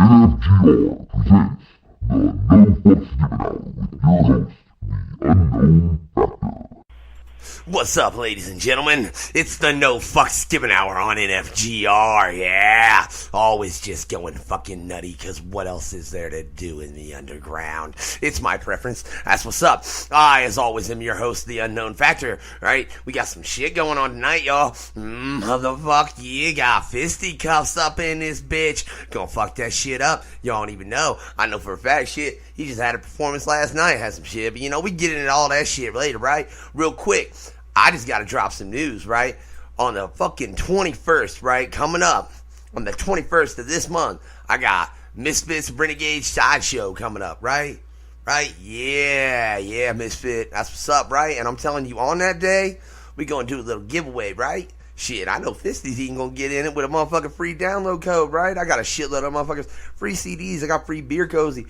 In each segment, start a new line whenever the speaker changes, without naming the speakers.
NFGR presents the No Fucks Given Hour with your host, the Unknown Factor.
What's up, ladies and gentlemen? It's the No Fucks Given Hour on NFGR, yeah! Always just going fucking nutty, cause what else is there to do in the underground? It's my preference. That's what's up. I, as always, am your host, the Unknown Factor, right? We got some shit going on tonight, y'all. Motherfuck, you got Fisty cuffs up in this bitch. Gonna fuck that shit up. Y'all don't even know. I know for a fact, shit. He just had a performance last night, had some shit, but you know, we get into all that shit later, right? Real quick. I just gotta drop some news, right? On the fucking 21st, right? Coming up on the 21st of this month, I got Misfits Renegade Sideshow coming up, right? Right? Yeah, Misfit. That's what's up, right? And I'm telling you, on that day, we gonna do a little giveaway, right? Shit, I know Fisty's even gonna get in it with a motherfucking free download code, right? I got a shitload of motherfuckers. Free CDs. I got free beer koozie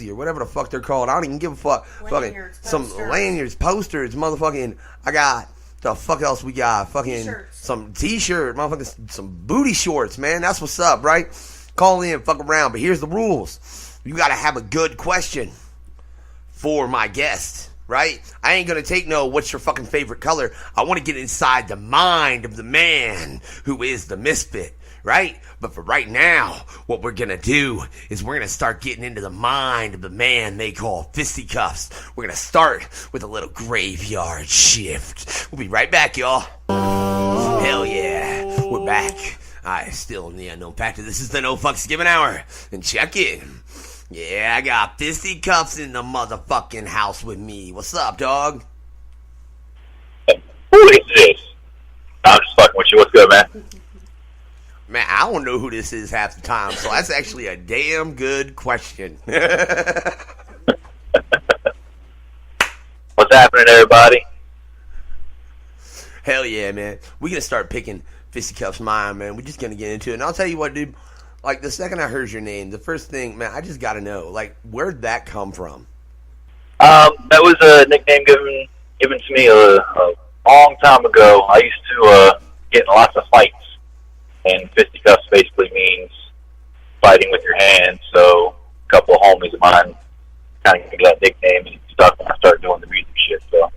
or whatever the fuck they're called. I don't even give a fuck.
Lanyards,
some lanyards, posters, motherfucking. I got the fuck else we got? Fucking
T-shirts. Some
t-shirt, motherfucking some booty shorts, man. That's what's up, right? Call in, fuck around. But here's the rules. You gotta have a good question for my guest, right? I ain't gonna take no what's your fucking favorite color. I want to get inside the mind of the man who is the misfit, right? But for right now, what we're gonna do is we're gonna start getting into the mind of the man they call fisticuffs. We're gonna start with a little graveyard shift. We'll be right back, y'all. Hell yeah, we're back. I still in the Unknown Factor. This is the No Fucks Given Hour. And check in. Yeah, I got fisticuffs in the motherfucking house with me. What's up, dog?
Who is this? I'm just fucking with you. What's good, man?
Man, I don't know who this is half the time, so that's actually a damn good question.
What's happening, everybody?
Hell yeah, man. We're going to start picking Fisticuffs' mind, man. We're just going to get into it. And I'll tell you what, dude. Like, the second I heard your name, the first thing, man, I just got to know, like, where'd that come from?
That was a nickname given to me a long time ago. I used to get in lots of fights. And fisticuffs basically means fighting with your hands. So a couple of homies of mine kind of gave that nickname, and it stuck when I started doing the music shit. So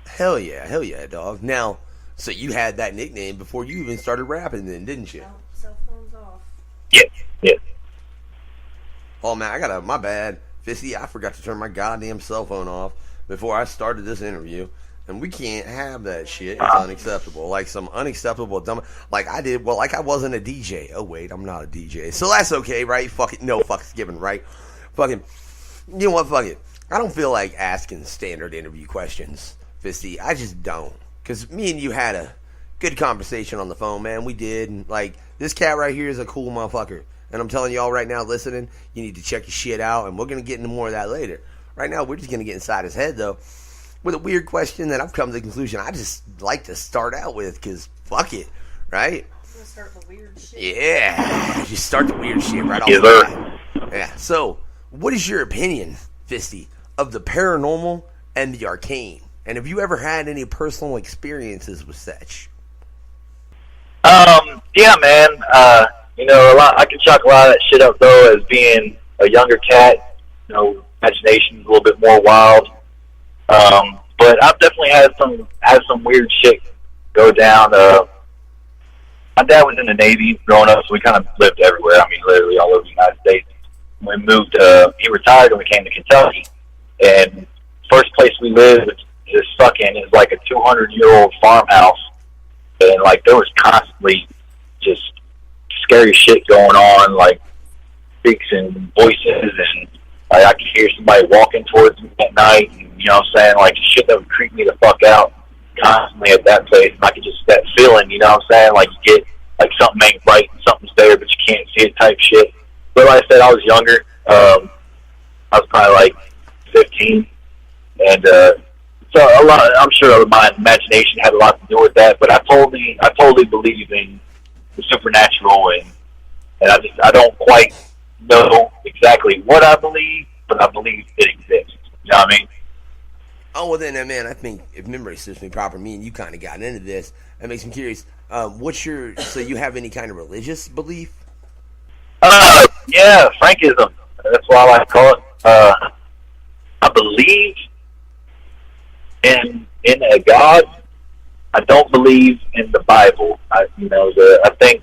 Hell yeah, dog. Now, so you had that nickname before you even started rapping then, didn't you?
cell phones off.
yeah.
Oh, man, my bad. Fisty, I forgot to turn my goddamn cell phone off before I started this interview. And we can't have that shit. It's unacceptable. Like some unacceptable dumb. Like I did. Well, like I wasn't a DJ. Oh wait, I'm not a DJ. So that's okay, right? Fuck it. No fucks given, right? Fucking. You know what? Fuck it. I don't feel like asking standard interview questions, Fisty. I just don't. Cause me and you had a good conversation on the phone, man. We did. And like this cat right here is a cool motherfucker. And I'm telling y'all right now, listening, you need to check your shit out. And we're gonna get into more of that later. Right now, we're just gonna get inside his head though. With a weird question that I've come to the conclusion I just like to start out with, because fuck it, right?
We'll start the weird shit.
Yeah, just start the weird shit right off
Yes,
the
sir.
bat. Yeah, so what is your opinion, Fisty, of the paranormal and the arcane? And have you ever had any personal experiences with such?
Yeah, man. I can chalk a lot of that shit up, though, as being a younger cat. Imagination's a little bit more wild. But I've definitely had some weird shit go down. My dad was in the Navy growing up, so we kind of lived everywhere. I mean, literally all over the United States. We moved, he retired and we came to Kentucky. And first place we lived is it's like a 200-year-old farmhouse. And like there was constantly just scary shit going on, like speaks and voices, and like, I could hear somebody walking towards me at night, and, you know what I'm saying, like shit that would creep me the fuck out constantly at that place, and I could just, that feeling, you know what I'm saying, like you get, like something ain't right, and something's there, but you can't see it type shit. But like I said, I was younger, I was probably like 15, and so I'm sure my imagination had a lot to do with that, but I totally believe in the supernatural, and I don't quite know exactly what I believe, but I believe it exists. You know what I mean?
Oh, well then, man, I think if memory serves me proper, me and you kind of got into this. That makes me curious. So you have any kind of religious belief?
Yeah, Frankism. That's what I like to call it. I believe in a God. I don't believe in the Bible. I think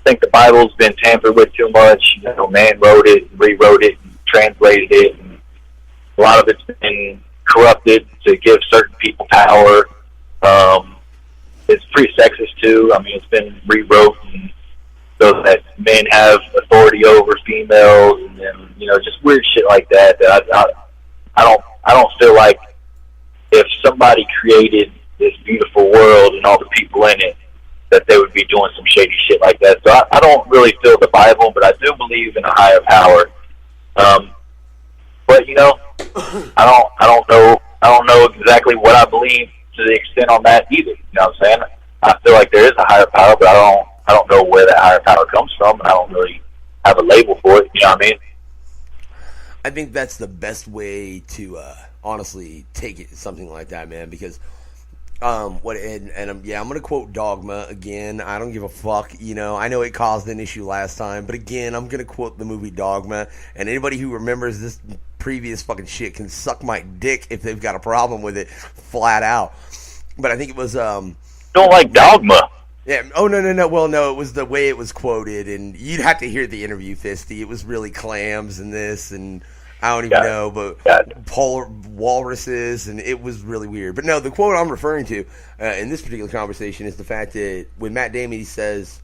the Bible's been tampered with too much. Man wrote it, rewrote it, and translated it, and a lot of it's been corrupted to give certain people power. It's pretty sexist too. I mean, it's been rewrote and so that men have authority over females, and then just weird shit like that. I don't feel like if somebody created this beautiful world and all the people in it, that they would be doing some shady shit like that. So I don't really feel the Bible, but I do believe in a higher power. But I don't know exactly what I believe to the extent on that either. You know what I'm saying? I feel like there is a higher power, but I don't know where that higher power comes from, and I don't really have a label for it. You know what I mean?
I think that's the best way to honestly take it, something like that, man, because I'm gonna quote Dogma again. I don't give a fuck, I know it caused an issue last time, but again, I'm gonna quote the movie Dogma, and anybody who remembers this previous fucking shit can suck my dick if they've got a problem with it, flat out. But I think it was
don't like Dogma.
Yeah. Oh, no. Well, no, it was the way it was quoted, and you'd have to hear the interview, Fisty. It was really clams and this, and I don't even know, but polar walruses, and it was really weird. But no, the quote I'm referring to in this particular conversation is the fact that when Matt Damon, he says,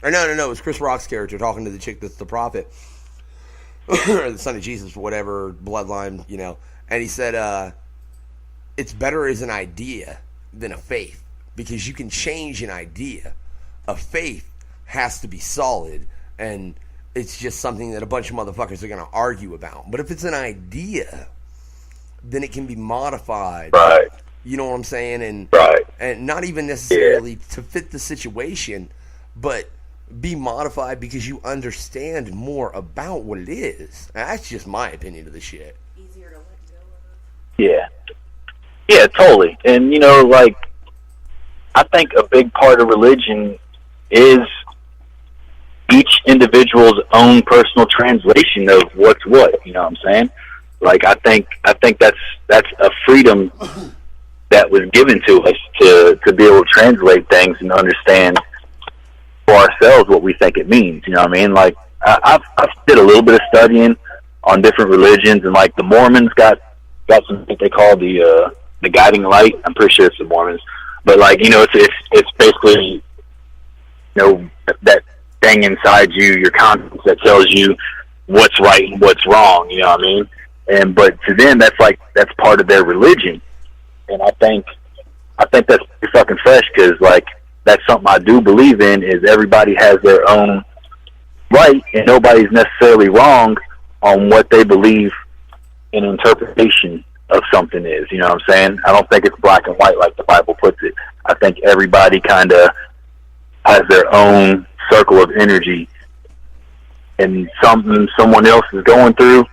or no, it was Chris Rock's character talking to the chick that's the prophet, or the son of Jesus, or whatever, bloodline, and he said, it's better as an idea than a faith. Because you can change an idea. A faith has to be solid, and it's just something that a bunch of motherfuckers are going to argue about. But if it's an idea, then it can be modified.
Right.
You know what I'm saying? And
right.
And not even necessarily to fit the situation, but be modified because you understand more about what it is. And that's just my opinion of the shit.
Easier to let go of.
Yeah. Yeah, totally. And, I think a big part of religion is each individual's own personal translation of what's what. You know what I'm saying? I think that's a freedom that was given to us to be able to translate things and understand for ourselves what we think it means. You know what I mean? I've did a little bit of studying on different religions, and the Mormons got something they call the guiding light. I'm pretty sure it's the Mormons. But it's basically that thing inside you, your conscience that tells you what's right and what's wrong. You know what I mean? But to them, that's part of their religion, and I think that's pretty fucking fresh because that's something I do believe in. Is everybody has their own right, and nobody's necessarily wrong on what they believe in interpretation of something is. You know what I'm saying? I don't think it's black and white like the Bible puts it. I think everybody kind of has their own circle of energy, and something someone else is going through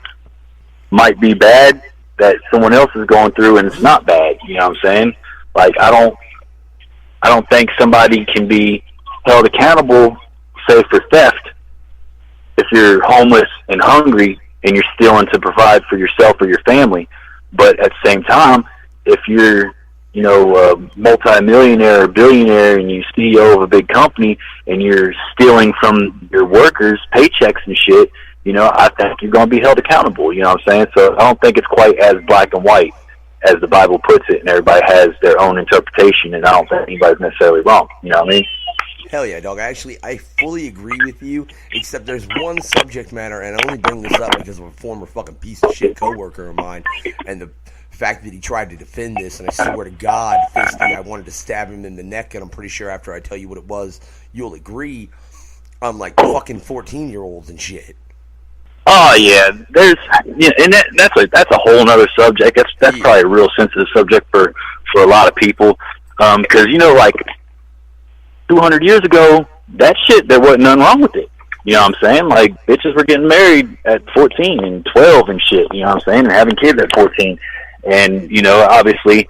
might be bad that someone else is going through, and it's not bad. You know what I'm saying? I don't think somebody can be held accountable, say, for theft if you're homeless and hungry and you're stealing to provide for yourself or your family. But at the same time, if you're, a multi-millionaire or billionaire and you're CEO of a big company and you're stealing from your workers' paychecks and shit, I think you're going to be held accountable. You know what I'm saying? So I don't think it's quite as black and white as the Bible puts it, and everybody has their own interpretation, and I don't think anybody's necessarily wrong. You know what I mean?
Hell yeah, dog. I fully agree with you, except there's one subject matter, and I only bring this up because of a former fucking piece of shit coworker of mine, and the fact that he tried to defend this, and I swear to God, Fisty, I wanted to stab him in the neck, and I'm pretty sure after I tell you what it was, you'll agree. I'm fucking 14-year-olds and shit.
Oh yeah, and that's a whole other subject. That's probably a real sensitive subject for a lot of people, because 200 years ago, that shit, there wasn't nothing wrong with it. You know what I'm saying? Bitches were getting married at 14 and 12 and shit, you know what I'm saying? And having kids at 14. And, obviously,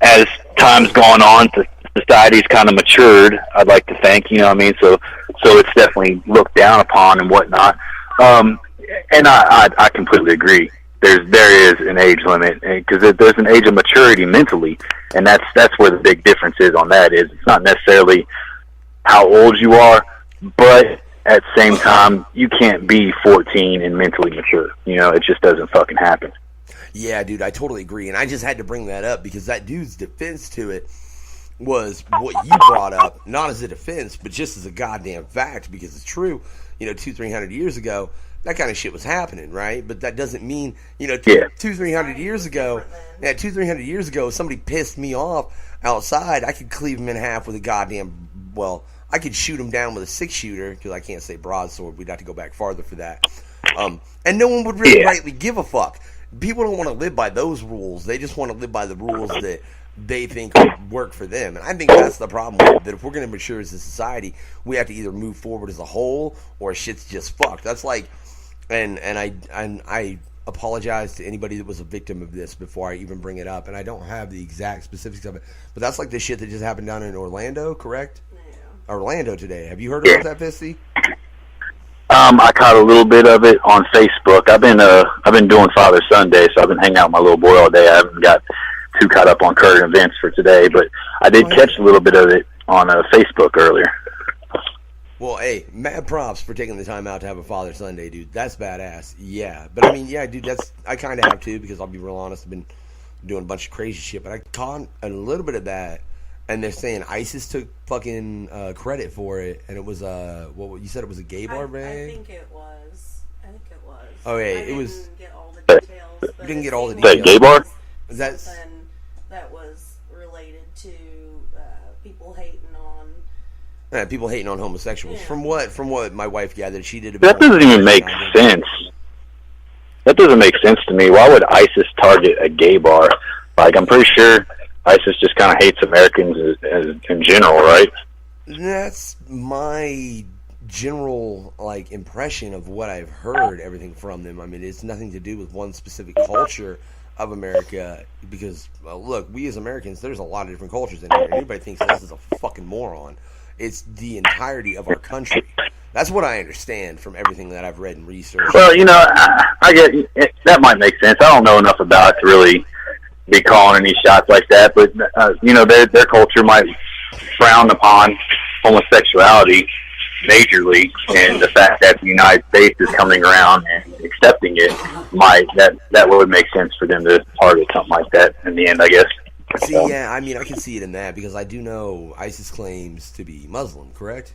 as time's gone on, society's kind of matured, I'd like to think, you know what I mean? So it's definitely looked down upon and whatnot. And I completely agree. There is an age limit because there's an age of maturity mentally, and that's where the big difference is on that. Is it's not necessarily how old you are, but at the same time, you can't be 14 and mentally mature. You know, it just doesn't fucking happen.
Yeah, dude, I totally agree, and I just had to bring that up because that dude's defense to it was what you brought up, not as a defense, but just as a goddamn fact, because it's true. You know, 200-300 years ago, that kind of shit was happening, right? But that doesn't mean, you know, 200-300 years ago, yeah, 200-300 years ago, if somebody pissed me off outside, I could cleave him in half with a goddamn, well, I could shoot him down with a 6-shooter, because I can't say broadsword, we'd have to go back farther for that. And no one would really rightly give a fuck. People don't want to live by those rules. They just want to live by the rules that they think work for them. And I think that's the problem with it, that if we're going to mature as a society, we have to either move forward as a whole or shit's just fucked. That's like, and I apologize to anybody that was a victim of this before I even bring it up, and I don't have the exact specifics of it, but that's like the shit that just happened down in Orlando, correct? Yeah. Orlando today. Have you heard about that, Fisty?
I caught a little bit of it on Facebook. I've been doing Father Sunday, so I've been hanging out with my little boy all day. I haven't got too caught up on current events for today, but I did catch a little bit of it on Facebook earlier.
Well, hey, mad props for taking the time out to have a Father Sunday, dude. That's badass. Yeah, but I mean, yeah, dude, I kind of have too, because I'll be real honest, I've been doing a bunch of crazy shit, but I caught a little bit of that. And they're saying ISIS took fucking credit for it, and it was what you said, it was a gay bar, man?
I think it was.
Oh, yeah,
it
was.
Didn't get all the details.
You didn't get all the
details.
details.
Gay bar?
That's
something that was related to people hating on.
People hating on homosexuals.
Yeah.
From what my wife gathered, she did.
That doesn't even make sense. That doesn't make sense to me. Why would ISIS target a gay bar? Like, I'm pretty sure ISIS just kind of hates Americans in general, right?
That's my general impression of what I've heard. Everything from them. I mean, it's nothing to do with one specific culture of America. Because look, we as Americans, there's a lot of different cultures in here. Anybody thinks this is a fucking moron. It's the entirety of our country. That's what I understand from everything that I've read and researched.
Well, you know, I get it, that might make sense. I don't know enough about it to really be calling any shots like that, but you know, their culture might frown upon homosexuality majorly, and the fact that the United States is coming around and accepting it that would make sense for them to target something like that in the end, I guess.
See, yeah, I mean, I can see it in that, because I do know ISIS claims to be Muslim, correct?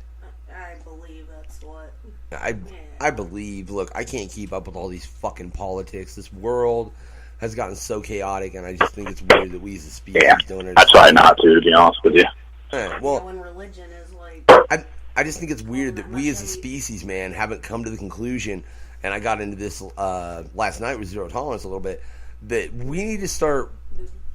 I believe that's what.
I believe. Look, I can't keep up with all these fucking politics. This world has gotten so chaotic, and I just think it's weird that we as a species don't understand.
I try not to be honest with you.
Well, when religion is like...
I just think it's weird that we as a species, man, haven't come to the conclusion, and I got into this last night with Zero Tolerance a little bit, that we need to start...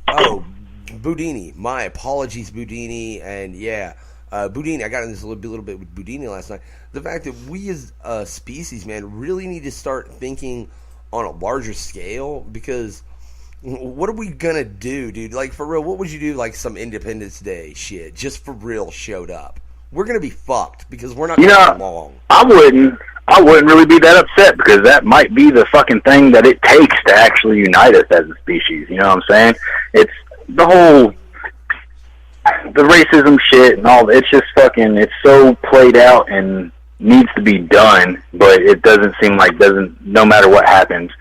Oh, Boudini. My apologies, Boudini, and yeah... Boudini, I got into this a little bit with Boudini last night. The fact that we as a species, man, really need to start thinking on a larger scale, because what are we gonna do, dude? Like, for real, what would you do, like, some Independence Day shit, just for real showed up? We're gonna be fucked, because we're not gonna get along.
I wouldn't really be that upset, because that might be the fucking thing that it takes to actually unite us as a species, you know what I'm saying? It's the whole... the racism shit and all, it's just fucking, it's so played out and needs to be done, but it doesn't seem like no matter what happens,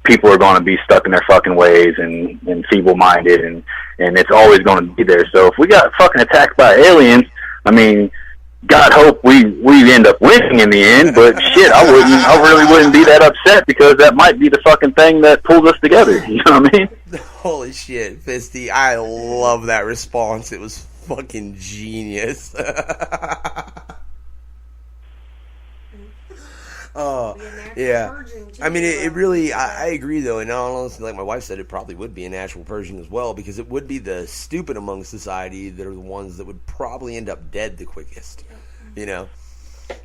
people are going to be stuck in their fucking ways and feeble-minded, and it's always going to be there. So if we got fucking attacked by aliens, I mean, God hope we end up winning in the end, but shit, I really wouldn't be that upset, because that might be the fucking thing that pulls us together, you know what I mean?
Holy shit, Fisty, I love that response. It was fucking genius. Yeah. I mean, it really, I agree, though, and honestly, like my wife said, it probably would be a natural purging as well, because it would be the stupid among society that are the ones that would probably end up dead the quickest, you know?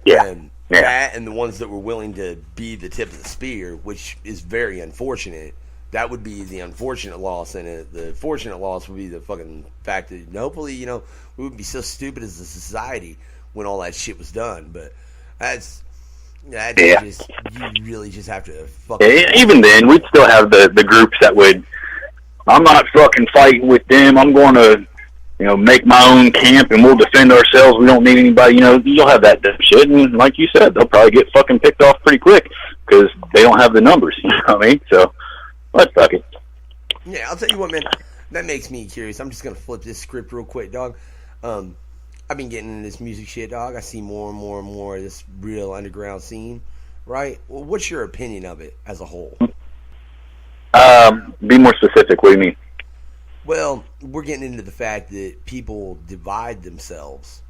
Yeah.
And that, and the ones that were willing to be the tip of the spear, which is very unfortunate. That would be the unfortunate loss, and the fortunate loss would be the fucking fact that hopefully, you know, we wouldn't be so stupid as a society when all that shit was done. But that's,
Yeah.
You really just have to
even then, we'd still have the groups that would, I'm not fucking fighting with them. I'm going to, make my own camp and we'll defend ourselves. We don't need anybody. You'll have that dumb shit. And like you said, they'll probably get fucking picked off pretty quick because they don't have the numbers. You know what I mean? So, let's fuck it.
Yeah, I'll tell you what, man. That makes me curious. I'm just going to flip this script real quick, dog. I've been getting into this music shit, dog. I see more and more and more of this real underground scene, right? Well, what's your opinion of it as a whole?
Be more specific. What do you mean?
Well, we're getting into the fact that people divide themselves.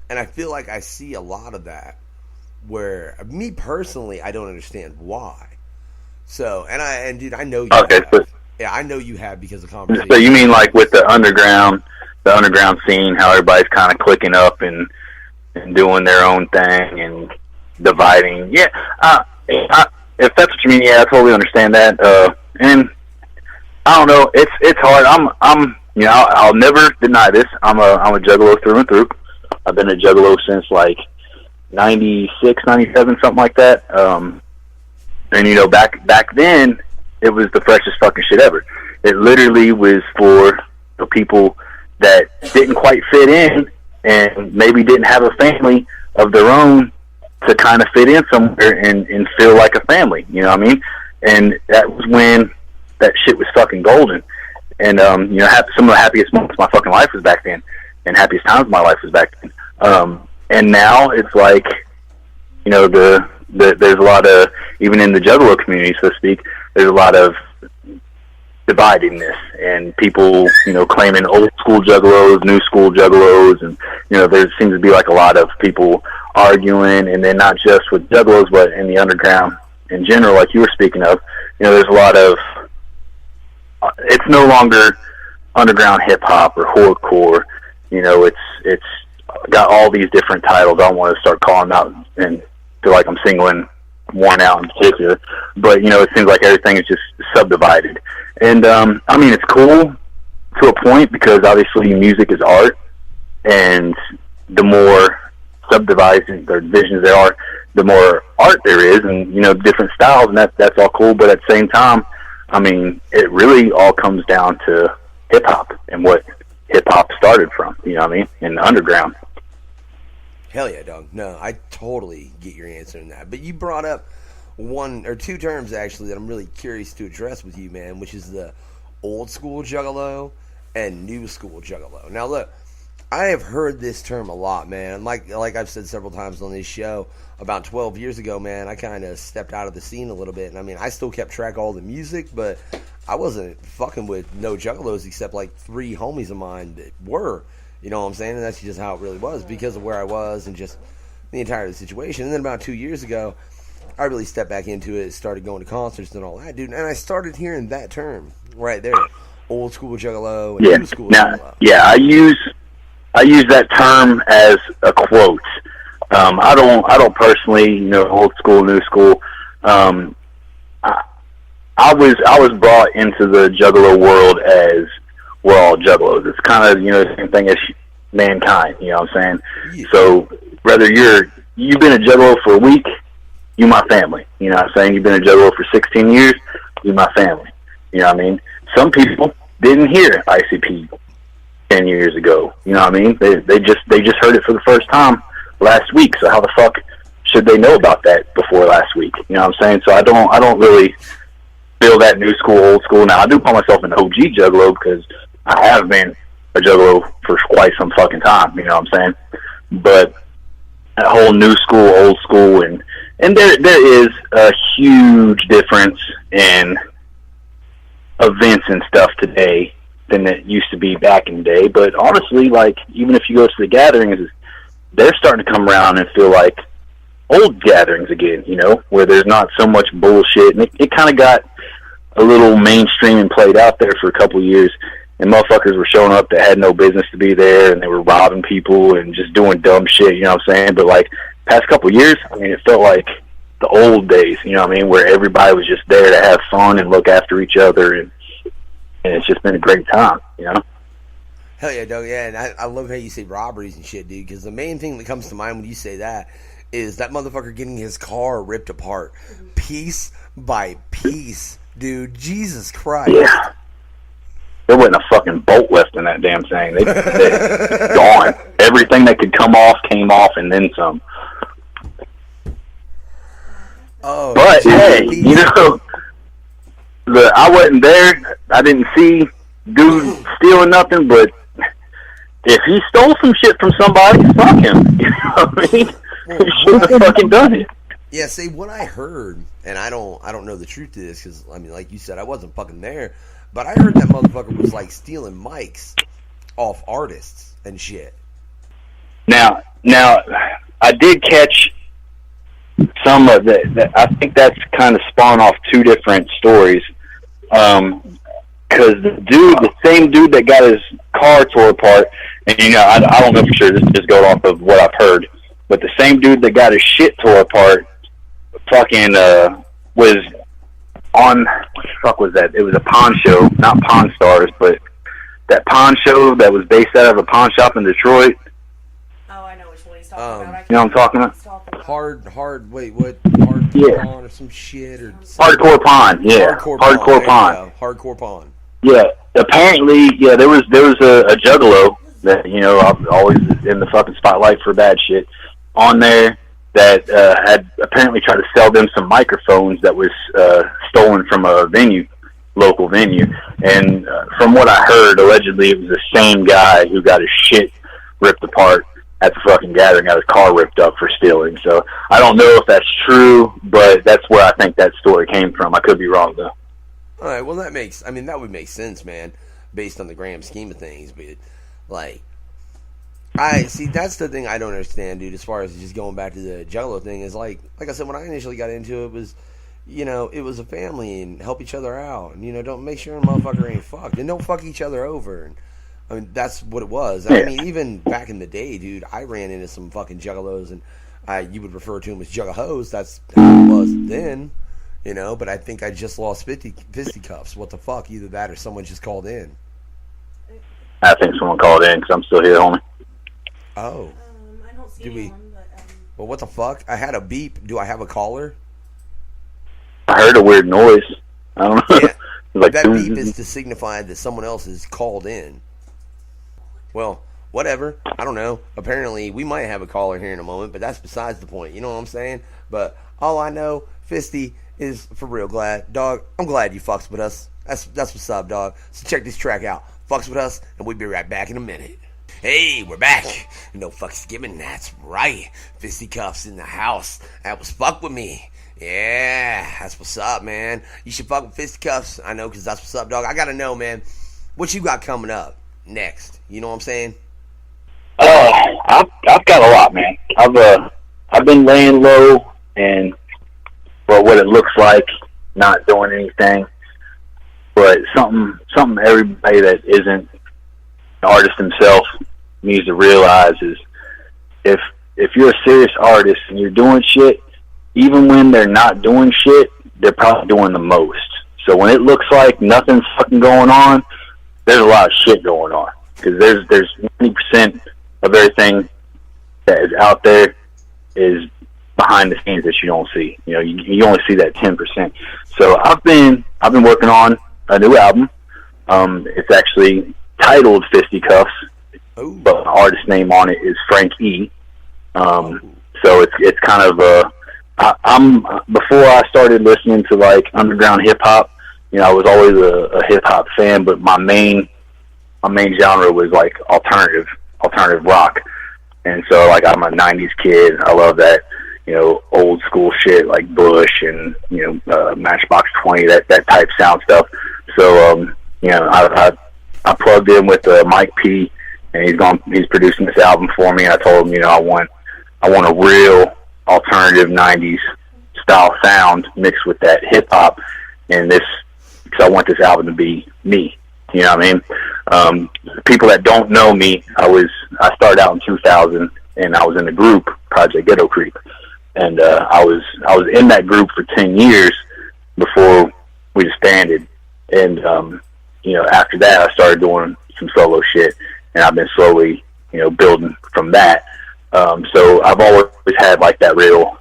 And I feel like I see a lot of that where, me personally, I don't understand why. So, and dude, I know you
okay,
have. Yeah, I know you have because of conversation.
So you mean like with the underground scene, how everybody's kind of clicking up and doing their own thing and dividing? Yeah, if that's what you mean, yeah, I totally understand that. And I don't know, it's hard. I'll never deny this. I'm a juggalo through and through. I've been a juggalo since like 96, 97, something like that. And back then it was the freshest fucking shit ever. It literally was for the people that didn't quite fit in and maybe didn't have a family of their own to kind of fit in somewhere and feel like a family. You know what I mean? And that was when that shit was fucking golden. And, some of the happiest moments of my fucking life was back then, and happiest times of my life was back then. And now it's like, there's a lot of, even in the juggalo community, so to speak, there's a lot of dividedness and people, claiming old school juggalos, new school juggalos, and, there seems to be like a lot of people arguing, and then not just with juggalos, but in the underground in general, like you were speaking of. There's a lot of, it's no longer underground hip hop or horrorcore. It's got all these different titles. I don't want to start calling out and feel like I'm singling one out in particular, but it seems like everything is just subdivided. And it's cool to a point because obviously music is art, and the more subdivided or divisions there are, the more art there is, and different styles, and that's all cool. But at the same time, it really all comes down to hip hop and what hip hop started from. You know what I mean? In the underground.
Hell yeah, dog. No, I totally get your answer in that. But you brought up one or two terms actually that I'm really curious to address with you, man, which is the old school juggalo and new school juggalo. Now look, I have heard this term a lot, man. Like I've said several times on this show, about 12 years ago, man, I kind of stepped out of the scene a little bit. And I still kept track of all the music, but I wasn't fucking with no juggalos except like 3 homies of mine that were. You know what I'm saying? And that's just how it really was because of where I was and just the entire situation. And then about 2 years ago, I really stepped back into it, started going to concerts and all that, dude. And I started hearing that term right there, old school juggalo and new school juggalo.
Yeah, I use that term as a quote. I don't personally, old school, new school. I was brought into the juggalo world as we're all juggalos. It's kind of, the same thing as mankind, you know what I'm saying? Yeah. So whether you've been a juggalo for a week, you my family. You know what I'm saying? You've been a juggalo for 16 years, you my family. You know what I mean? Some people didn't hear ICP 10 years ago. You know what I mean? They just heard it for the first time last week. So how the fuck should they know about that before last week? You know what I'm saying? So I don't really feel that new school, old school. Now I do call myself an OG juggalo because I have been a juggalo for quite some fucking time. You know what I'm saying? But that whole new school, old school, and there is a huge difference in events and stuff today than it used to be back in the day. But honestly, like, even if you go to the gatherings, they're starting to come around and feel like old gatherings again, where there's not so much bullshit. And it kind of got a little mainstream and played out there for a couple of years. And motherfuckers were showing up that had no business to be there, and they were robbing people and just doing dumb shit, you know what I'm saying? But, like, past couple of years, it felt like the old days, you know what I mean, where everybody was just there to have fun and look after each other, and it's just been a great time,
Hell yeah, Doug, yeah, and I love how you say robberies and shit, dude, because the main thing that comes to mind when you say that is that motherfucker getting his car ripped apart piece by piece, dude. Jesus Christ.
Yeah. There wasn't a fucking bolt left in that damn thing. They gone. Everything that could come off came off, and then some.
Oh,
but hey, you know, I wasn't there. I didn't see dude stealing nothing. But if he stole some shit from somebody, fuck him. You know what I mean? He shouldn't have fucking done it.
Yeah, see, what I heard, and I don't know the truth to this, because, I mean, like you said, I wasn't fucking there, but I heard that motherfucker was, like, stealing mics off artists and shit.
Now, I did catch some of that. I think that's kind of spawned off two different stories. Because the same dude that got his car tore apart, and, you know, I don't know for sure, this is just going off of what I've heard, but the same dude that got his shit tore apart fucking was on, what the fuck was that? It was a pawn show, not Pawn Stars, but that pawn show that was based out of a pawn shop in Detroit.
Oh, I know which one he's talking about.
You know what I'm talking about?
Hardcore pawn or some shit, or
Hardcore Pawn, yeah. Hardcore Pawn.
Hardcore Pawn.
Yeah, apparently, yeah, there was a juggalo that, you know, always in the fucking spotlight for bad shit on there that had apparently tried to sell them some microphones that was stolen from a local venue. And from what I heard, allegedly it was the same guy who got his shit ripped apart at the fucking gathering, got his car ripped up for stealing. So I don't know if that's true, but that's where I think that story came from. I could be wrong, though.
All right, well, that would make sense, man, based on the grand scheme of things. But, like, that's the thing I don't understand, dude, as far as just going back to the Juggalo thing, is like I said, when I initially got into it, was, you know, it was a family and help each other out, and, you know, don't make sure a motherfucker ain't fucked, and don't fuck each other over. And I mean, that's what it was. I mean, even back in the day, dude, I ran into some fucking juggalos, and you would refer to them as juggahos. That's how it was then, you know, but I think I just lost fisticuffs. What the fuck? Either that or someone just called in.
I think someone called in because I'm still here, homie.
Oh.
I don't see anyone, but...
Well, what the fuck? I had a beep. Do I have a caller?
I heard a weird noise. I don't know.
Yeah.
Like,
that beep is to signify that someone else is called in. Well, whatever. I don't know. Apparently, we might have a caller here in a moment, but that's besides the point. You know what I'm saying? But all I know, Fisty, is for real glad. Dog, I'm glad you fucks with us. That's what's up, dog. So check this track out. Fucks with us, and we'll be right back in a minute. Hey, we're back. No fucks given. That's right. Fisticuffs in the house. That was fuck with me. Yeah, that's what's up, man. You should fuck with Fisticuffs. I know, because that's what's up, dog. I gotta know, man, what you got coming up next. You know what I'm saying?
I've got a lot, man. I've been laying low and what it looks like, not doing anything. But something everybody that isn't an artist himself needs to realize is if you're a serious artist and you're doing shit, even when they're not doing shit, they're probably doing the most. So when it looks like nothing's fucking going on, there's a lot of shit going on. Because there's 90% of everything that is out there is behind the scenes that you don't see. You know, you only see that 10%. So I've been working on a new album. It's actually titled Fisticuffs, but my artist name on it is Frank E. So it's kind of I'm before I started listening to like underground hip hop, you know, I was always a hip hop fan, but my main genre was like alternative rock. And so like I'm a 90s kid. I love that, you know, old school shit like Bush and, you know, Matchbox 20, that type sound stuff. So you know, I plugged in with Mike P, and he's producing this album for me. I told him, you know, I want a real alternative 90s style sound mixed with that hip hop, and because I want this album to be me. You know what I mean? People that don't know me, I started out in 2000, and I was in the group Project Ghetto Creep, and I was in that group for 10 years before we disbanded, and you know, after that I started doing some solo shit, and I've been slowly, you know, building from that. So I've always had like that real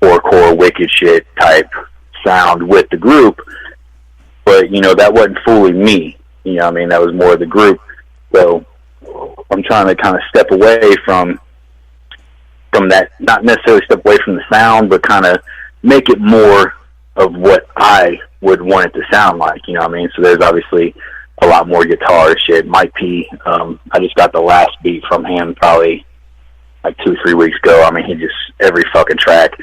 horrorcore, wicked shit type sound with the group, but you know that wasn't fully me. You know what I mean? That was more of the group. So I'm trying to kind of step away from that, not necessarily step away from the sound, but kind of make it more of what I would want it to sound like. You know what I mean? So there's obviously a lot more guitar shit. Mike P, I just got the last beat from him probably like 2-3 weeks ago. I mean, he just, every fucking track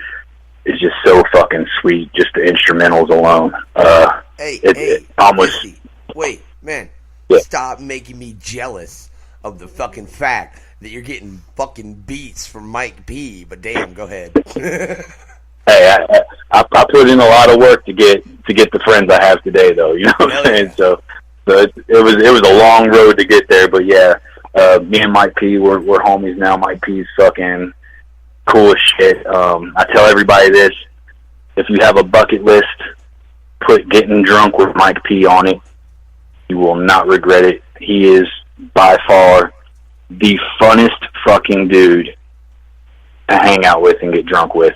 is just so fucking sweet, just the instrumentals alone.
Hey,
almost...
Fisty, wait, man,
yeah.
Stop making me jealous of the fucking fact that you're getting fucking beats from Mike P, but damn, go ahead.
Hey, I put in a lot of work to get the friends I have today, though. You know what I'm saying? So it was a long road to get there, but yeah, me and Mike P, we're homies now. Mike P's fucking cool as shit. I tell everybody this: if you have a bucket list, put getting drunk with Mike P on it. You will not regret it. He is by far the funnest fucking dude to hang out with and get drunk with.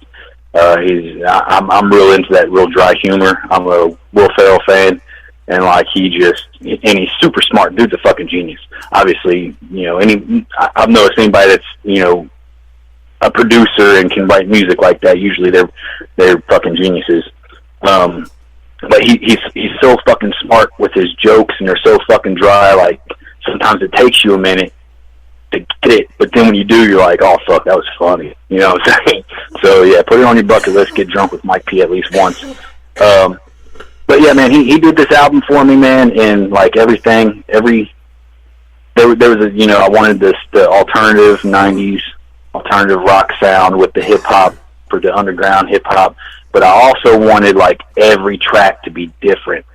I'm real into that real dry humor. I'm a Will Ferrell fan, and like and he's super smart. Dude's a fucking genius. Obviously, you know, I've noticed anybody that's, you know, a producer and can write music like that, usually they're fucking geniuses. But he's so fucking smart with his jokes, and they're so fucking dry. Like sometimes it takes you a minute to get it, but then when you do, you're like, oh fuck, that was funny. You know what I'm saying? So yeah, put it on your bucket list. Get drunk with Mike P at least once. But yeah, man, he did this album for me, man, and like everything, there was a, you know, I wanted the alternative 90s alternative rock sound with the hip hop for the underground hip hop, but I also wanted like every track to be different.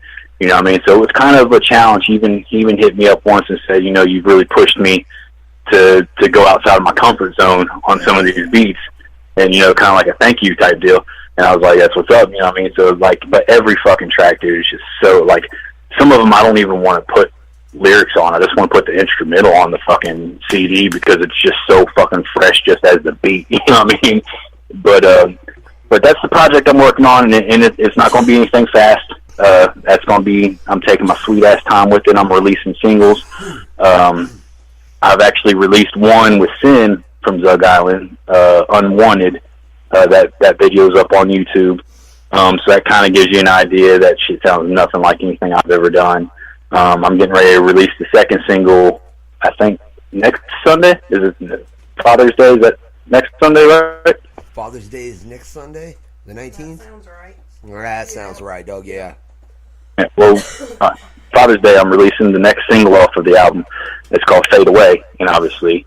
You know what I mean? So it was kind of a challenge. He even hit me up once and said, you know, you've really pushed me to go outside of my comfort zone on some of these beats, and, you know, kind of like a thank you type deal. And I was like, that's what's up, you know what I mean? So like, but every fucking track, dude, is just so, like, some of them I don't even want to put lyrics on. I just want to put the instrumental on the fucking CD because it's just so fucking fresh just as the beat, you know what I mean? But that's the project I'm working on, and it's not going to be anything fast. That's going to be, I'm taking my sweet ass time with it. I'm releasing singles. I've actually released one with Sin from Zug Island, Unwanted. That video's up on YouTube. So that kind of gives you an idea. That shit sounds nothing like anything I've ever done. I'm getting ready to release the second single, I think, next Sunday. Is it Father's Day? Is that next Sunday, right?
Father's Day is next Sunday, the 19th?
That sounds right.
That sounds right, dog, yeah.
Well, Father's Day, I'm releasing the next single off of the album. It's called Fade Away, and obviously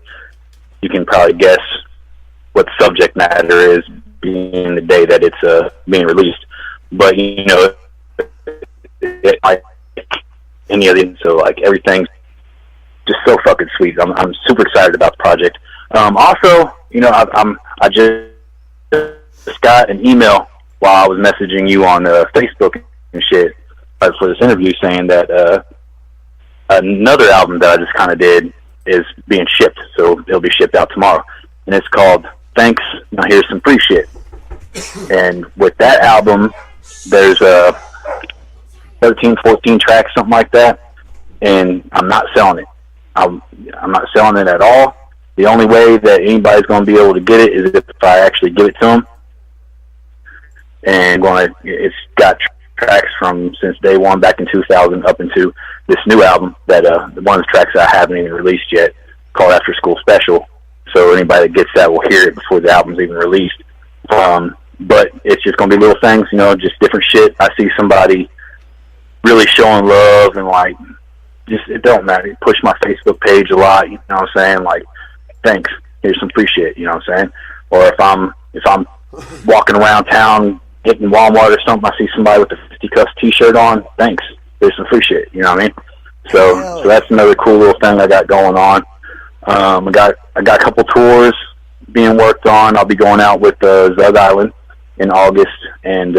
you can probably guess what the subject matter is, being the day that it's being released. But, you know, like any of them, so like everything's just so fucking sweet. I'm super excited about the project. Also, you know, I just got an email while I was messaging you on Facebook and shit for this interview, saying that another album that I just kind of did is being shipped, so it'll be shipped out tomorrow, and it's called Thanks, Now Here's Some Free Shit. And with that album, there's 13, 14 tracks, something like that, and I'm not selling it. I'm not selling it at all. The only way that anybody's going to be able to get it is if I actually give it to them. And it's got tracks from since day one back in 2000 up into this new album that one of the tracks I haven't even released yet, called After School Special. So anybody that gets that will hear it before the album's even released. But it's just going to be little things, you know, just different shit. I see somebody really showing love and like, just, it don't matter. It push my Facebook page a lot, you know what I'm saying? Like, thanks, here's some free shit, you know what I'm saying? Or if I'm walking around town hitting Walmart or something, I see somebody with a Fisty Cuss t-shirt on, thanks, here's some free shit, you know what I mean? So that's another cool little thing I got going on. I got a couple tours being worked on. I'll be going out with Zug Island in August and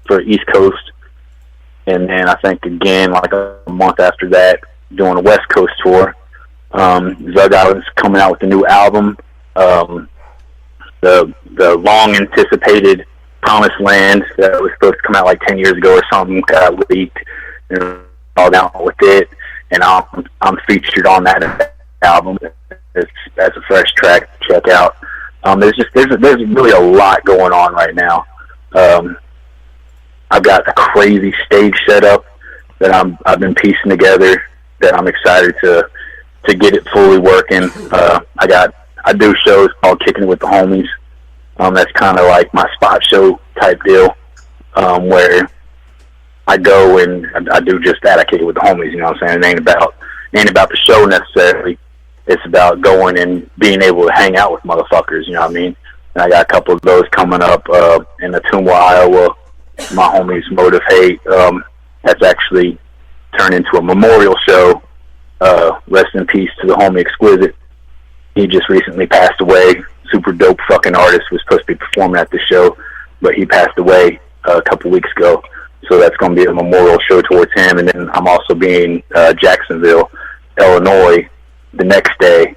for East Coast, and then I think again like a month after that doing a West Coast tour. Zug Island's coming out with a new album The long anticipated Promised Land that was supposed to come out like 10 years ago or something got leaked, and all down with it, and I'm featured on that album. That's a fresh track to check out. There's really a lot going on right now. I've got a crazy stage setup that I've been piecing together that I'm excited to get it fully working. I do shows called Kicking It With The Homies. That's kind of like my spot show type deal, where I go and I do just that. I kick it with the homies, you know what I'm saying? It ain't about the show necessarily. It's about going and being able to hang out with motherfuckers, you know what I mean? And I got a couple of those coming up in Ottumwa, Iowa. My homies Motive Hate. That's actually turned into a memorial show. Rest in peace to the homie Exquisite. He just recently passed away. Super dope fucking artist, was supposed to be performing at the show, but he passed away a couple weeks ago. So that's going to be a memorial show towards him. And then I'm also being Jacksonville, Illinois, the next day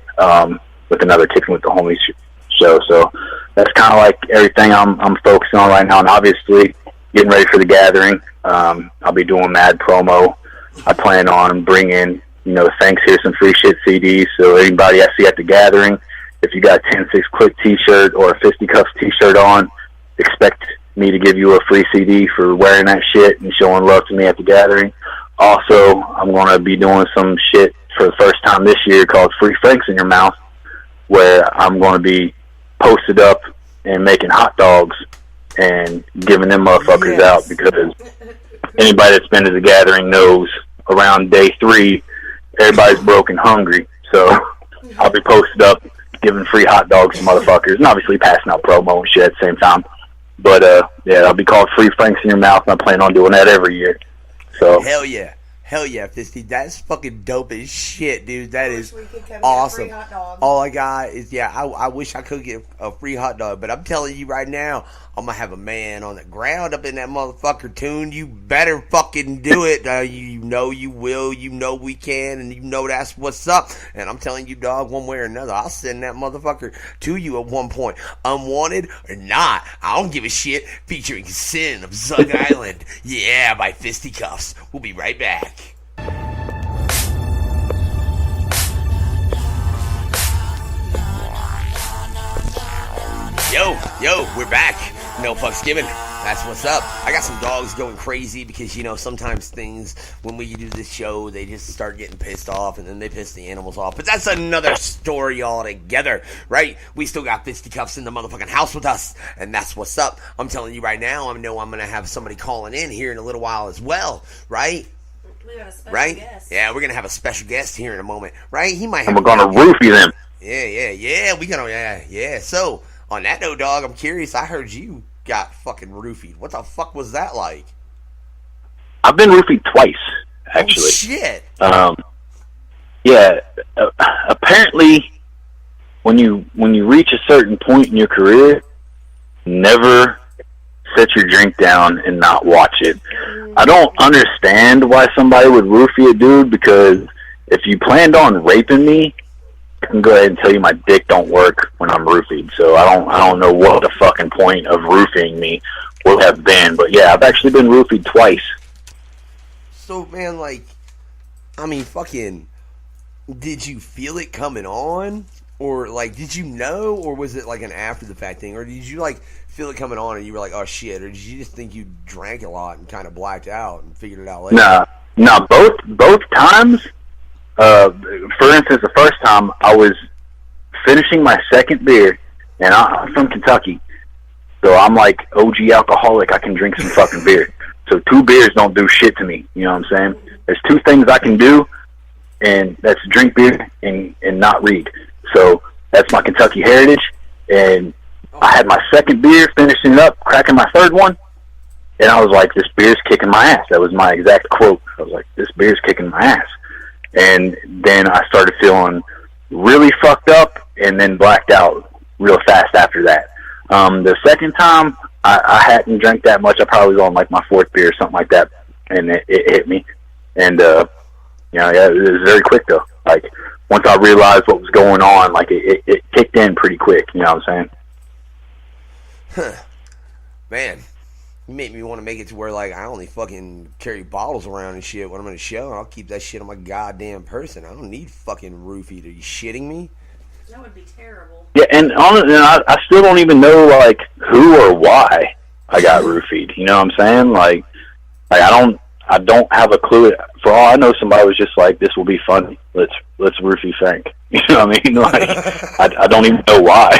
with another Kicking With The Homies show. So that's kind of like everything I'm focusing on right now. And obviously getting ready for the gathering. I'll be doing mad promo. I plan on bringing, Thanks, Here's Some Free Shit CDs. So anybody I see at the gathering, if you got a 10-6 Click t-shirt or a Fisty Cuffs t-shirt on, expect me to give you a free CD for wearing that shit and showing love to me at the gathering. Also, I'm going to be doing some shit for the first time this year called Free Franks in Your Mouth, where I'm going to be posted up and making hot dogs and giving them motherfuckers out, because anybody that's been to the gathering knows around day 3, everybody's broke and hungry. So I'll be posted up giving free hot dogs to motherfuckers, and obviously passing out promo and shit at the same time. But I'll be called Free Franks in Your Mouth, and I plan on doing that every year. So
hell yeah, Fisty, that's fucking dope as shit, dude. That is awesome. All I got is I wish I could get a free hot dog, but I'm telling you right now, I'm gonna have a man on the ground up in that motherfucker tune. You better fucking do it. You know you will. You know we can, and you know that's what's up. And I'm telling you, dog, one way or another, I'll send that motherfucker to you at one point, unwanted or not. I don't give a shit. Featuring Sin of Zug Island, by Fisty Cuffs. We'll be right back. Yo, we're back. No fucks given. That's what's up. I got some dogs going crazy because, sometimes things, when we do this show, they just start getting pissed off and then they piss the animals off. But that's another story altogether, right? We still got Fisty Cuffs in the motherfucking house with us, and that's what's up. I'm telling you right now, I know I'm going to have somebody calling in here in a little while as well, right?
We got a special
right?
guest.
Yeah, we're going to have a special guest here in a moment, right? He might have...
And we're going to roofie them.
Yeah. We gonna, So... On that note, dog, I'm curious. I heard you got fucking roofied. What the fuck was that like?
I've been roofied twice, actually.
Oh, shit.
Apparently, when you reach a certain point in your career, never set your drink down and not watch it. I don't understand why somebody would roofie a dude, because if you planned on raping me, I can go ahead and tell you my dick don't work when I'm roofied. So I don't know what the fucking point of roofing me would have been. But yeah, I've actually been roofied twice.
So man, fucking, did you feel it coming on? Or did you know? Or was it like an after the fact thing? Or did you feel it coming on and you were like, oh shit? Or did you just think you drank a lot and kind of blacked out and figured it out later?
No, both times. For instance, the first time I was finishing my second beer, and I'm from Kentucky, so I'm like OG alcoholic. I can drink some fucking beer. So 2 beers don't do shit to me. You know what I'm saying? There's 2 things I can do, and that's drink beer and not read. So that's my Kentucky heritage. And I had my second beer, finishing it up, cracking my third one, and I was like, this beer's kicking my ass. That was my exact quote. I was like, this beer's kicking my ass. And then I started feeling really fucked up and then blacked out real fast after that. The second time, I hadn't drank that much. I probably was on my 4th beer or something like that, and it hit me. And, it was very quick though. once I realized what was going on, like it kicked in pretty quick. You know what I'm saying?
Huh. Man, you made me want to make it to where, like, I only fucking carry bottles around and shit when I'm in a show, and I'll keep that shit on my goddamn person. I don't need fucking roofied. Are you shitting me?
That would be terrible.
Yeah, and I still don't even know, like, who or why I got roofied. You know what I'm saying? Like I don't have a clue. For all I know, somebody was just like, "This will be funny. Let's roofie Frank." You know what I mean? Like, I don't even know why.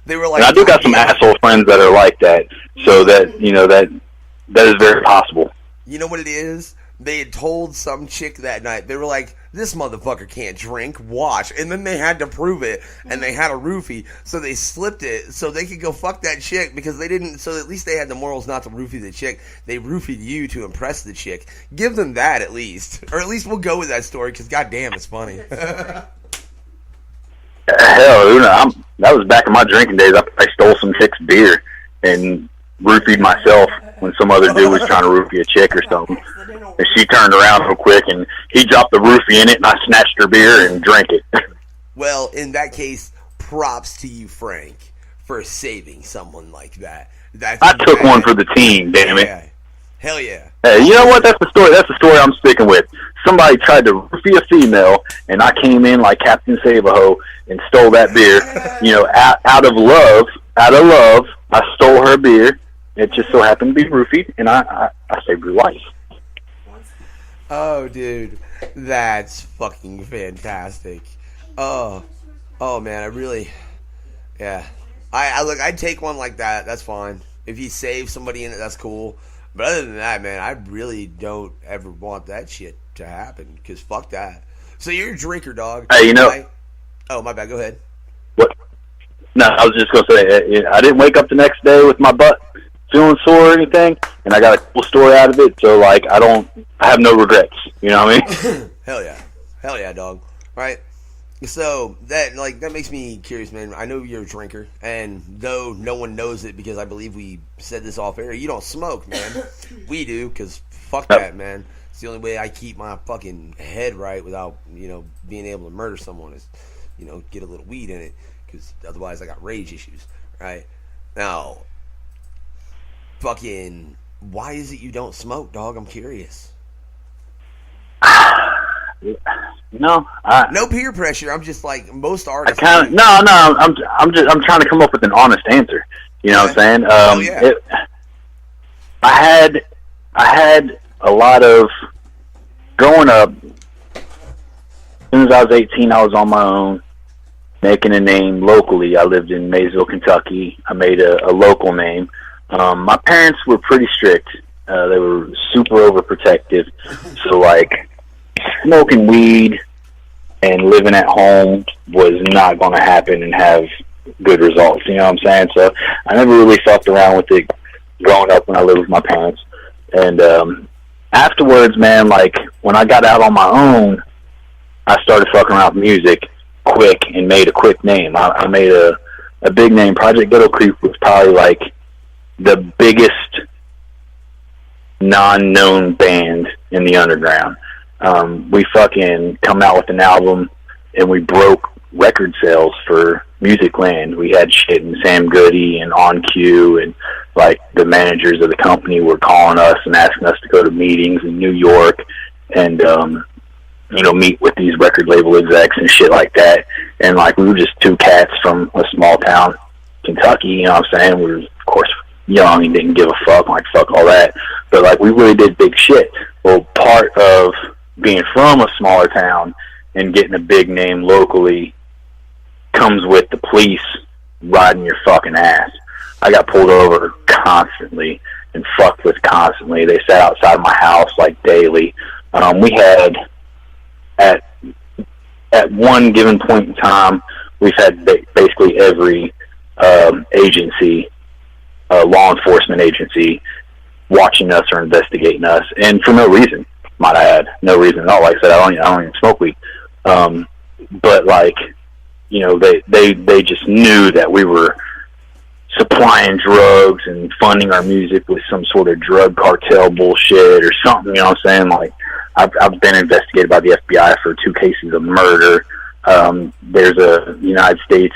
They were like,
and I do got some asshole friends that are like that, so that that is very possible.
You know what it is? They had told some chick that night. They were like, "This motherfucker can't drink. Watch." And then they had to prove it, and they had a roofie, so they slipped it so they could go fuck that chick because they didn't. So at least they had the morals not to roofie the chick. They roofied you to impress the chick. Give them that at least, or at least we'll go with that story because goddamn, it's funny.
Hell, that was back in my drinking days. I stole some chick's beer and roofied myself when some other dude was trying to roofie a chick or something. And she turned around real quick, and he dropped the roofie in it, and I snatched her beer and drank it.
Well, in that case, props to you, Frank, for saving someone like that.
I took one for the team, damn it.
Yeah. Hell yeah.
Hey, you know what? That's the story. That's the story I'm sticking with. Somebody tried to roofie a female, and I came in like Captain Save-A-Ho and stole that beer. Out of love, I stole her beer. It just so happened to be roofied, and I saved her life.
Oh, dude, that's fucking fantastic. Oh man, I really, yeah. I'd take one like that. That's fine. If you save somebody in it, that's cool. But other than that, man, I really don't ever want that shit to happen. Because fuck that. So you're a drinker, dog.
Hey,
Oh, my bad. Go ahead.
What? No, I was just going to say, I didn't wake up the next day with my butt feeling sore or anything, and I got a cool story out of it, so, like, I have no regrets. You know what I mean?
Hell yeah, dog. Right? So, that makes me curious, man. I know you're a drinker, and though no one knows it because I believe we said this off air, you don't smoke, man. We do, because fuck that, man. It's the only way I keep my fucking head right without, being able to murder someone is, get a little weed in it, because otherwise I got rage issues, right? Now, fucking, why is it you don't smoke, dog? I'm curious.
No
peer pressure. I'm just like most artists.
I'm trying to come up with an honest answer. You know what I'm saying? I had a lot of growing up. As soon as I was 18, I was on my own, making a name locally. I lived in Maysville, Kentucky. I made a local name. My parents were pretty strict. They were super overprotective. So, like, smoking weed and living at home was not going to happen and have good results. You know what I'm saying? So I never really fucked around with it growing up when I lived with my parents. And afterwards, man, like, when I got out on my own, I started fucking around with music quick and made a quick name. I made a big name. Project Ghetto Creep was probably, like, the biggest non-known band in the underground. We fucking come out with an album, and we broke record sales for Music Land. We had shit in Sam Goody and On Cue, and, like, the managers of the company were calling us and asking us to go to meetings in New York and, meet with these record label execs and shit like that. And, like, we were just two cats from a small town, Kentucky, you know what I'm saying? We were, of course, young and didn't give a fuck, like, fuck all that. But, like, we really did big shit. Well, part of being from a smaller town and getting a big name locally comes with the police riding your fucking ass. I got pulled over constantly and fucked with constantly. They sat outside my house, like, daily. We had, at one given point in time, we've had basically every agency, law enforcement agency, watching us or investigating us, and for no reason, might I add. No reason at all. Like I said, I don't even smoke weed. But, like, they just knew that we were supplying drugs and funding our music with some sort of drug cartel bullshit or something, you know what I'm saying? Like, I've been investigated by the FBI for 2 cases of murder. There's a United States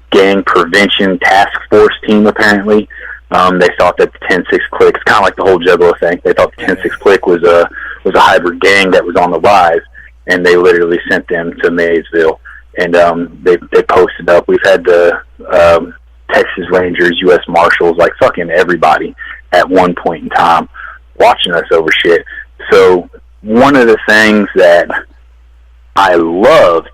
gang prevention task force team, apparently. They thought that the 10-6 Click, it's kind of like the whole Juggalo thing. They thought the 10-6 Click was a hybrid gang that was on the rise, and they literally sent them to Maysville. And they posted up. We've had the Texas Rangers, U.S. Marshals, like fucking everybody at one point in time watching us over shit. So one of the things that I loved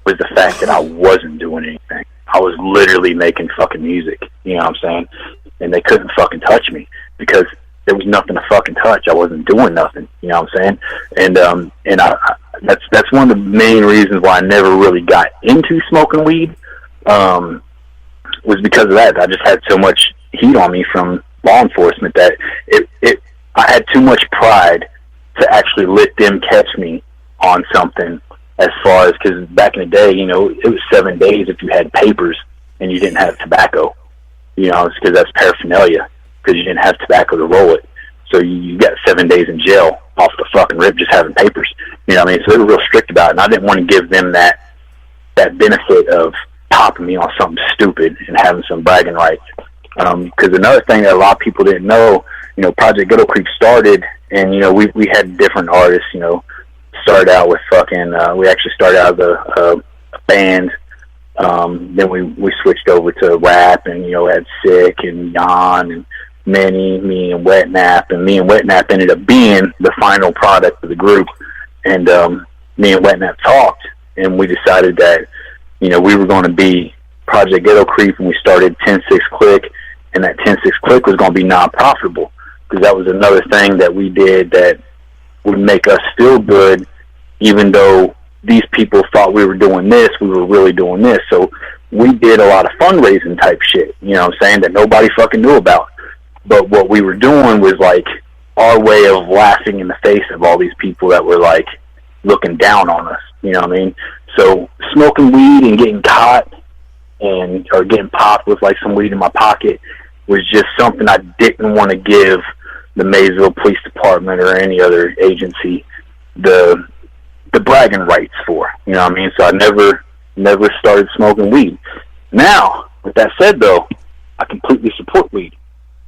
was the fact that I wasn't doing anything. I was literally making fucking music, you know what I'm saying? And they couldn't fucking touch me because there was nothing to fucking touch. I wasn't doing nothing, you know what I'm saying? And that's one of the main reasons why I never really got into smoking weed, was because of that. I just had so much heat on me from law enforcement that I had too much pride to actually let them catch me on something. As far as, because back in the day, you know, it was 7 days if you had papers and you didn't have tobacco, you know, it's because that's paraphernalia, because you didn't have tobacco to roll it. So you got 7 days in jail off the fucking rip just having papers, you know what I mean? So they were real strict about it, and I didn't want to give them that benefit of popping me on something stupid and having some bragging rights. Because another thing that a lot of people didn't know, you know, Project Ghetto Creek started, and, you know, we had different artists, you know, started out with fucking, we actually started out as a band, then we switched over to rap, and, you know, had Sick and Jan and Manny, me and Wet Nap, and me and Wet Nap ended up being the final product of the group. And me and Wet Nap talked, and we decided that, you know, we were going to be Project Ghetto Creep, and we started 10-6 Click, and that 10-6 Click was going to be non-profitable, because that was another thing that we did that would make us feel good, even though these people thought we were doing this, we were really doing this. So we did a lot of fundraising type shit, you know what I'm saying, that nobody fucking knew about. But what we were doing was like our way of laughing in the face of all these people that were like looking down on us, you know what I mean? So smoking weed and getting caught or getting popped with like some weed in my pocket was just something I didn't want to give the Maysville Police Department or any other agency the bragging rights for, you know what I mean? So I never started smoking weed. Now, with that said though, I completely support weed.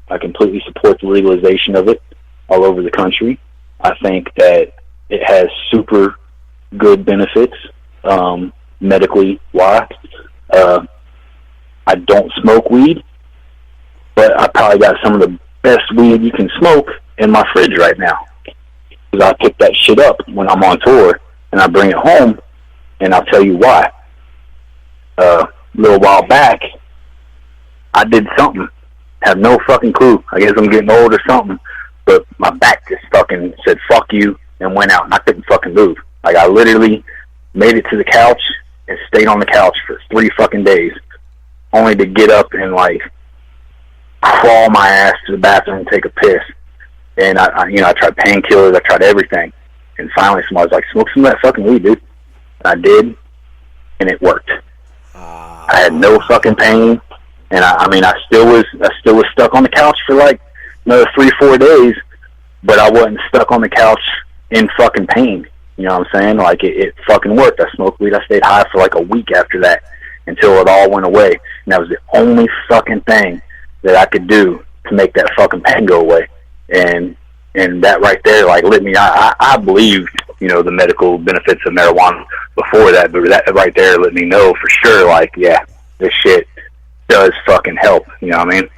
I completely support the legalization of it all over the country. I think that it has super good benefits, medically wise. I don't smoke weed, but I probably got some of the best weed you can smoke in my fridge right now. Because I pick that shit up when I'm on tour, and I bring it home, and I'll tell you why. A little while back, I did something. Have no fucking clue. I guess I'm getting old or something, but my back just fucking said fuck you and went out, and I couldn't fucking move. Like, I literally made it to the couch and stayed on the couch for 3 fucking days, only to get up and like crawl my ass to the bathroom and take a piss. And I tried painkillers, I tried everything, and finally somebody was like, smoke some of that fucking weed, dude. And I did, and it worked. I had no fucking pain, and I still was stuck on the couch for like another 3-4 days, but I wasn't stuck on the couch in fucking pain. You know what I'm saying? Like, it fucking worked. I smoked weed. I stayed high for like a week after that until it all went away. And that was the only fucking thing that I could do to make that fucking pain go away. And that right there, like, lit me. I believed, you know, the medical benefits of marijuana before that, but that right there let me know for sure, like, yeah, this shit does fucking help. You know what I mean?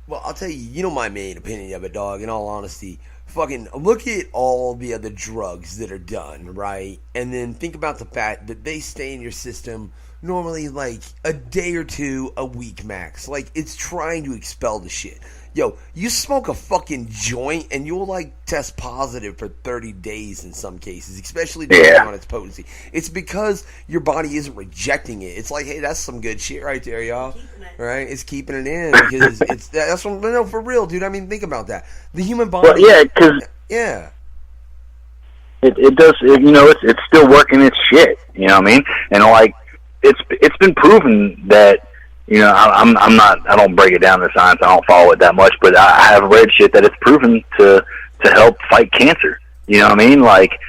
Well, I'll tell you, you know my main opinion of it, dog, in all honesty. Fucking look at all the other drugs that are done, right? And then think about the fact that they stay in your system normally like a day or two, a week max. Like, it's trying to expel the shit. Yo, you smoke a fucking joint and you'll like test positive for 30 days in some cases, especially depending on its potency. It's because your body isn't rejecting it. It's like, hey, that's some good shit right there, y'all. Right? It's keeping it in because that's what, no, for real, dude. I mean, think about that. The human body.
Well, yeah, because it does. You know, it's still working its shit. You know what I mean? And like, it's been proven that. You know, I don't break it down to science. I don't follow it that much, but I have read shit that it's proven to help fight cancer. You know what I mean? Like,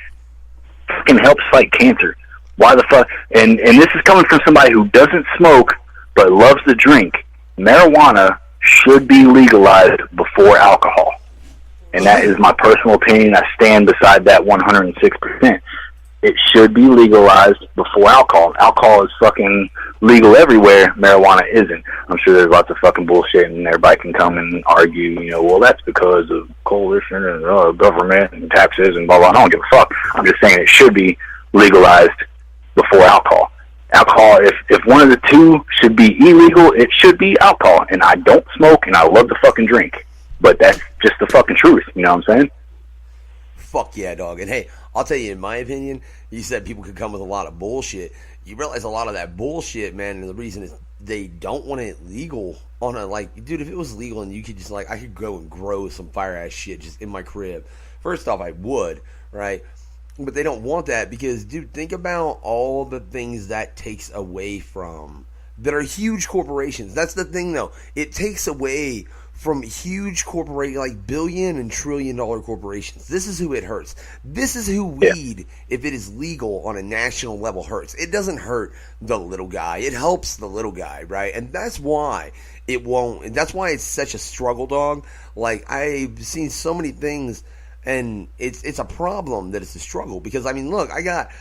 fucking helps fight cancer. Why the fuck? And this is coming from somebody who doesn't smoke but loves to drink. Marijuana should be legalized before alcohol. And that is my personal opinion. I stand beside that 106%. It should be legalized before alcohol. Alcohol is fucking legal everywhere. Marijuana isn't. I'm sure there's lots of fucking bullshit, and everybody can come and argue, you know, well, that's because of coalition and government and taxes and blah, blah. I don't give a fuck. I'm just saying it should be legalized before alcohol. Alcohol, if one of the two should be illegal, it should be alcohol. And I don't smoke, and I love to fucking drink. But that's just the fucking truth. You know what I'm saying?
Fuck yeah, dog. And hey, I'll tell you, in my opinion, you said people could come with a lot of bullshit. You realize a lot of that bullshit, man, and the reason is they don't want it legal on a, like, dude, if it was legal and you could just, like, I could go and grow some fire-ass shit just in my crib. First off, I would, right? But they don't want that because, dude, think about all the things that takes away from, that are huge corporations. That's the thing, though. It takes away from huge corporations, like billion and trillion dollar corporations. This is who it hurts. This is who weed, if it is legal on a national level, hurts. It doesn't hurt the little guy. It helps the little guy, right? And that's why it won't. And that's why it's such a struggle, dog. Like, I've seen so many things, and it's a problem that it's a struggle. Because, I mean, look,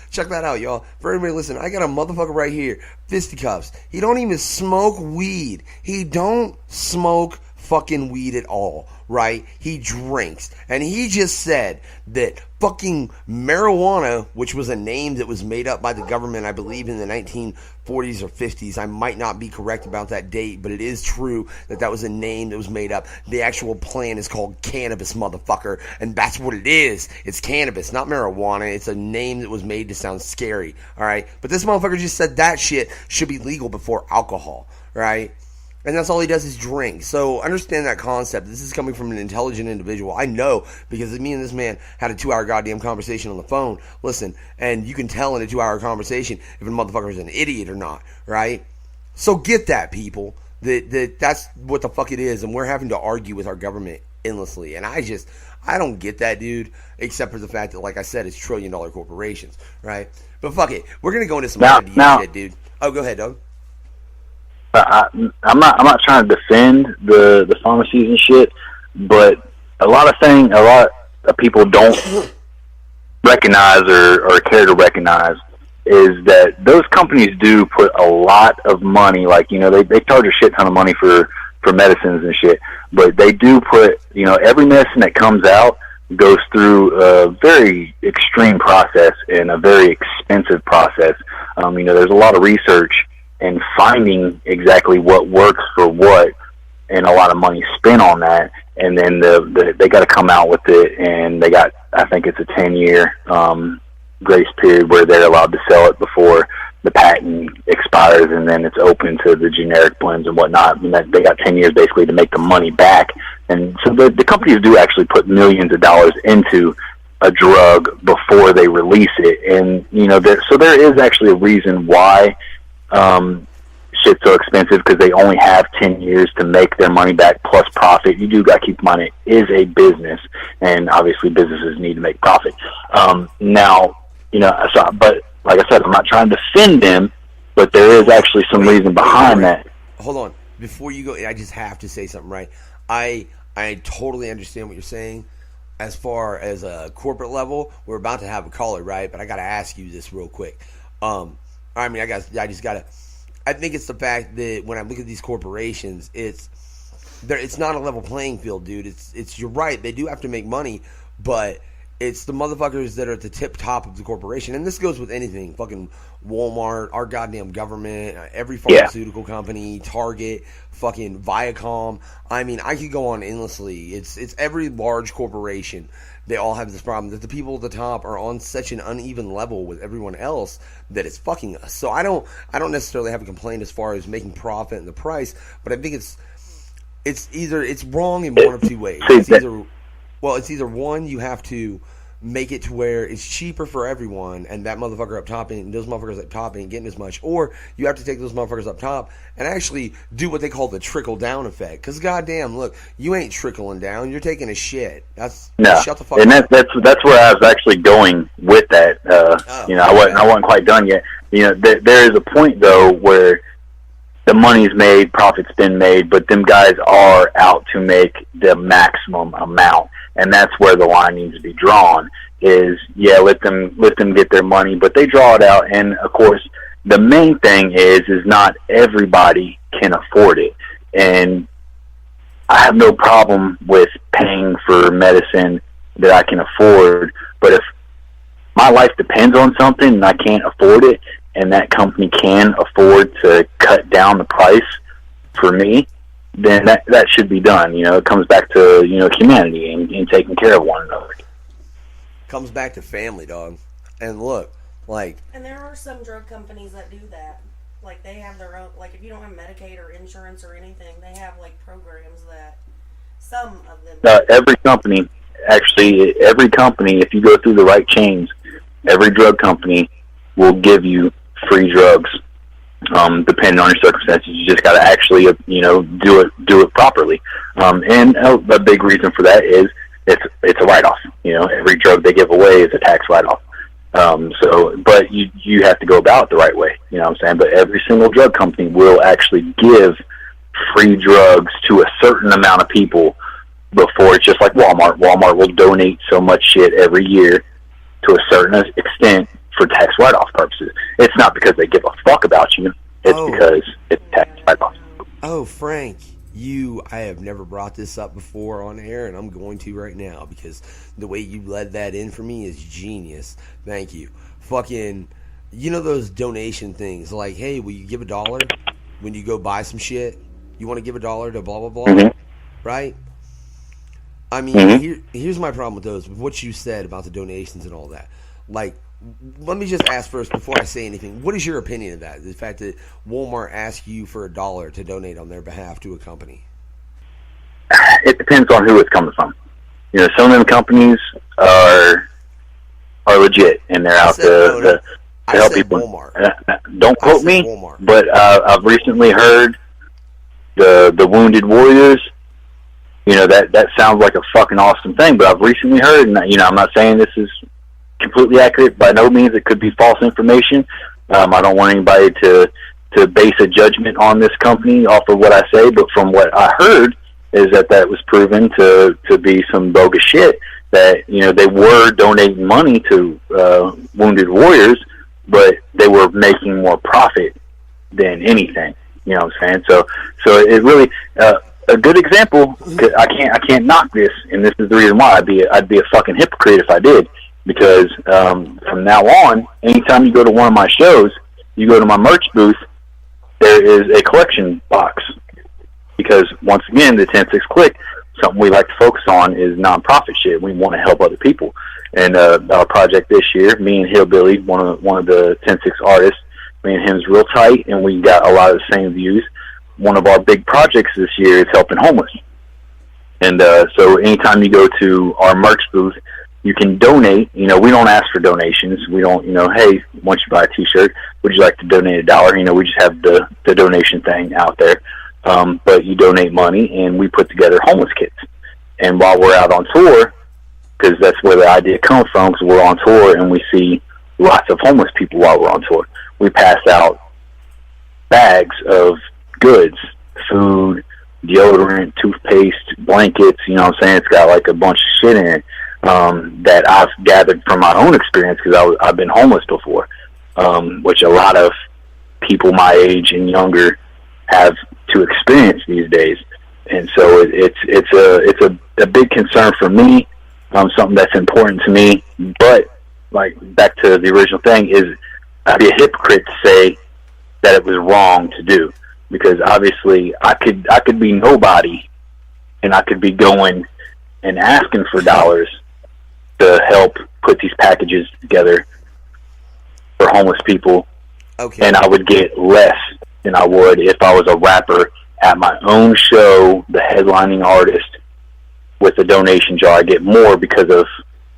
check that out, y'all. For everybody listening, I got a motherfucker right here, Fisticuffs. He don't even smoke weed. He don't smoke fucking weed at all, right? He drinks. And he just said that fucking marijuana, which was a name that was made up by the government, I believe in the 1940s or 50s. I might not be correct about that date, but it is true that that was a name that was made up. The actual plant is called cannabis, motherfucker. And that's what it is. It's cannabis, not marijuana. It's a name that was made to sound scary, all right? But this motherfucker just said that shit should be legal before alcohol, right? And that's all he does is drink. So understand that concept. This is coming from an intelligent individual. I know, because me and this man had a 2-hour goddamn conversation on the phone. Listen, and you can tell in a 2-hour conversation if a motherfucker is an idiot or not, right? So get that, people. That's what the fuck it is. And we're having to argue with our government endlessly. And I don't get that, dude, except for the fact that, like I said, it's trillion-dollar corporations, right? But fuck it. We're going to go into some idea shit, dude. Oh, go ahead, Doug.
I'm not trying to defend the pharmacies and shit, but a lot of people don't recognize or care to recognize is that those companies do put a lot of money, like, you know, they charge a shit ton of money for medicines and shit, but they do put, you know, every medicine that comes out goes through a very extreme process and a very expensive process. You know, there's a lot of research and finding exactly what works for what, and a lot of money spent on that, and then they got to come out with it, and they got, I think it's a 10-year grace period where they're allowed to sell it before the patent expires, and then it's open to the generic blends and whatnot. And that they got 10 years basically to make the money back, and so the companies do actually put millions of dollars into a drug before they release it, and you know, there is actually a reason why shit's so expensive, because they only have 10 years to make their money back plus profit. You do got to keep in mind it is a business, and obviously businesses need to make profit. Now, you know, but like I said, I'm not trying to defend them, but there is actually some reason behind that.
Hold on. Before you go, I just have to say something, right? I totally understand what you're saying. As far as a corporate level, we're about to have a caller, right? But I got to ask you this real quick. I mean, I think it's the fact that when I look at these corporations, it's not a level playing field, dude. It's you're right, they do have to make money, but it's the motherfuckers that are at the tip top of the corporation. And this goes with anything. Fucking Walmart, our goddamn government, every pharmaceutical company, Target, fucking Viacom. I mean, I could go on endlessly. It's every large corporation. They all have this problem that the people at the top are on such an uneven level with everyone else that it's fucking us. So I don't necessarily have a complaint as far as making profit and the price, but I think it's wrong in one of two ways. It's either one, you have to make it to where it's cheaper for everyone, and that motherfucker up top and those motherfuckers up top ain't getting as much, or you have to take those motherfuckers up top and actually do what they call the trickle down effect. Because goddamn, look, you ain't trickling down, you're taking a shit. That's
no,
shut the fuck
and
up.
that's where I was actually going with that. I wasn't quite done yet. There is a point though where the money's made, profit's been made, but them guys are out to make the maximum amount. And that's where the line needs to be drawn is, let them get their money, but they draw it out. And of course, the main thing is not everybody can afford it. And I have no problem with paying for medicine that I can afford. But if my life depends on something and I can't afford it, and that company can afford to cut down the price for me, then that should be done. It comes back to, humanity and taking care of one another.
Comes back to family, dog. And look, like...
And there are some drug companies that do that. Like, they have their own... Like, if you don't have Medicaid or insurance or anything, they have, like, programs that... Some of them...
Every company, if you go through the right chains, every drug company will give you free drugs. Depending on your circumstances, you just got to actually, do it properly. And a big reason for that is it's a write-off. Every drug they give away is a tax write-off. But you have to go about it the right way. You know what I'm saying? But every single drug company will actually give free drugs to a certain amount of people before. It's just like Walmart. Walmart will donate so much shit every year to a certain extent for tax write-off purposes. It's not because they give a fuck about you. It's because it's tax write-off.
Oh, Frank, I have never brought this up before on air, and I'm going to right now because the way you led that in for me is genius. Thank you. Fucking, those donation things, like, hey, will you give $1 when you go buy some shit? You want to give $1 to blah, blah, blah,
mm-hmm.
right? I mean, here's my problem with those, with what you said about the donations and all that. Like, let me just ask first before I say anything. What is your opinion of that? The fact that Walmart asks you for $1 to donate on their behalf to a company?
It depends on who it's coming from. Some of them companies are legit and they're out to help people.
Walmart.
Don't quote me,
Walmart.
But I've recently heard the Wounded Warriors. That sounds like a fucking awesome thing. But I've recently heard, and I'm not saying this is completely accurate by no means. It could be false information. I don't want anybody to base a judgment on this company off of what I say, but from what I heard is that was proven to be some bogus shit, that they were donating money to Wounded Warriors, but they were making more profit than anything. You know what I'm saying? So it really a good example. I can't knock this, and this is the reason why I'd be a fucking hypocrite if I did. Because from now on, anytime you go to one of my shows, you go to my merch booth, there is a collection box. Because once again, the 10-6 Click, something we like to focus on is nonprofit shit. We want to help other people. And our project this year, me and Hillbilly, one of the 10-6 artists, me and him's real tight, and we got a lot of the same views. One of our big projects this year is helping homeless. And so anytime you go to our merch booth, you can donate. We don't ask for donations. We don't, hey, once you buy a T-shirt, would you like to donate $1? We just have the donation thing out there. But you donate money, and we put together homeless kits. And while we're out on tour, because that's where the idea comes from, because we're on tour and we see lots of homeless people while we're on tour, we pass out bags of goods, food, deodorant, toothpaste, blankets. What I'm saying? It's got like a bunch of shit in it. That I've gathered from my own experience, because I've been homeless before, which a lot of people my age and younger have to experience these days. And so it's a big concern for me, something that's important to me. But like back to the original thing, is I'd be a hypocrite to say that it was wrong to do, because obviously I could be nobody, and I could be going and asking for dollars to help put these packages together for homeless people.
Okay.
And I would get less than I would if I was a rapper at my own show, the headlining artist with a donation jar. I get more because of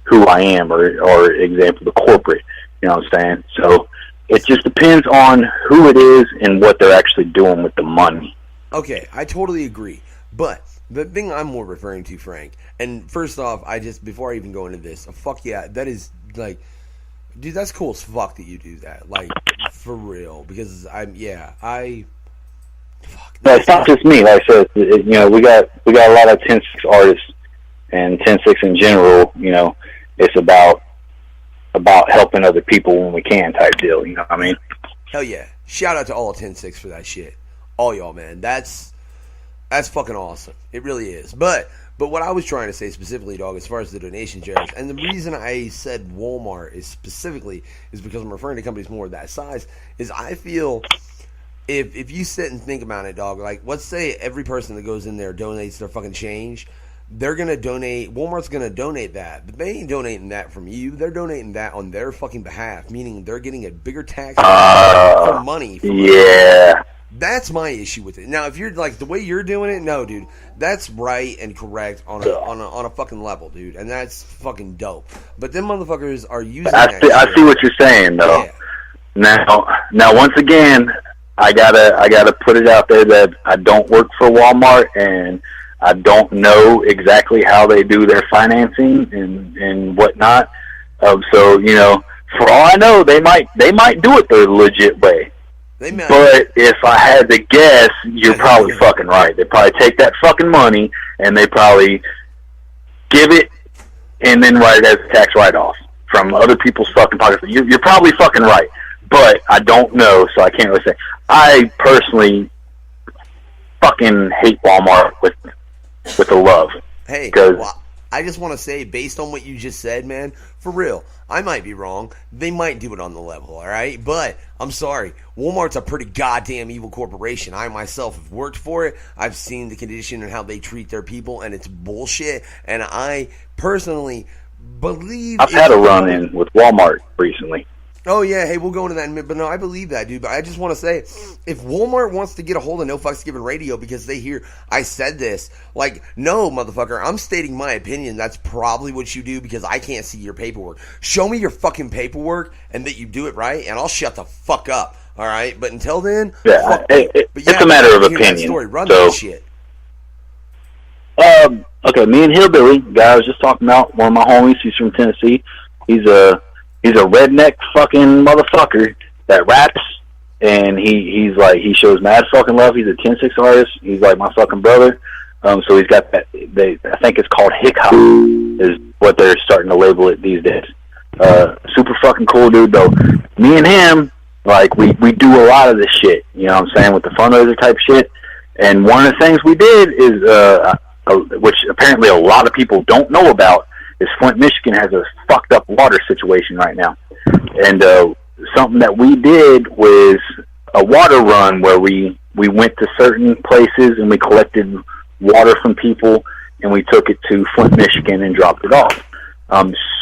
who I am, or example, the corporate. You know what I'm saying? So it just depends on who it is and what they're actually doing with the money.
Okay, I totally agree. But the thing I'm more referring to, Frank, and first off, before I even go into this, fuck yeah, that is, like, dude, that's cool as fuck that you do that. Like, for real. Because fuck.
No, it's not just me. Like I said, you know, we got a lot of 10-6 artists, and 10-6 in general, you know, it's about helping other people when we can type deal, you know what I mean?
Hell yeah. Shout out to all 10-6 for that shit. All y'all, man. That's fucking awesome. It really is. But what I was trying to say specifically, dog, as far as the donation shares, and the reason I said Walmart is because I'm referring to companies more of that size, is I feel if you sit and think about it, dog, like, let's say every person that goes in there donates their fucking change, they're going to donate, Walmart's going to donate that, but they ain't donating that from you, they're donating that on their fucking behalf, meaning they're getting a bigger tax for money.
Yeah.
That's my issue with it. Now, if you're like the way you're doing it, no, dude, that's right and correct on a fucking level, dude, and that's fucking dope. But them motherfuckers are using.
I see what you're saying, though. Yeah. Now, once again, I gotta put it out there that I don't work for Walmart, and I don't know exactly how they do their financing and whatnot. So, you know, for all I know, they might do it the legit way. But if I had to guess, you're probably fucking right. They probably take that fucking money and they probably give it and then write it as a tax write-off from other people's fucking pockets. You're probably fucking right, but I don't know, so I can't really say. I personally fucking hate Walmart with a love.
Hey, well, I just want to say, based on what you just said, man, for real, I might be wrong. They might do it on the level, all right? But I'm sorry. Walmart's a pretty goddamn evil corporation. I myself have worked for it. I've seen the condition and how they treat their people, and it's bullshit. And I personally believe...
I've had a run-in with Walmart recently.
Oh, yeah, hey, we'll go into that in a minute. But no, I believe that, dude. But I just want to say, if Walmart wants to get a hold of No Fucks Given Radio because they hear I said this, like, no, motherfucker, I'm stating my opinion. That's probably what you do because I can't see your paperwork. Show me your fucking paperwork and that you do it right, and I'll shut the fuck up, all right? But until then,
it's a matter of opinion.
Story. Run that shit.
Okay, me and Hillbilly, the guy I was just talking about, one of my homies, he's from Tennessee. He's a redneck fucking motherfucker that raps, and he's like, he shows mad fucking love. He's a 10-6 artist. He's like my fucking brother. So he's got that. I think it's called hip hop is what they're starting to label it these days. Super fucking cool dude though. Me and him, like we do a lot of this shit. You know what I'm saying, with the fundraiser type shit. And one of the things we did is, which apparently a lot of people don't know about, is Flint, Michigan has a fucked up water situation right now. And something that we did was a water run where we went to certain places and we collected water from people and we took it to Flint, Michigan and dropped it off.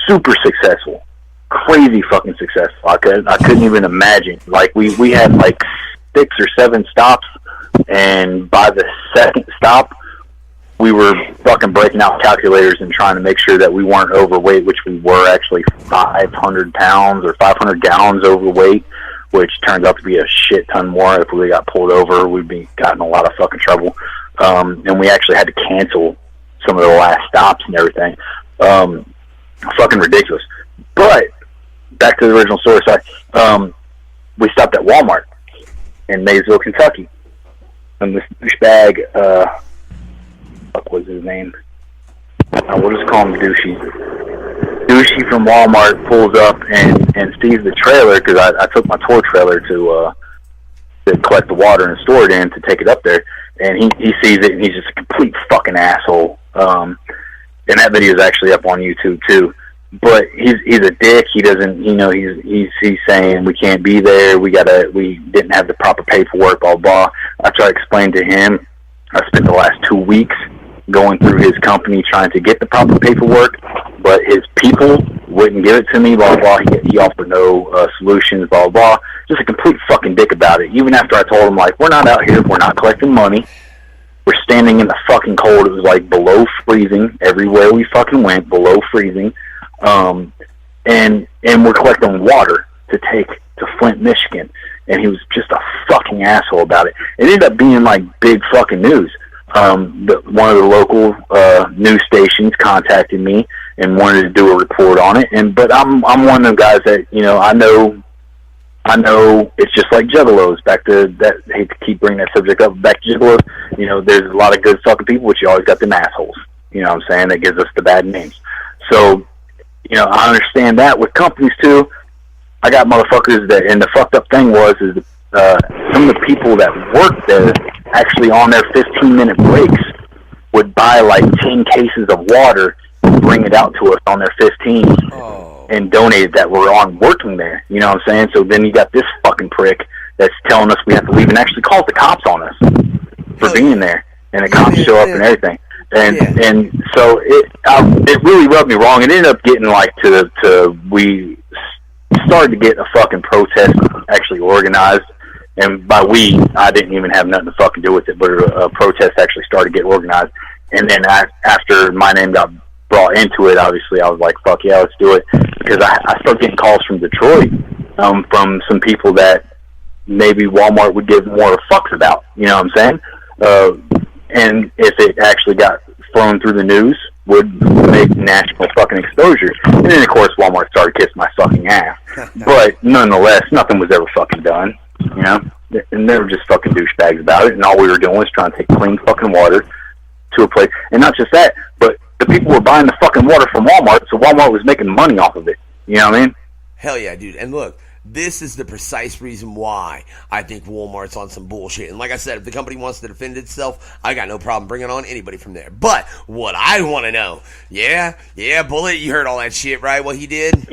Super successful. Crazy fucking successful. I couldn't even imagine. Like we had like 6 or 7 stops, and by the second stop we were fucking breaking out calculators and trying to make sure that we weren't overweight, which we were actually 500 pounds or 500 gallons overweight, which turned out to be a shit ton more. If we got pulled over, we'd be gotten a lot of fucking trouble. And we actually had to cancel some of the last stops and everything. Fucking ridiculous. But back to the original story. Sorry. We stopped at Walmart in Maysville, Kentucky, and this douchebag, what was his name? We'll just call him Douchey. Douchey from Walmart pulls up and sees the trailer, because I took my tour trailer to collect the water and store it in to take it up there, and he sees it and he's just a complete fucking asshole. And that video is actually up on YouTube too. But he's a dick. He doesn't, you know, he's saying we can't be there. We didn't have the proper paperwork, blah blah. I try to explain to him. I spent the last 2 weeks going through his company trying to get the proper paperwork, but his people wouldn't give it to me, blah blah. He offered no solutions, blah blah. Just a complete fucking dick about it. Even after I told him, like, we're not out here, we're not collecting money. We're standing in the fucking cold. It was like below freezing everywhere we fucking went, below freezing. and we're collecting water to take to Flint, Michigan. And he was just a fucking asshole about it. It ended up being like big fucking news. One of the local news stations contacted me and wanted to do a report on it. But I'm one of them guys that, you know, I know it's just like Juggalos. Back to that, I hate to keep bringing that subject up. Back to Juggalos, you know, there's a lot of good fucking people, but you always got them assholes. You know what I'm saying? That gives us the bad names. So, you know, I understand that with companies too. I got motherfuckers that, and the fucked up thing was, some of the people that worked there actually on their 15-minute breaks would buy like 10 cases of water and bring it out to us on their 15 and donate that were on working there. You know what I'm saying? So then you got this fucking prick that's telling us we have to leave and actually calls the cops on us for being there. And the cops show up and everything. And so it really rubbed me wrong. It ended up getting like we started to get a fucking protest actually organized, and by we, I didn't even have nothing to fucking do with it, but a protest actually started to get organized. And then after my name got brought into it, obviously I was like, fuck yeah, let's do it, because I started getting calls from Detroit, from some people that maybe Walmart would give more fucks about, you know what I'm saying? And if it actually got thrown through the news, would make national fucking exposure. And then, of course, Walmart started kissing my fucking ass. But nonetheless, nothing was ever fucking done, you know? And they were just fucking douchebags about it, and all we were doing was trying to take clean fucking water to a place. And not just that, but the people were buying the fucking water from Walmart, so Walmart was making money off of it. You know what I mean?
Hell yeah, dude. And look, this is the precise reason why I think Walmart's on some bullshit. And like I said, if the company wants to defend itself, I got no problem bringing on anybody from there. But what I want to know, yeah, Bullet, you heard all that shit, right? What he did?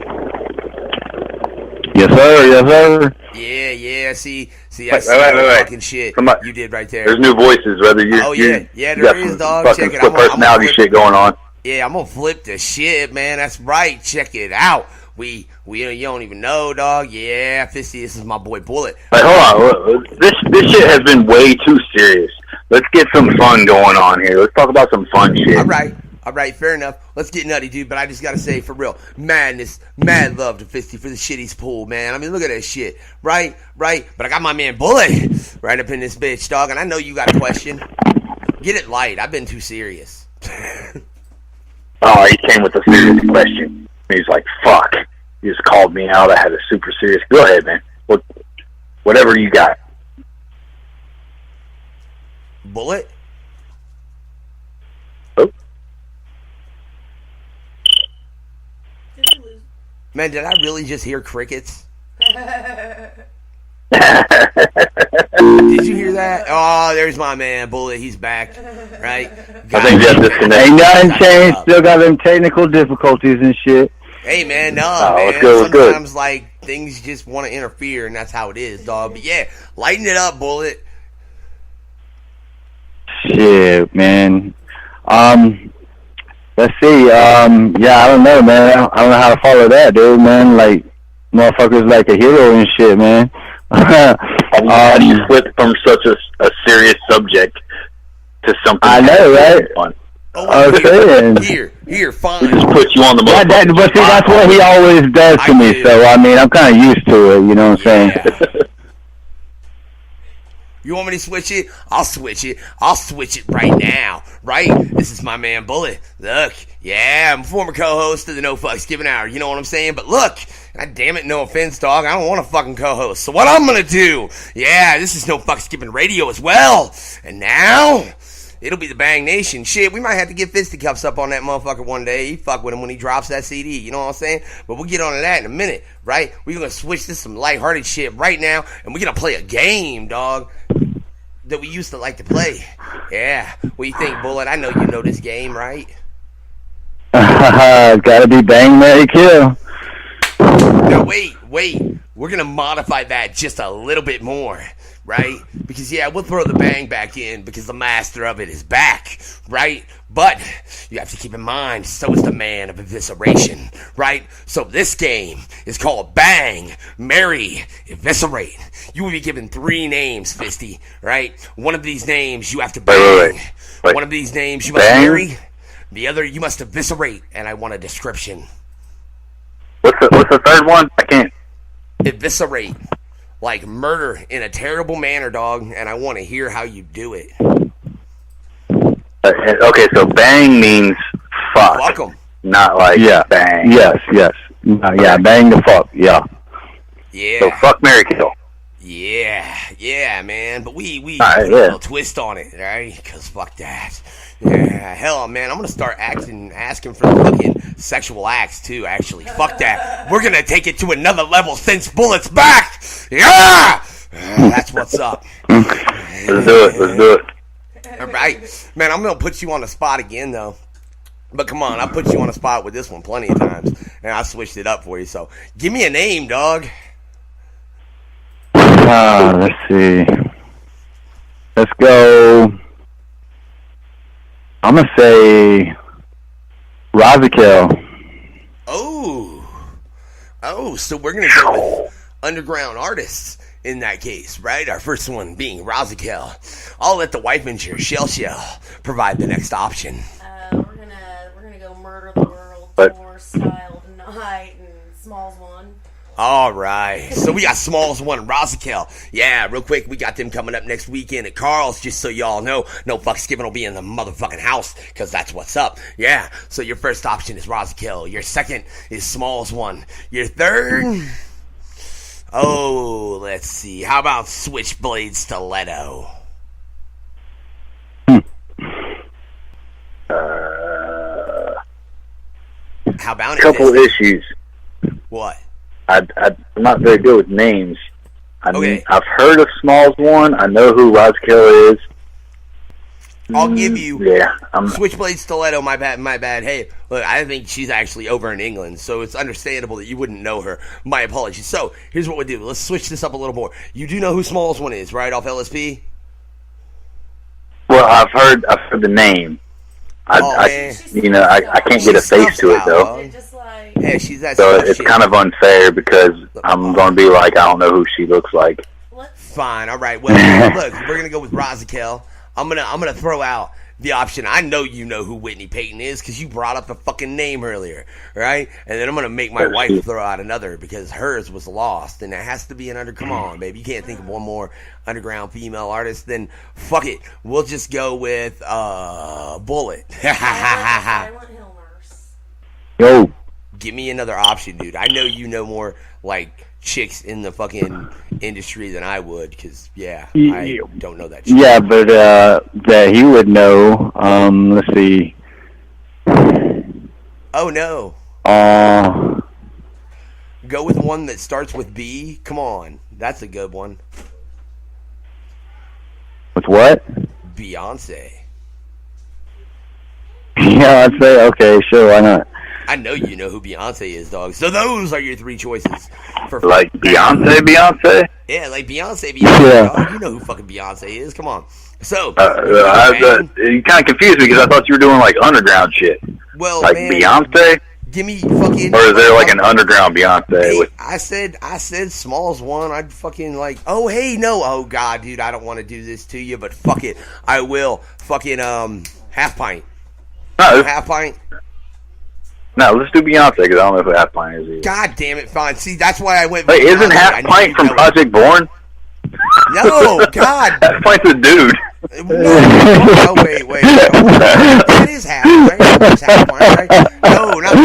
Yes, sir.
Yeah. See, I see the fucking shit you did right there.
There's new voices, brother.
There is, dog.
Fucking
Check it.
personality shit going on.
Yeah, I'm gonna flip the shit, man. That's right. Check it out. You don't even know, dog. Yeah, Fisty, this is my boy Bullet.
Hey, hold on. This shit has been way too serious. Let's get some fun going on here. Let's talk about some fun shit.
All right, fair enough. Let's get nutty, dude. But I just gotta say, for real, mad love to Fisty for the shit he's pulled, man. I mean, look at that shit, right? But I got my man Bullet right up in this bitch, dog. And I know you got a question. Get it light. I've been too serious.
Oh, he came with a serious question. He's like, fuck. He just called me out. I had a super serious. Go ahead, man. Whatever you got.
Bullet?
Oh.
Man, did I really just hear crickets? Did you hear that? Oh, there's my man, Bullet. He's back, right?
I think that's disconnected.
Ain't nothing changed. Still got them technical difficulties and shit.
Hey, man, man. Sometimes, like, things just want to interfere, and that's how it is, dog. But, yeah, lighten it up, Bullet.
Shit, man. Let's see. Yeah, I don't know, man. I don't know how to follow that, dude, man. Like, motherfuckers like a hero and shit, man.
How do you flip from such a serious subject to something?
I know, right?
Fun?
Here, fine.
Just put you on the most.
But see, that's what he always does to me. So I mean, I'm kind of used to it. You know what I'm saying?
You want me to switch it? I'll switch it. I'll switch it right now. Right? This is my man Bullet. Look, yeah, I'm a former co-host of the No Fucks Given Hour. You know what I'm saying? But look, god damn it, no offense, dog. I don't want a fucking co-host. So what I'm gonna do? Yeah, this is No Fucks Given Radio as well. And now it'll be the Bang Nation. Shit, we might have to get fisticuffs up on that motherfucker one day. You fuck with him when he drops that CD. You know what I'm saying? But we'll get on to that in a minute, right? We're going to switch to some lighthearted shit right now, and we're going to play a game, dog, that we used to like to play. Yeah. What do you think, Bullet? I know you know this game, right?
Gotta be Bang, Marry, Kill.
Now, wait. We're going to modify that just a little bit more. Right? Because, yeah, we'll throw the bang back in because the master of it is back, right? But you have to keep in mind, so is the man of evisceration, right? So this game is called Bang, Marry, Eviscerate. You will be given 3 names, Fisty, right? One of these names you have to bang. One of these names you must marry. The other you must eviscerate, and I want a description.
What's the third one? I can't.
Eviscerate. Like murder in a terrible manner, dog, and I want to hear how you do it.
Okay, so bang means fuck.
Fuck 'em.
Not like bang.
Yes. Yeah, bang the fuck. Yeah.
Yeah.
So fuck, marry, kill.
Yeah, man. But we
All
put
right,
a little twist on it, right? Because fuck that. Yeah, hell, man. I'm gonna start asking for the fucking sexual acts too. Actually, fuck that. We're gonna take it to another level since Bullet's back. Yeah, that's what's up.
Let's do it.
All right, man. I'm gonna put you on the spot again, though. But come on, I put you on the spot with this one plenty of times, and I switched it up for you. So, give me a name, dog.
Let's see. Let's go. I'm gonna say Razakel.
Oh, so we're gonna go with underground artists in that case, right? Our first one being Razakel. I'll let the wife injure Shell provide the next option.
We're gonna go Murder the World Tour style tonight and Smalls one.
All right, so we got Smalls one and Razakel. Yeah, real quick, we got them coming up next weekend at Carl's, just so y'all know. No Fucks Given will be in the motherfucking house, because that's what's up. Yeah, so your first option is Razakel. Your second is Smalls one. Your third... Oh, let's see. How about Switchblade Stiletto? How about it?
Couple issues.
What?
I'm not very good with names.
Okay.
I've heard of Smalls one. I know who Razakel is.
I'll give you
Yeah.
Switchblade Stiletto, my bad. Hey, look, I think she's actually over in England, so it's understandable that you wouldn't know her. My apologies. So, here's what we do. Let's switch this up a little more. You do know who Smalls one is, right, off LSP?
Well, I've heard the name.
Man.
I can't get a face to it though.
It just like
Yeah, she's that
So
stuff
it's
shit.
kind of unfair because I'm going to be like, I don't know who she looks like.
Fine, all right. Well, look, we're gonna go with Razakel. I'm gonna throw out the option. I know you know who Whitney Payton is because you brought up the fucking name earlier, right? And then I'm gonna make my wife throw out another because hers was lost, and it has to be an Come on, baby, you can't think of one more underground female artist. Then fuck it, we'll just go with Bullet.
Silent Hill Nurse.
Yo.
Give me another option, dude. I know you know more like chicks in the fucking industry than I would, because I don't know that shit.
Yeah, but that he would know. Let's see.
Oh no. Go with one that starts with B. Come on, that's a good one.
With what?
Beyonce.
Yeah, I'd say okay, sure, why not?
I know you know who Beyonce is, dog. So those are your three choices for
Like Beyonce?
Yeah, like Beyonce,
Yeah.
dog. You know who fucking Beyonce is. Come on. So,
You kind of confused me because I thought you were doing like underground shit.
well,
Like
man,
Beyonce?
give me fucking.
Or is there like an underground Beyonce?
Hey,
With,
I said Smalls one. I'd fucking like. Oh hey, no. Oh god, dude, I don't want to do this to you, but fuck it, I will. Fucking Half Pint.
no,
Half Pint.
let's do Beyonce because I don't know who Half Pint is either.
God damn it, fine. See, that's why I went.
Wait, isn't
Beyonce.
Half
I knew
Pint
you'd
from
know it.
Project Born?
No, God.
Half Pint's a dude.
No, wait. It is Half Pint. It's Half Pint, right? No, not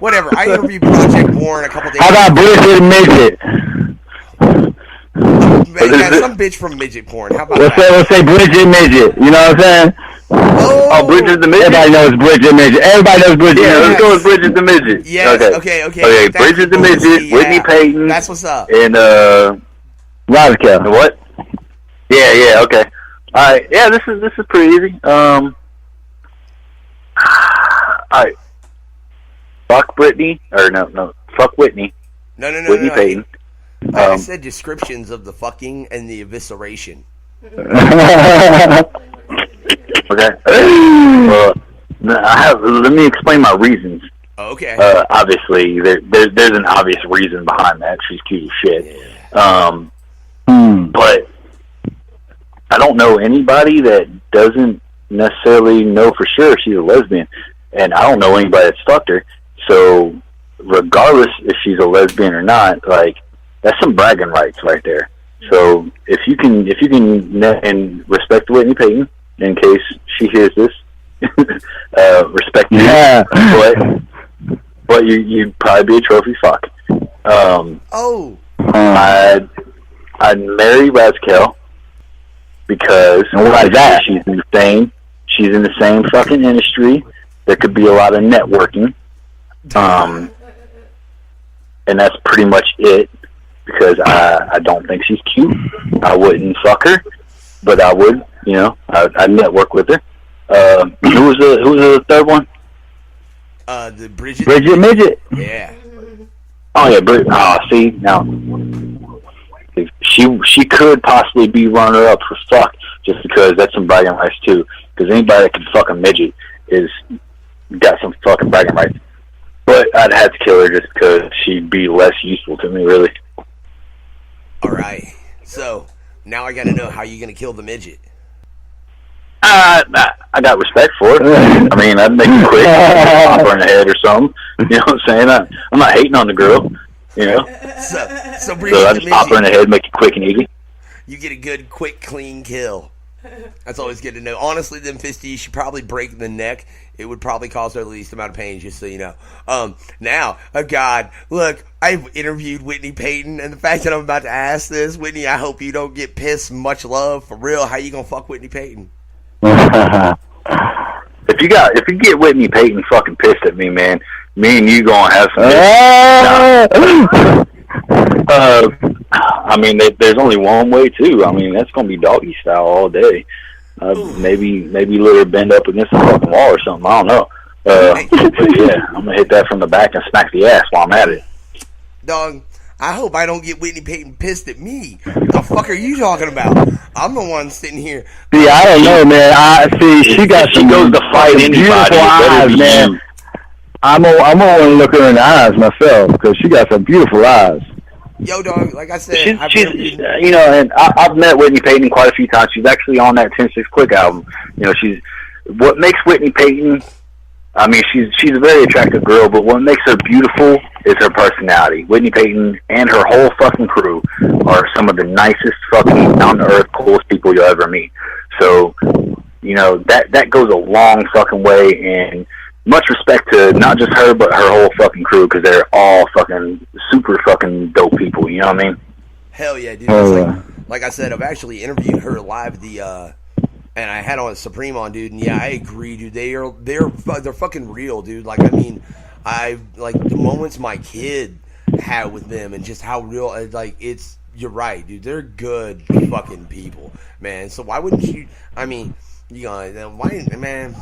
whatever. I interviewed Project Born a couple days
How about Bridget Midget?
Yeah, some bitch from Midget Porn. How about
Let's
that?
say Bridget Midget. You know what I'm saying?
Oh, Bridget the Midget?
Everybody knows Bridget Midget. Everybody knows Bridget
Yeah,
Midget.
let's go with Bridget the Midget.
Yes, okay.
Okay,
That's
Bridget the
cool.
Midget,
Yeah.
Whitney Payton,
That's what's up.
and
Razakel.
what? Yeah, okay. All right, yeah, this is pretty easy. All right, fuck Britney, or no, fuck Whitney.
No.
Whitney Payton.
I said descriptions of the fucking and the evisceration.
Okay. Well, let me explain my reasons.
Okay.
Obviously, there's an obvious reason behind that. She's cute as shit. But I don't know anybody that doesn't necessarily know for sure she's a lesbian, and I don't know anybody that's fucked her. So
regardless if she's a lesbian or not, like that's some bragging rights right there. So if you can and respect Whitney Payton in case she hears this, respect you. Yeah. But you'd probably be a trophy fuck. I'd marry Raquel because she's in the same fucking industry. There could be a lot of networking. And that's pretty much it, because I don't think she's cute. I wouldn't fuck her, but I would, I'd network with her. Who was the third one?
The Bridget
Midget.
Yeah.
Oh yeah, see now, she could possibly be runner up for fuck, just because that's some bragging rights too. Because anybody that can fuck a midget is got some fucking bragging rights. But I'd have to kill her just because she'd be less useful to me, really.
All right. So now I got to know how you're gonna kill the midget.
I got respect for it. I mean, I'd make it quick, pop her in the head or something. You know what I'm saying? I'm not hating on the girl. So
I
just pop her in the head, make it quick and easy.
You get a good, quick, clean kill. That's always good to know. Honestly, then Fisty, you should probably break the neck. It would probably cause her the least amount of pain, just so you know. Now, God, look, I've interviewed Whitney Payton, and the fact that I'm about to ask this, Whitney, I hope you don't get pissed. Much love, for real. How you gonna fuck Whitney Payton?
If you get Whitney Payton fucking pissed at me, man, me and you gonna have some. I mean, there's only one way too. I mean, that's gonna be doggy style all day. Maybe let her bend up against the fucking wall or something. I don't know. But yeah, I'm gonna hit that from the back and smack the ass while I'm at it.
Dog, I hope I don't get Whitney Payton pissed at me. What the fuck are you talking about? I'm the one sitting here.
See, I don't know, man. She goes to fight anybody. Eyes, man. I'm gonna want to look her in the eyes myself, because she got some beautiful eyes.
Yo, dog, like I said,
she's and I've met Whitney Payton quite a few times. She's actually on that 10-6 Quick album. What makes Whitney Payton, I mean, she's a very attractive girl, but what makes her beautiful is her personality. Whitney Payton and her whole fucking crew are some of the nicest fucking down-to-earth, coolest people you'll ever meet. So, that goes a long fucking way, and much respect to not just her, but her whole fucking crew, because they're all fucking super fucking dope people, you know what I mean?
Hell yeah, dude. Like I said, I've actually interviewed her live, and I had on Supreme on, dude, and yeah, I agree, dude. They're fucking real, dude. Like, I mean, the moments my kid had with them, and just how real, you're right, dude. They're good fucking people, man. So why wouldn't you? I mean, why, man?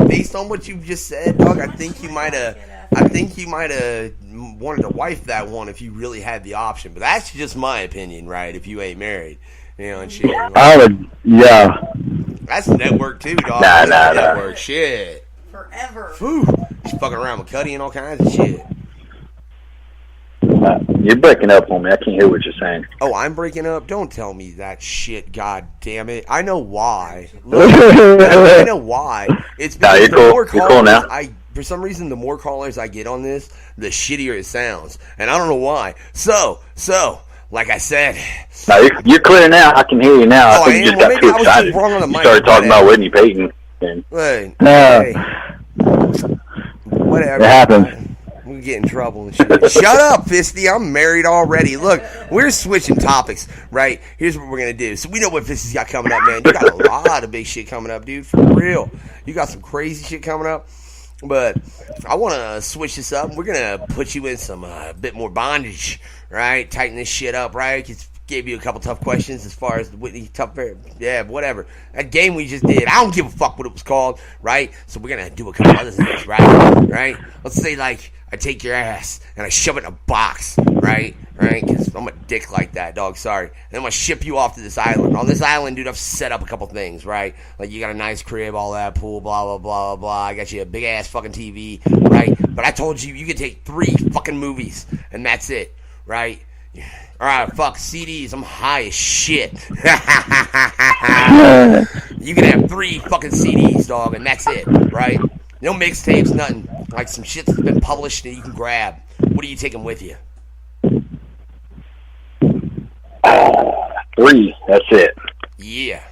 Based on what you just said, dog, I think you might have wanted to wife that one if you really had the option. But that's just my opinion, right? If you ain't married, and shit.
I would, yeah.
That's network too, dog.
Nah.
Network shit.
Forever.
Whew. She's fucking around with Cuddy and all kinds of shit.
You're breaking up on me. I can't hear what you're saying.
Oh, I'm breaking up? Don't tell me that shit, god damn it. I know why. Look, I know why. It's because the more callers for some reason, the more callers I get on this, the shittier it sounds. And I don't know why. So, like I said...
No, you're clear now. I can hear you now. I think you just got too excited. You started talking about Whitney Payton.
Hey. Whatever.
It happens.
We get in trouble and shit. Shut up, Fisty. I'm married already. Look, we're switching topics, right? Here's what we're going to do. So we know what Fisty's got coming up, man. You got a lot of big shit coming up, dude. For real. You got some crazy shit coming up. But I want to switch this up. We're going to put you in some bit more bondage, right? Tighten this shit up, right? Gave you a couple tough questions as far as the Whitney whatever. That game we just did, I don't give a fuck what it was called, right? So we're going to do a couple other things, right? Let's say, like, I take your ass and I shove it in a box, right? Because I'm a dick like that, dog, sorry. And I'm going to ship you off to this island. On this island, dude, I've set up a couple things, right? Like, you got a nice crib, all that, pool, blah, blah, blah, blah. I got you a big-ass fucking TV, right? But I told you could take 3 fucking movies, and that's it, right? Alright, fuck CDs. I'm high as shit. You can have 3 fucking CDs, dog, and that's it, right? No mixtapes, nothing. Like some shit that's been published that you can grab. What are you taking with you?
3. That's it.
Yeah.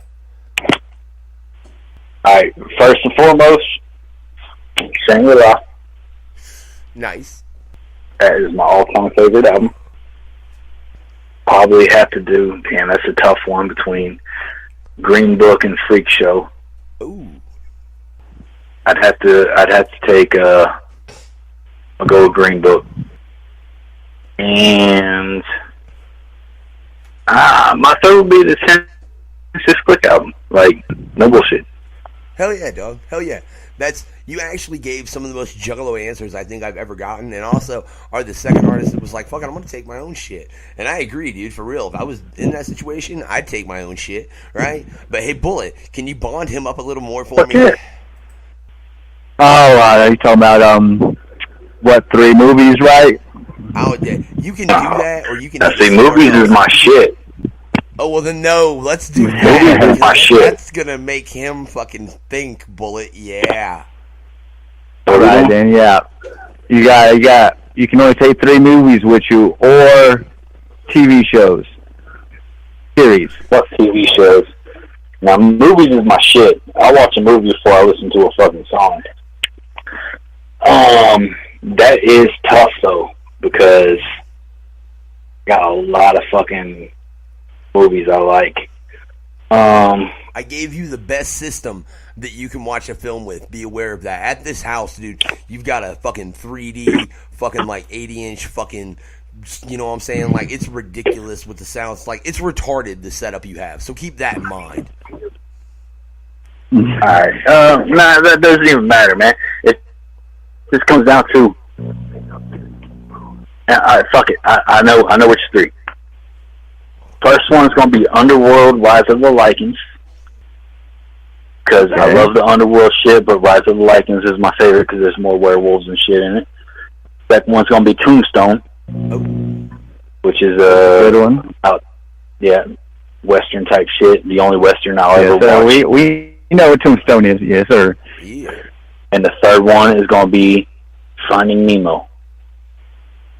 All right. First and foremost, Shangri-La.
Nice.
That is my all-time favorite album. Probably have to do. Damn, that's a tough one between Green Book and Freak Show.
Ooh.
I'd have to take. I'll go with Green Book. And my third would be the 10-6 Click album. Like, no bullshit.
Hell yeah, dog. Hell yeah. You actually gave some of the most juggalo answers I think I've ever gotten, and also are the second artist that was like, fuck it, I'm going to take my own shit. And I agree, dude, for real. If I was in that situation, I'd take my own shit, right? But hey, Bullet, can you bond him up a little more for me?
Yeah. Oh, you talking about, 3 movies, right?
Oh, yeah. You can do that, or you can...
I see, movies is my shit.
Oh, well then no, let's do
Movies
that.
is my shit.
That's going to make him fucking think, Bullet, yeah.
All right, then, yeah. You can only take 3 movies with you or TV shows. Series.
What TV shows? Now, movies is my shit. I watch a movie before I listen to a fucking song. That is tough, though, because I got a lot of fucking movies I like.
I gave you the best system that you can watch a film with. Be aware of that. At this house, dude, you've got a fucking 3D, fucking like 80-inch fucking, you know what I'm saying? Like, it's ridiculous with the sounds. Like, it's retarded, the setup you have. So keep that in mind.
Alright. Nah, that doesn't even matter, man. It just comes down to... fuck it. I know which 3. First one's going to be Underworld, Rise of the Lycans. Because I love the Underworld shit, but Rise of the Lycans is my favorite because there's more werewolves and shit in it. Second one's going to be Tombstone. Which is a good one. Western type shit. The only Western I'll ever watch.
We know what Tombstone is, yes, sir.
Yeah.
And the third one is going to be Finding Nemo.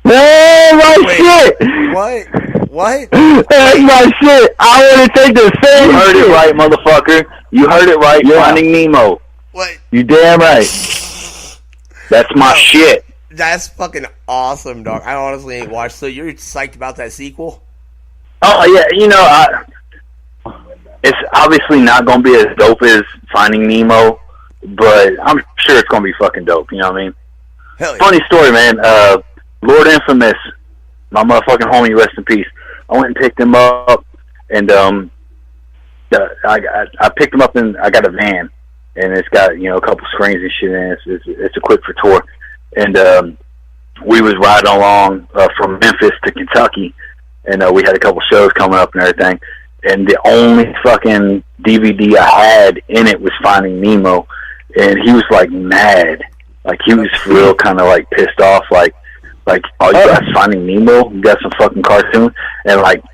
Oh, my shit!
What?
That's my shit! I want to take the same
You heard
shit.
it right, motherfucker. You heard it right. Yeah. Finding Nemo.
What?
You damn right.
That's my shit.
That's fucking awesome, dog. I honestly ain't watched. So you're psyched about that sequel?
Oh, yeah. You know, it's obviously not going to be as dope as Finding Nemo, but I'm sure it's going to be fucking dope. You know what I mean?
Hell yeah.
Funny story, man. Lord Infamous, my motherfucking homie, rest in peace. I went and picked him up, and I picked him up, and I got a van, and it's got, you know, a couple screens and shit in it. It's equipped for tour, and we was riding along from Memphis to Kentucky, and we had a couple shows coming up and everything, and the only fucking DVD I had in it was Finding Nemo, and he was like mad, like he was real kind of like pissed off, like, oh, you guys Finding Nemo? You got some fucking cartoon? And, like,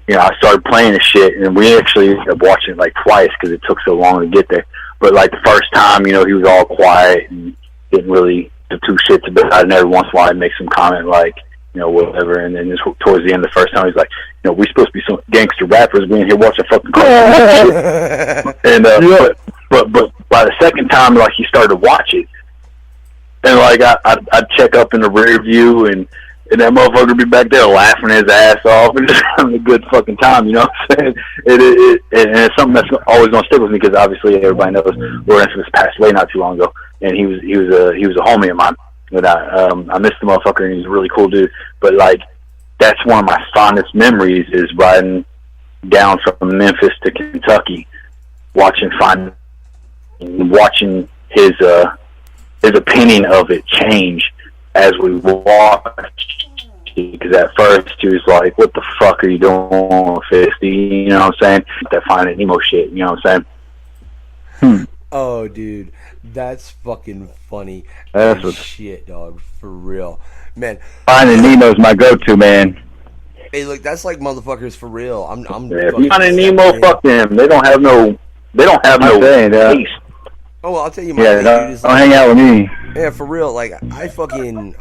you know, I started playing the shit, and we actually ended up watching it, like, twice because it took so long to get there. But, like, the first time, you know, he was all quiet and didn't really do 2 shits about it, and every once in a while I'd make some comment, like, you know, whatever. And then just towards the end of the first time, he's like, you know, we supposed to be some gangster rappers. We in here watching fucking cartoon shit. And, but by the second time, like, he started to watch it, and, like, I'd check up in the rear view, and that motherfucker would be back there laughing his ass off and just having a good fucking time, you know what I'm saying? And it's something that's always going to stick with me because obviously everybody knows Lord Infamous passed away not too long ago, and he was a homie of mine. But I missed the motherfucker, and he's a really cool dude. But, like, that's one of my fondest memories is riding down from Memphis to Kentucky, watching his opinion of it change as we watched. Because at first he was like, "What the fuck are you doing, Fisty?" You know what I'm saying? That Finding Nemo shit. You know what I'm saying?
Oh, dude, that's fucking funny.
That's
as shit, dog. For real, man.
Finding Nemo's my go-to, man.
Hey, look, that's like motherfuckers for real. I'm
Finding Nemo, fuck them. They don't have no taste.
Oh, well, I'll tell you my
Yeah,
thing,
don't,
dude.
don't hang out with me.
Yeah, for real. Like, I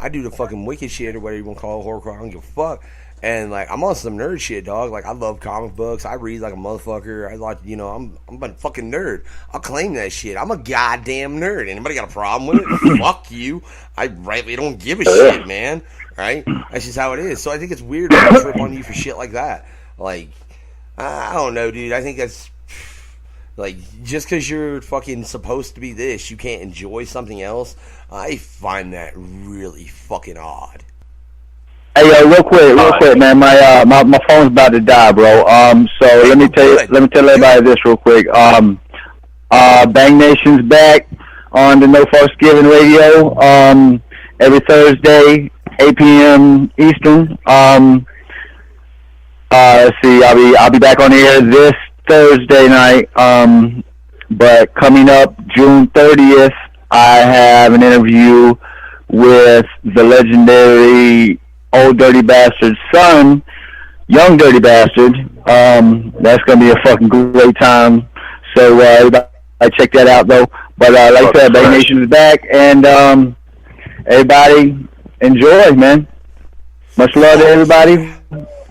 do the fucking wicked shit or whatever you want to call it, horrorcore. I don't give a fuck. And, like, I'm on some nerd shit, dog. Like, I love comic books. I read like a motherfucker. I like, I'm a fucking nerd. I'll claim that shit. I'm a goddamn nerd. Anybody got a problem with it? Fuck you. I rightly don't give a shit, man. Right? That's just how it is. So I think it's weird to trip on you for shit like that. Like, I don't know, dude. I think that's... Like, just because you're fucking supposed to be this, you can't enjoy something else. I find that really fucking odd.
Hey, yo, real quick, man. My phone's about to die, bro. So let me tell everybody this real quick. Bang Nation's back on the No Fucks Given radio. Every Thursday, 8 p.m. Eastern. Let's see, I'll be back on the air this Thursday night, but coming up June 30th, I have an interview with the legendary Old Dirty Bastard's son, Young Dirty Bastard. That's going to be a fucking great time, so everybody check that out, though. But like I said, Bay Nation is back, and everybody enjoy, man. Much love to everybody.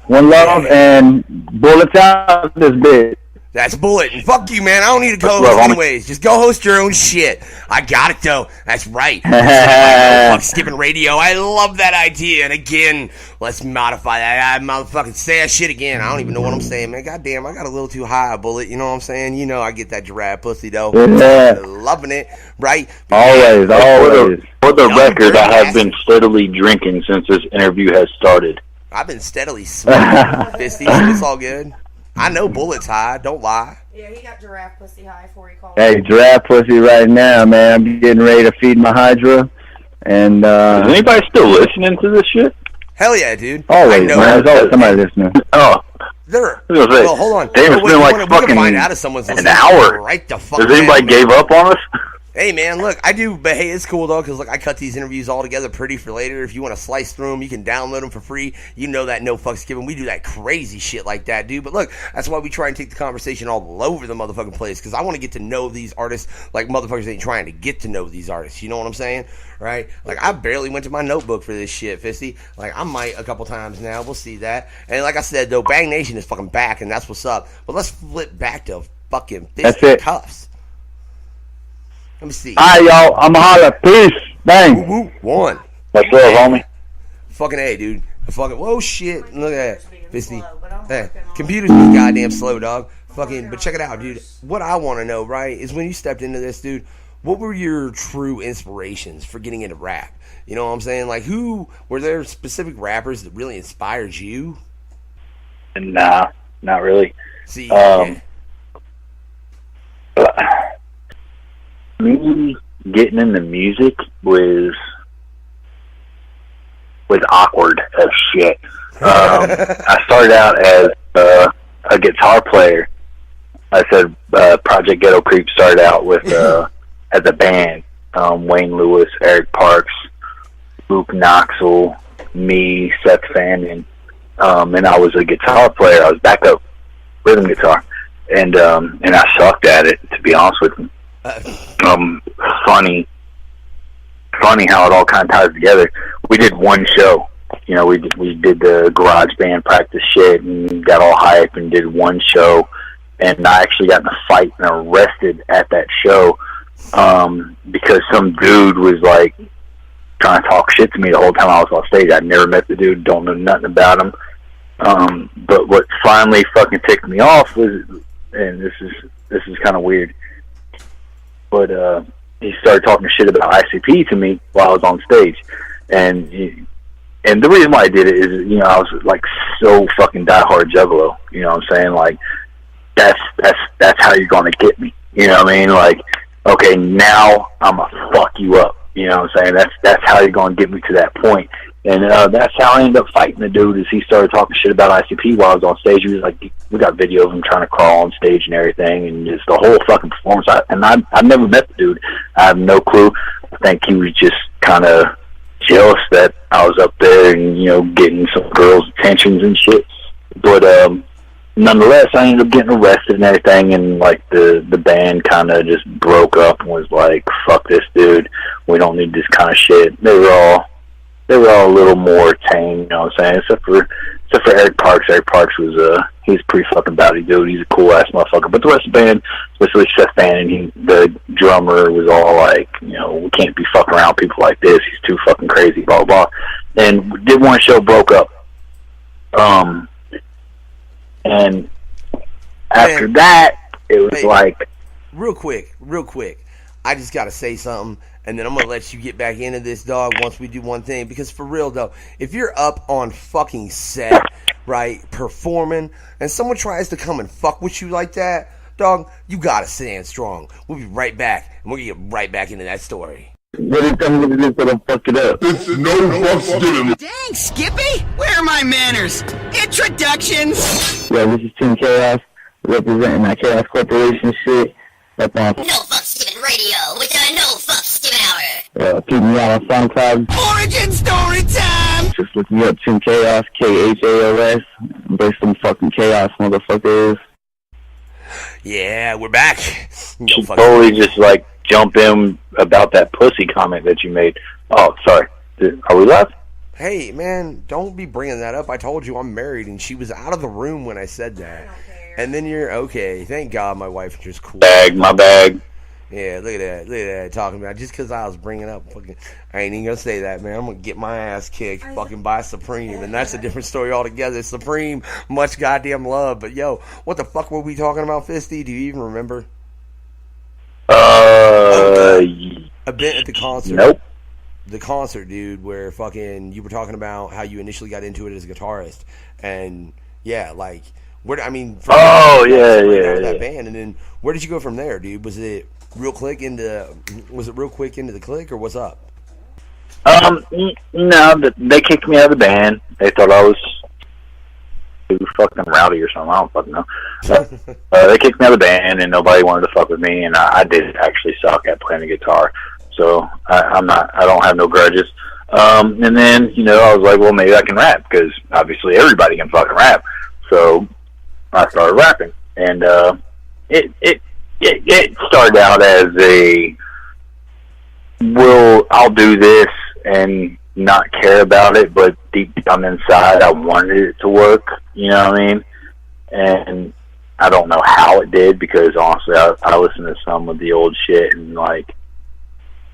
One love, and bullets out this bitch.
That's Bullet. And fuck you, man. I don't need to co-host anyways. Just go host your own shit. I got it, though. That's right. Fuck skipping radio. I love that idea. And again, let's modify that. I motherfucking say that shit again. I don't even know what I'm saying, man. Goddamn, I got a little too high, Bullet. You know what I'm saying? You know I get that giraffe pussy, though.
Yeah.
Loving it, right?
Always.
For the record, I have been steadily drinking since this interview has started.
I've been steadily smoking, Fisty, so it's all good. I know Bullet's high. Don't lie.
Yeah, he got giraffe pussy high before he called.
Hey, giraffe pussy right now, man. I'm getting ready to feed my Hydra. And,
is anybody still listening to this shit?
Hell yeah, dude.
Always,
I know.
man. There's always somebody listening.
Oh.
Well, hold on.
Damn, it's been like fucking
find out if someone's
an hour.
Right the fuck
Has anybody gave up on us?
Hey, man, look, I do, but hey, it's cool, though, because, look, I cut these interviews all together pretty for later. If you want to slice through them, you can download them for free. You know that No Fucks Given. We do that crazy shit like that, dude. But, look, that's why we try and take the conversation all over the motherfucking place, because I want to get to know these artists like motherfuckers ain't trying to get to know these artists. You know what I'm saying? Right? Like, I barely went to my notebook for this shit, Fisty. Like, I might a couple times now. We'll see that. And like I said, though, Bang Nation is fucking back, and that's what's up. But let's flip back to fucking Fisty Cuffs. Let me see.
All right, y'all. I'm a holler. Peace. Bang.
Woo, one.
What's up, homie?
Fucking A, dude. Fucking, whoa, shit. Look at that. Fisty. Hey, computers be goddamn slow, dog. Fucking, but check it out, dude. What I want to know, right, is when you stepped into this, dude, what were your true inspirations for getting into rap? You know what I'm saying? Like, were there specific rappers that really inspired you?
Nah, not really.
See,
me getting into music was awkward as shit. I started out as a guitar player. I said Project Ghetto Creep started out with as a band. Wayne Lewis, Eric Parks, Luke Knoxell, me, Seth Fannin, and I was a guitar player. I was backup rhythm guitar, and I sucked at it, to be honest with you. Funny how it all kind of ties together. We did one show, you know, we did the garage band practice shit and got all hype and did one show, and I actually got in a fight and arrested at that show because some dude was like trying to talk shit to me the whole time I was on stage. I'd never met the dude, don't know nothing about him. But what finally fucking ticked me off was, and this is kind of weird, but he started talking shit about ICP to me while I was on stage, and the reason why I did it is, you know, I was like so fucking diehard Juggalo, you know what I'm saying? Like that's how you're gonna get me, you know what I mean? Like, okay, now I'm gonna fuck you up, you know what I'm saying? That's how you're gonna get me to that point. And that's how I ended up fighting the dude, is he started talking shit about ICP while I was on stage. He was like, we got video of him trying to crawl on stage and everything, and just the whole fucking performance. I've never met the dude. I have no clue. I think he was just kind of jealous that I was up there and, you know, getting some girls' attentions and shit. But nonetheless, I ended up getting arrested and everything, and like the band kind of just broke up and was like, "Fuck this, dude. We don't need this kind of shit." They were all a little more tame, you know what I'm saying? Except for Eric Parks. Eric Parks was he's a pretty fucking bowdy dude. He's a cool ass motherfucker. But the rest of the band, especially Seth Bannon, the drummer, was all like, you know, we can't be fucking around people like this. He's too fucking crazy, blah blah. And we did one show, broke up. And after that, it was like...
Real quick. I just got to say something, and then I'm going to let you get back into this, dog, once we do one thing. Because for real, though, if you're up on fucking set, right, performing, and someone tries to come and fuck with you like that, dog, you got to stand strong. We'll be right back, and we're going to get right back into that story.
What is coming to this little fuck it up?
It's no fucks given.
Dang, Skippy! Where are my manners? Introductions!
Yeah, this is Team Chaos, representing that Chaos Corporation shit. Up on
No Fucks Given Radio with the No Fucks Given Hour.
keep me out on SoundCloud.
Origin story time!
Just look me up, Team Chaos, KHAOS. Embrace some fucking chaos, motherfuckers.
Yeah, we're back. No
should
fucking
totally just like jump in about that pussy comment that you made. Oh, sorry. Are we live?
Hey, man, don't be bringing that up. I told you I'm married, and she was out of the room when I said that. And then you're okay. Thank God my wife is just cool.
My bag.
Yeah, look at that. Talking about just because I was bringing up fucking. I ain't even gonna say that, man. I'm gonna get my ass kicked fucking by Supreme, and that's a different story altogether. Supreme, much goddamn love, but yo, what the fuck were we talking about, Fisty? Do you even remember? Event at the concert.
Nope.
The concert, dude, where fucking you were talking about how you initially got into it as a guitarist, and yeah, like where I mean.
That
band, and then where did you go from there, dude? Was it real quick into the click, or what's up?
No, they kicked me out of the band. They thought I was too fucking rowdy or something. I don't fucking know. They kicked me out of the band, and nobody wanted to fuck with me. And I did actually suck at playing the guitar, so I don't have no grudges. And then I was like, well, maybe I can rap because obviously everybody can fucking rap. So I started rapping, and it started out as I'll do this and not care about it, but deep down inside I wanted it to work, you know what I mean? And I don't know how it did, because honestly I listened to some of the old shit and like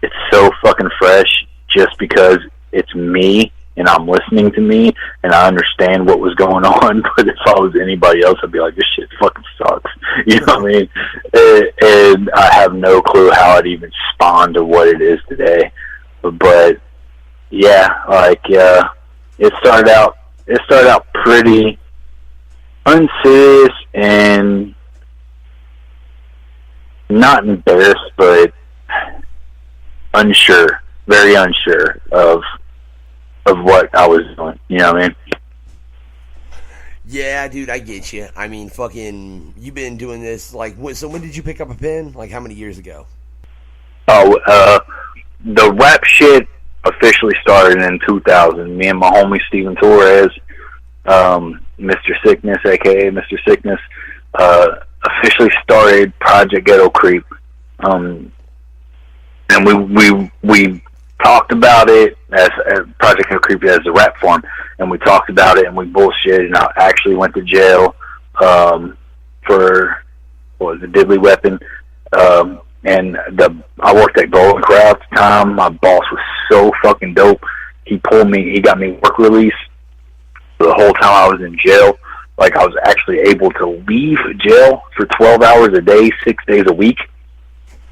it's so fucking fresh just because it's me and I'm listening to me and I understand what was going on. But if I was anybody else, I'd be like, this shit fucking sucks. You know what I mean? And I have no clue how it even spawned to what it is today. But yeah, like it started out pretty unserious and not embarrassed, but unsure, very unsure of what I was doing. You know what I mean?
Yeah, dude, I get you. I mean, fucking, you've been doing this, like, so when did you pick up a pen? Like, how many years ago?
The rap shit officially started in 2000. Me and my homie Steven Torres, Mr. Sickness, a.k.a. Mr. Sickness, officially started Project Ghetto Creep. And we talked about it as Project Ghetto Creep as the rap form, and we talked about it and we bullshitted, and I actually went to jail for, what was it, deadly weapon. And I worked at Golden Corral at the time. My boss was so fucking dope. He got me work release the whole time I was in jail. Like, I was actually able to leave jail for 12 hours a day, 6 days a week,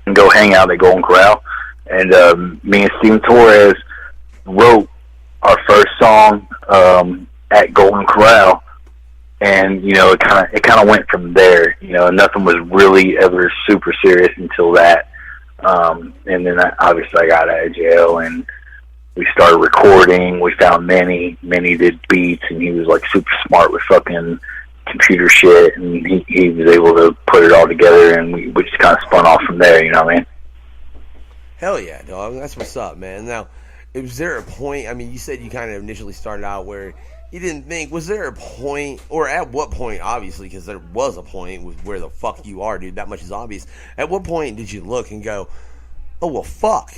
and go hang out at Golden Corral. And me and Steven Torres wrote our first song at Golden Corral. And it kind of went from there. Nothing was really ever super serious until that. And then obviously I got out of jail and we started recording. We found Manny did beats, and he was like super smart with fucking computer shit, and he was able to put it all together, and we just kind of spun off from there. You know what I mean?
Hell yeah, dog. That's what's up, man. Now, was there a point, I mean, you said you kind of initially started out where you didn't think, was there a point, or at what point, obviously, because there was a point with where the fuck you are, dude, that much is obvious. At what point did you look and go, oh, well, fuck,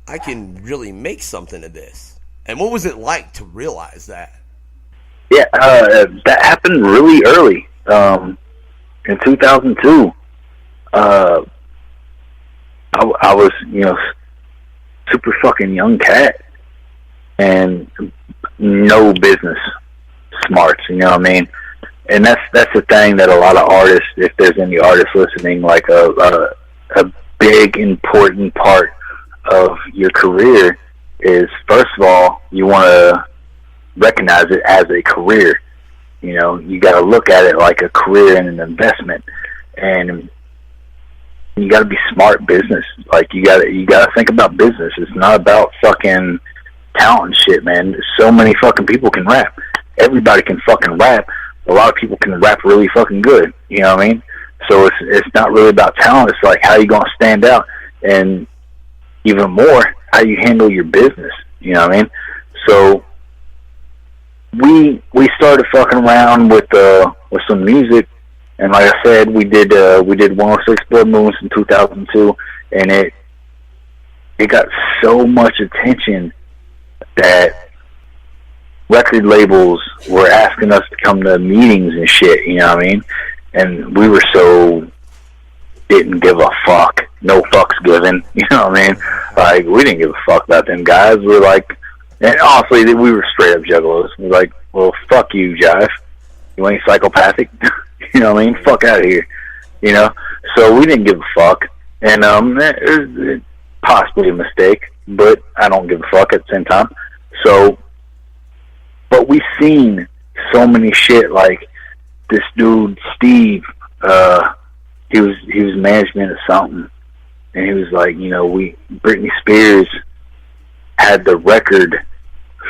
I can really make something of this? And what was it like to realize that?
Yeah, that happened really early. In 2002, I was, super fucking young cat and no business smarts, you know what I mean? And that's the thing that a lot of artists, if there's any artists listening, like a big important part of your career is, first of all, you want to recognize it as a career. You got to look at it like a career and an investment, and you got to be smart business. Like you got to think about business. It's not about fucking talent and shit, man. So many fucking people can rap. Everybody can fucking rap. A lot of people can rap really fucking good. You know what I mean? So it's not really about talent. It's like how you gonna stand out, and even more how you handle your business. You know what I mean? So we started fucking around with some music, and like I said, we did 106 Blood Moons in 2002, and it got so much attention that record labels were asking us to come to meetings and shit, you know what I mean? And we were so didn't give a fuck, no fucks given, you know what I mean? Like, we didn't give a fuck about them guys. We were like, and honestly, we were straight up juggalos. We were like, well, fuck you, Jive. You ain't psychopathic. You know what I mean? Fuck out of here. So we didn't give a fuck. And it was possibly a mistake, but I don't give a fuck at the same time. So, but we seen so many shit, like this dude, Steve, he was management of something. And he was like, Britney Spears had the record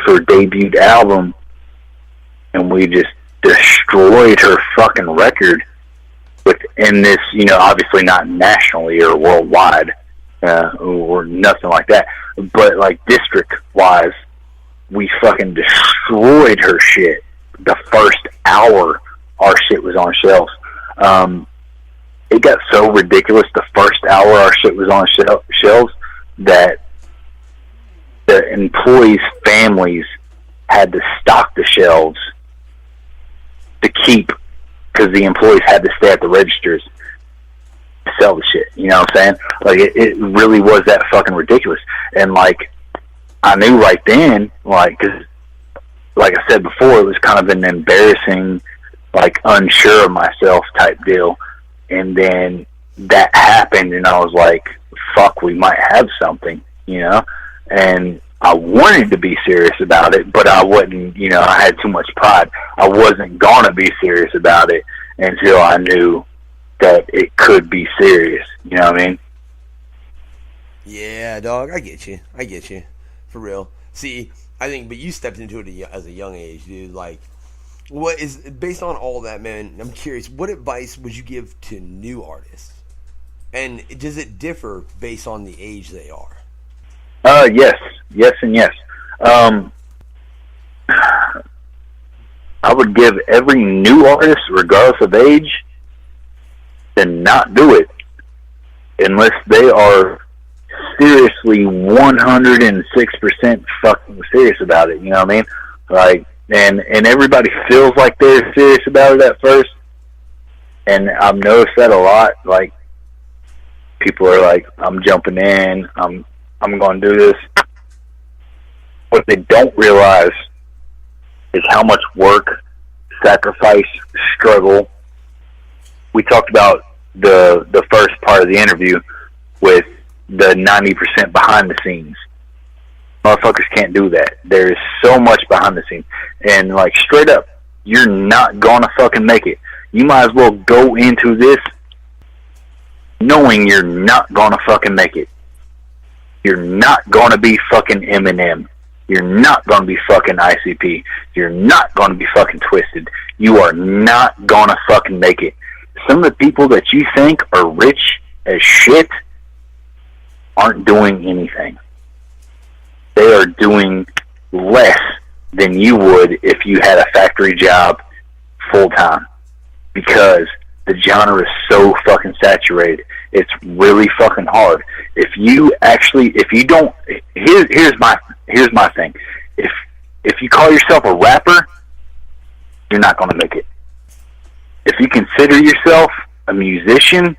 for debut album, and we just destroyed her fucking record within this, obviously not nationally or worldwide, or nothing like that, but like district wise, we fucking destroyed her shit. The first hour our shit was on shelves. It got so ridiculous the first hour our shit was on shelves that the employees' families had to stock the shelves to keep, because the employees had to stay at the registers to sell the shit. You know what I'm saying? Like, it really was that fucking ridiculous. And, like, I knew right then, like, because, like I said before, it was kind of an embarrassing, like, unsure of myself type deal. And then that happened, and I was like, fuck, we might have something, And I wanted to be serious about it, but I wasn't, I had too much pride. I wasn't going to be serious about it until I knew that it could be serious. You know what I mean?
Yeah, dog, I get you. For real. See, I think, but you stepped into it as a young age, dude. Like, what is, based on all that, man, I'm curious, what advice would you give to new artists? And does it differ based on the age they are?
Yes, and yes. I would give every new artist, regardless of age, to not do it unless they are seriously 106% fucking serious about it. You know what I mean? Like, and everybody feels like they're serious about it at first, and I've noticed that a lot. Like, people are like, I'm jumping in, I'm going to do this. What they don't realize is how much work, sacrifice, struggle. We talked about the first part of the interview with the 90% behind the scenes. Motherfuckers can't do that. There is so much behind the scenes. And, like, straight up, you're not going to fucking make it. You might as well go into this knowing you're not going to fucking make it. You're not going to be fucking Eminem. You're not going to be fucking ICP. You're not going to be fucking Twisted. You are not going to fucking make it. Some of the people that you think are rich as shit aren't doing anything. they are doing less than you would if you had a factory job full time, because the genre is so fucking saturated. It's really fucking hard. If you don't, here's my thing. If you call yourself a rapper, you're not going to make it. If you consider yourself a musician,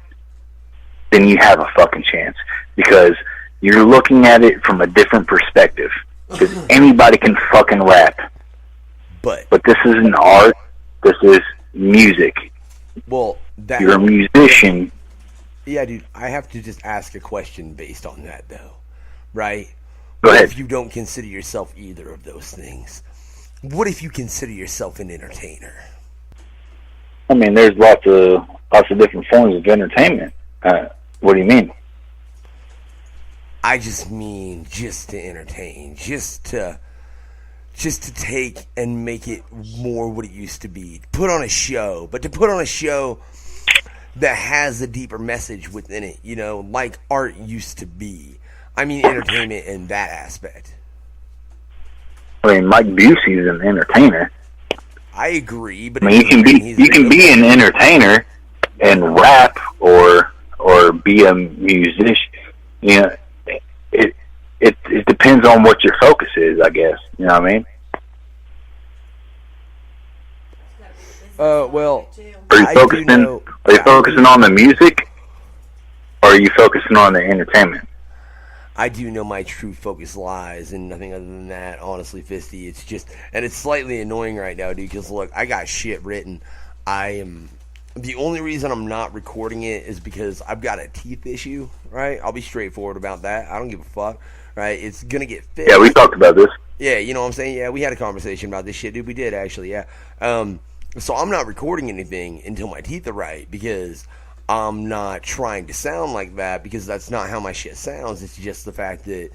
then you have a fucking chance, because you're looking at it from a different perspective. Because anybody can fucking rap. But this is an art. This is music.
Well,
you're a musician.
Yeah, dude, I have to just ask a question based on that, though. Right?
Go ahead.
What if you don't consider yourself either of those things? What if you consider yourself an entertainer?
I mean, there's lots of different forms of entertainment. What do you mean?
I just mean just to entertain, just to take and make it more what it used to be. Put on a show, but to put on a show that has a deeper message within it, you know, like art used to be. I mean, entertainment in that aspect.
I mean, Mike Busey's an entertainer.
I agree, but
I mean, you can be an entertainer and rap or be a musician. You know, it depends on what your focus is, I guess. You know what I mean?
Well,
are you focusing? Are you focusing on the music, or are you focusing on the entertainment?
I do know my true focus lies in nothing other than that, honestly, Fisty. It's just, and it's slightly annoying right now, dude, because look, I got shit written. The only reason I'm not recording it is because I've got a teeth issue, right? I'll be straightforward about that. I don't give a fuck, right? It's gonna get fixed.
Yeah, we talked about this.
Yeah, you know what I'm saying? Yeah, we had a conversation about this shit, dude. We did, actually, yeah. So I'm not recording anything until my teeth are right, because I'm not trying to sound like that, because that's not how my shit sounds. It's just the fact that,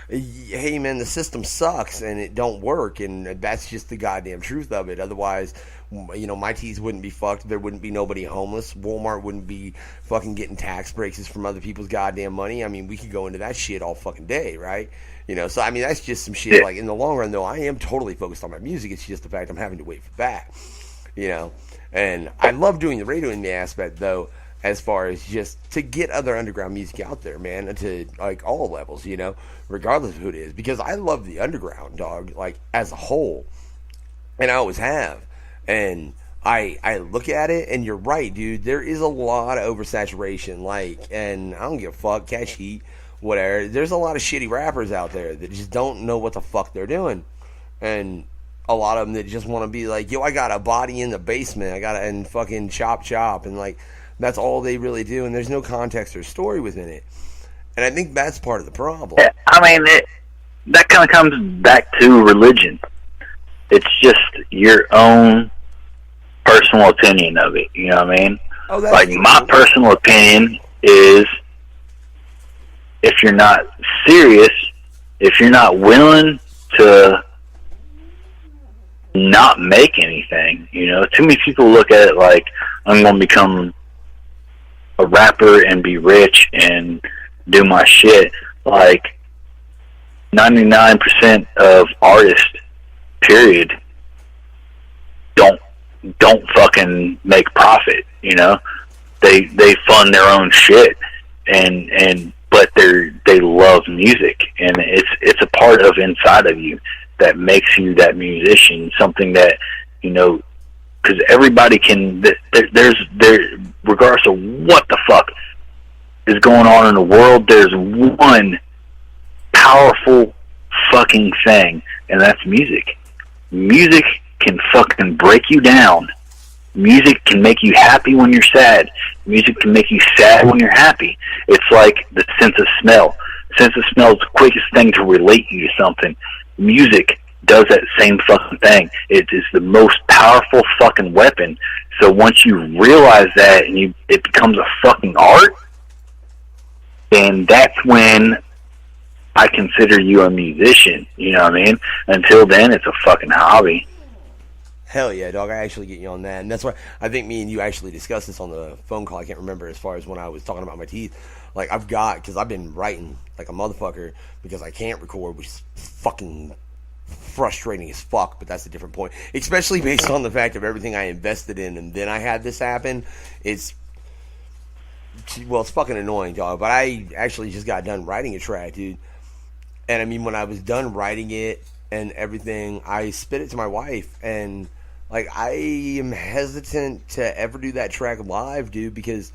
hey man, the system sucks and it don't work, and that's just the goddamn truth of it. Otherwise, you know, my teeth wouldn't be fucked. There wouldn't be nobody homeless. Walmart wouldn't be fucking getting tax breaks from other people's goddamn money. I mean, we could go into that shit all fucking day, right? You know, so I mean, that's just some shit. Like, in the long run, though, I am totally focused on my music. It's just the fact I'm having to wait for that, you know. And I love doing the radio in the aspect, though, as far as just to get other underground music out there, man, to, like, all levels, you know, regardless of who it is. Because I love the underground, dog, like, as a whole. And I always have. And I look at it, and you're right, dude. There is a lot of oversaturation, like, and I don't give a fuck, catch heat, whatever. There's a lot of shitty rappers out there that just don't know what the fuck they're doing. And a lot of them that just want to be like, yo, I got a body in the basement. And fucking chop. And, like, that's all they really do. And there's no context or story within it. And I think that's part of the problem.
Yeah, I mean, that kind of comes back to religion. It's just your own personal opinion of it. You know what I mean?
Oh, that's
like, my personal opinion is, if you're not serious, if you're not willing to not make anything, you know, too many people look at it like, I'm going to become a rapper and be rich and do my shit. Like, 99% of artists, period, don't fucking make profit, you know. They fund their own shit, but they love music, and it's a part of inside of you that makes you that musician. Something that, you know, because everybody can. There's regardless of what the fuck is going on in the world, there's one powerful fucking thing, and that's music. Music can fucking break you down. Music can make you happy when you're sad. Music can make you sad when you're happy. It's like the sense of smell. Sense of smell is the quickest thing to relate you to something. Music does that same fucking thing. It is the most powerful fucking weapon. So once you realize that and it becomes a fucking art, then that's when I consider you a musician. You know what I mean? Until then, it's a fucking hobby.
Hell yeah, dog. I actually get you on that. And that's why I think me and you actually discussed this on the phone call. I can't remember as far as when I was talking about my teeth. Like, because I've been writing like a motherfucker because I can't record, which is fucking frustrating as fuck, but that's a different point. Especially based on the fact of everything I invested in and then I had this happen. It's fucking annoying, dog. But I actually just got done writing a track, dude. And I mean, when I was done writing it and everything, I spit it to my wife, and like, I am hesitant to ever do that track live, dude, because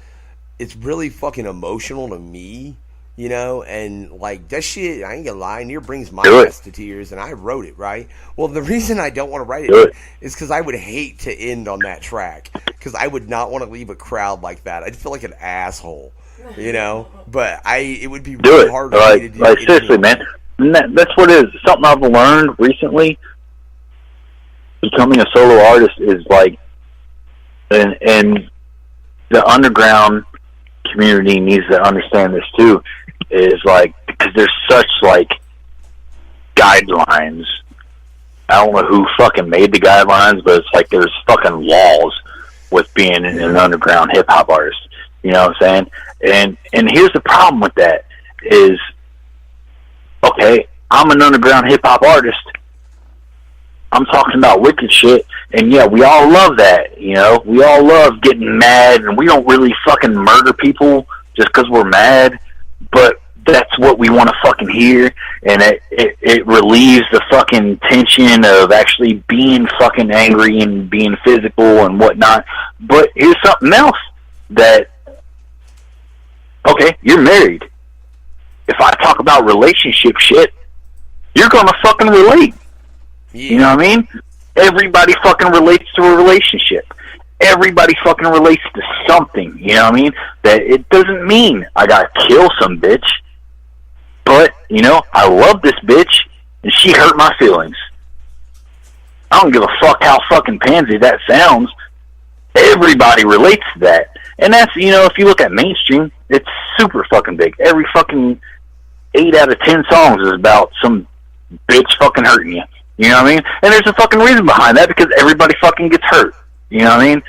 it's really fucking emotional to me, you know, and like, that shit, I ain't gonna lie, near brings my ass to tears, and I wrote it, right? Well, the reason I don't want to write it is because I would hate to end on that track, because I would not want to leave a crowd like that. I'd feel like an asshole, you know, but it would be really hard for me to do.
Like, seriously, man. And that's what it is. Something I've learned recently, becoming a solo artist, is like, and the underground community needs to understand this too, is like, because there's such like guidelines. I don't know who fucking made the guidelines, but it's like there's fucking laws with being an underground hip hop artist. You know what I'm saying? And here's the problem with that is, okay, I'm an underground hip hop artist. I'm talking about wicked shit, and yeah, we all love that, you know? We all love getting mad, and we don't really fucking murder people just because we're mad, but that's what we want to fucking hear, and it relieves the fucking tension of actually being fucking angry and being physical and whatnot. But here's something else that, okay, you're married. If I talk about relationship shit, you're gonna fucking relate. Yeah. You know what I mean? Everybody fucking relates to a relationship. Everybody fucking relates to something. You know what I mean? That it doesn't mean I gotta kill some bitch, but, you know, I love this bitch, and she hurt my feelings. I don't give a fuck how fucking pansy that sounds. Everybody relates to that. And that's, you know, if you look at mainstream, it's super fucking big. Every fucking 8 out of 10 songs is about some bitch fucking hurting you. You know what I mean? And there's a fucking reason behind that, because everybody fucking gets hurt. You know what I mean?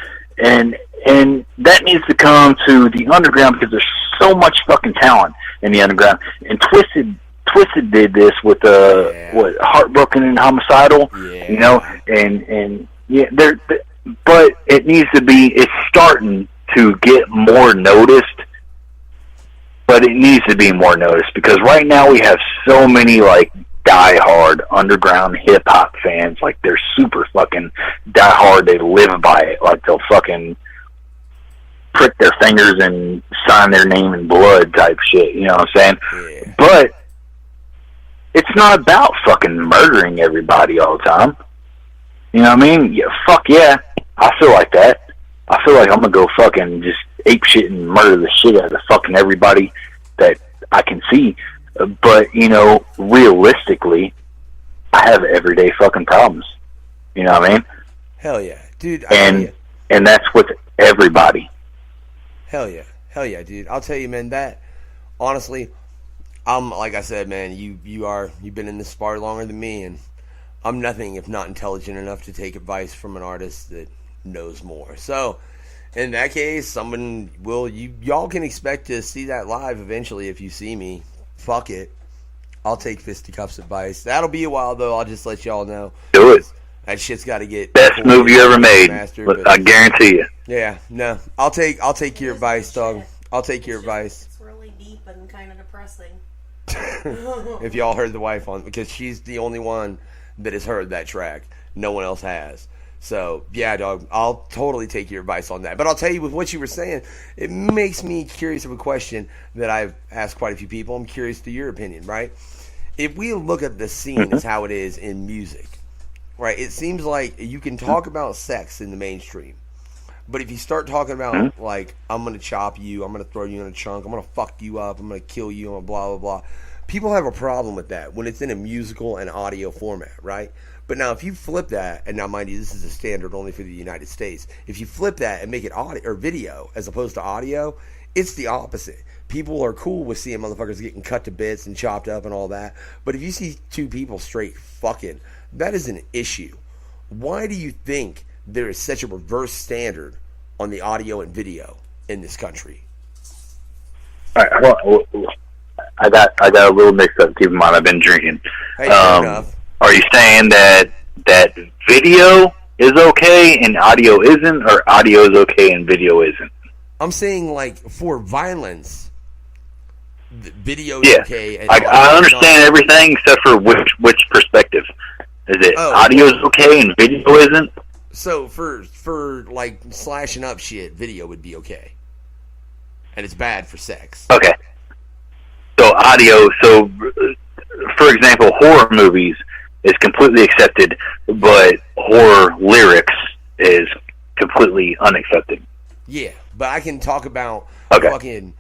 And that needs to come to the underground, because there's so much fucking talent in the underground. And Twisted did this with Heartbroken and Homicidal. Yeah. You know, and yeah, but it needs to be. It's starting to get more noticed. But it needs to be more noticed, because right now we have so many like die-hard underground hip-hop fans. Like, they're super fucking die-hard. They live by it. Like, they'll fucking prick their fingers and sign their name in blood type shit. You know what I'm saying? Yeah. But it's not about fucking murdering everybody all the time. You know what I mean? Yeah, fuck yeah. I feel like that. I feel like I'm gonna go fucking just ape shit and murder the shit out of fucking everybody that I can see. But, you know, realistically, I have everyday fucking problems. You know what I mean?
Hell yeah. Dude,
and that's with everybody.
Hell yeah, dude. I'll tell you, man, that, honestly, like I said, man, you've been in this spar longer than me, and I'm nothing if not intelligent enough to take advice from an artist that knows more. So, in that case, y'all can expect to see that live eventually if you see me. Fuck it. I'll take Fisticuffs advice. That'll be a while, though. I'll just let y'all know.
Do it.
That shit's got to get
best move you ever made. But I guarantee you.
Yeah, no. I'll take your advice, dog. I'll take your advice.
It's really deep and kind of depressing.
If y'all heard the wife on, because she's the only one that has heard that track. No one else has. So, yeah, dog, I'll totally take your advice on that. But I'll tell you, with what you were saying, it makes me curious of a question that I've asked quite a few people. I'm curious to your opinion, right? If we look at the scene as how it is in music, right, it seems like you can talk about sex in the mainstream. But if you start talking about, like, I'm going to chop you, I'm going to throw you in a trunk, I'm going to fuck you up, I'm going to kill you, I'm going to blah, blah, blah, people have a problem with that when it's in a musical and audio format, right? But now if you flip that, and now mind you, this is a standard only for the United States. If you flip that and make it audio or video as opposed to audio, it's the opposite. People are cool with seeing motherfuckers getting cut to bits and chopped up and all that. But if you see two people straight fucking, that is an issue. why do you think there is such a reverse standard on the audio and video in this country?
All right, well, I got a little mixed up. Keep in mind, I've been drinking.
Hey, fair enough.
Are you saying that video is okay and audio isn't, or audio is okay and video isn't?
I'm saying, like, for violence, the video is okay. And
I understand everything except for which perspective. Is it audio is okay and video isn't?
So for like slashing up shit, video would be okay, and it's bad for sex.
Okay. So audio. So, for example, horror movies is completely accepted, but horror lyrics is completely unaccepted.
Yeah, but I can talk about fucking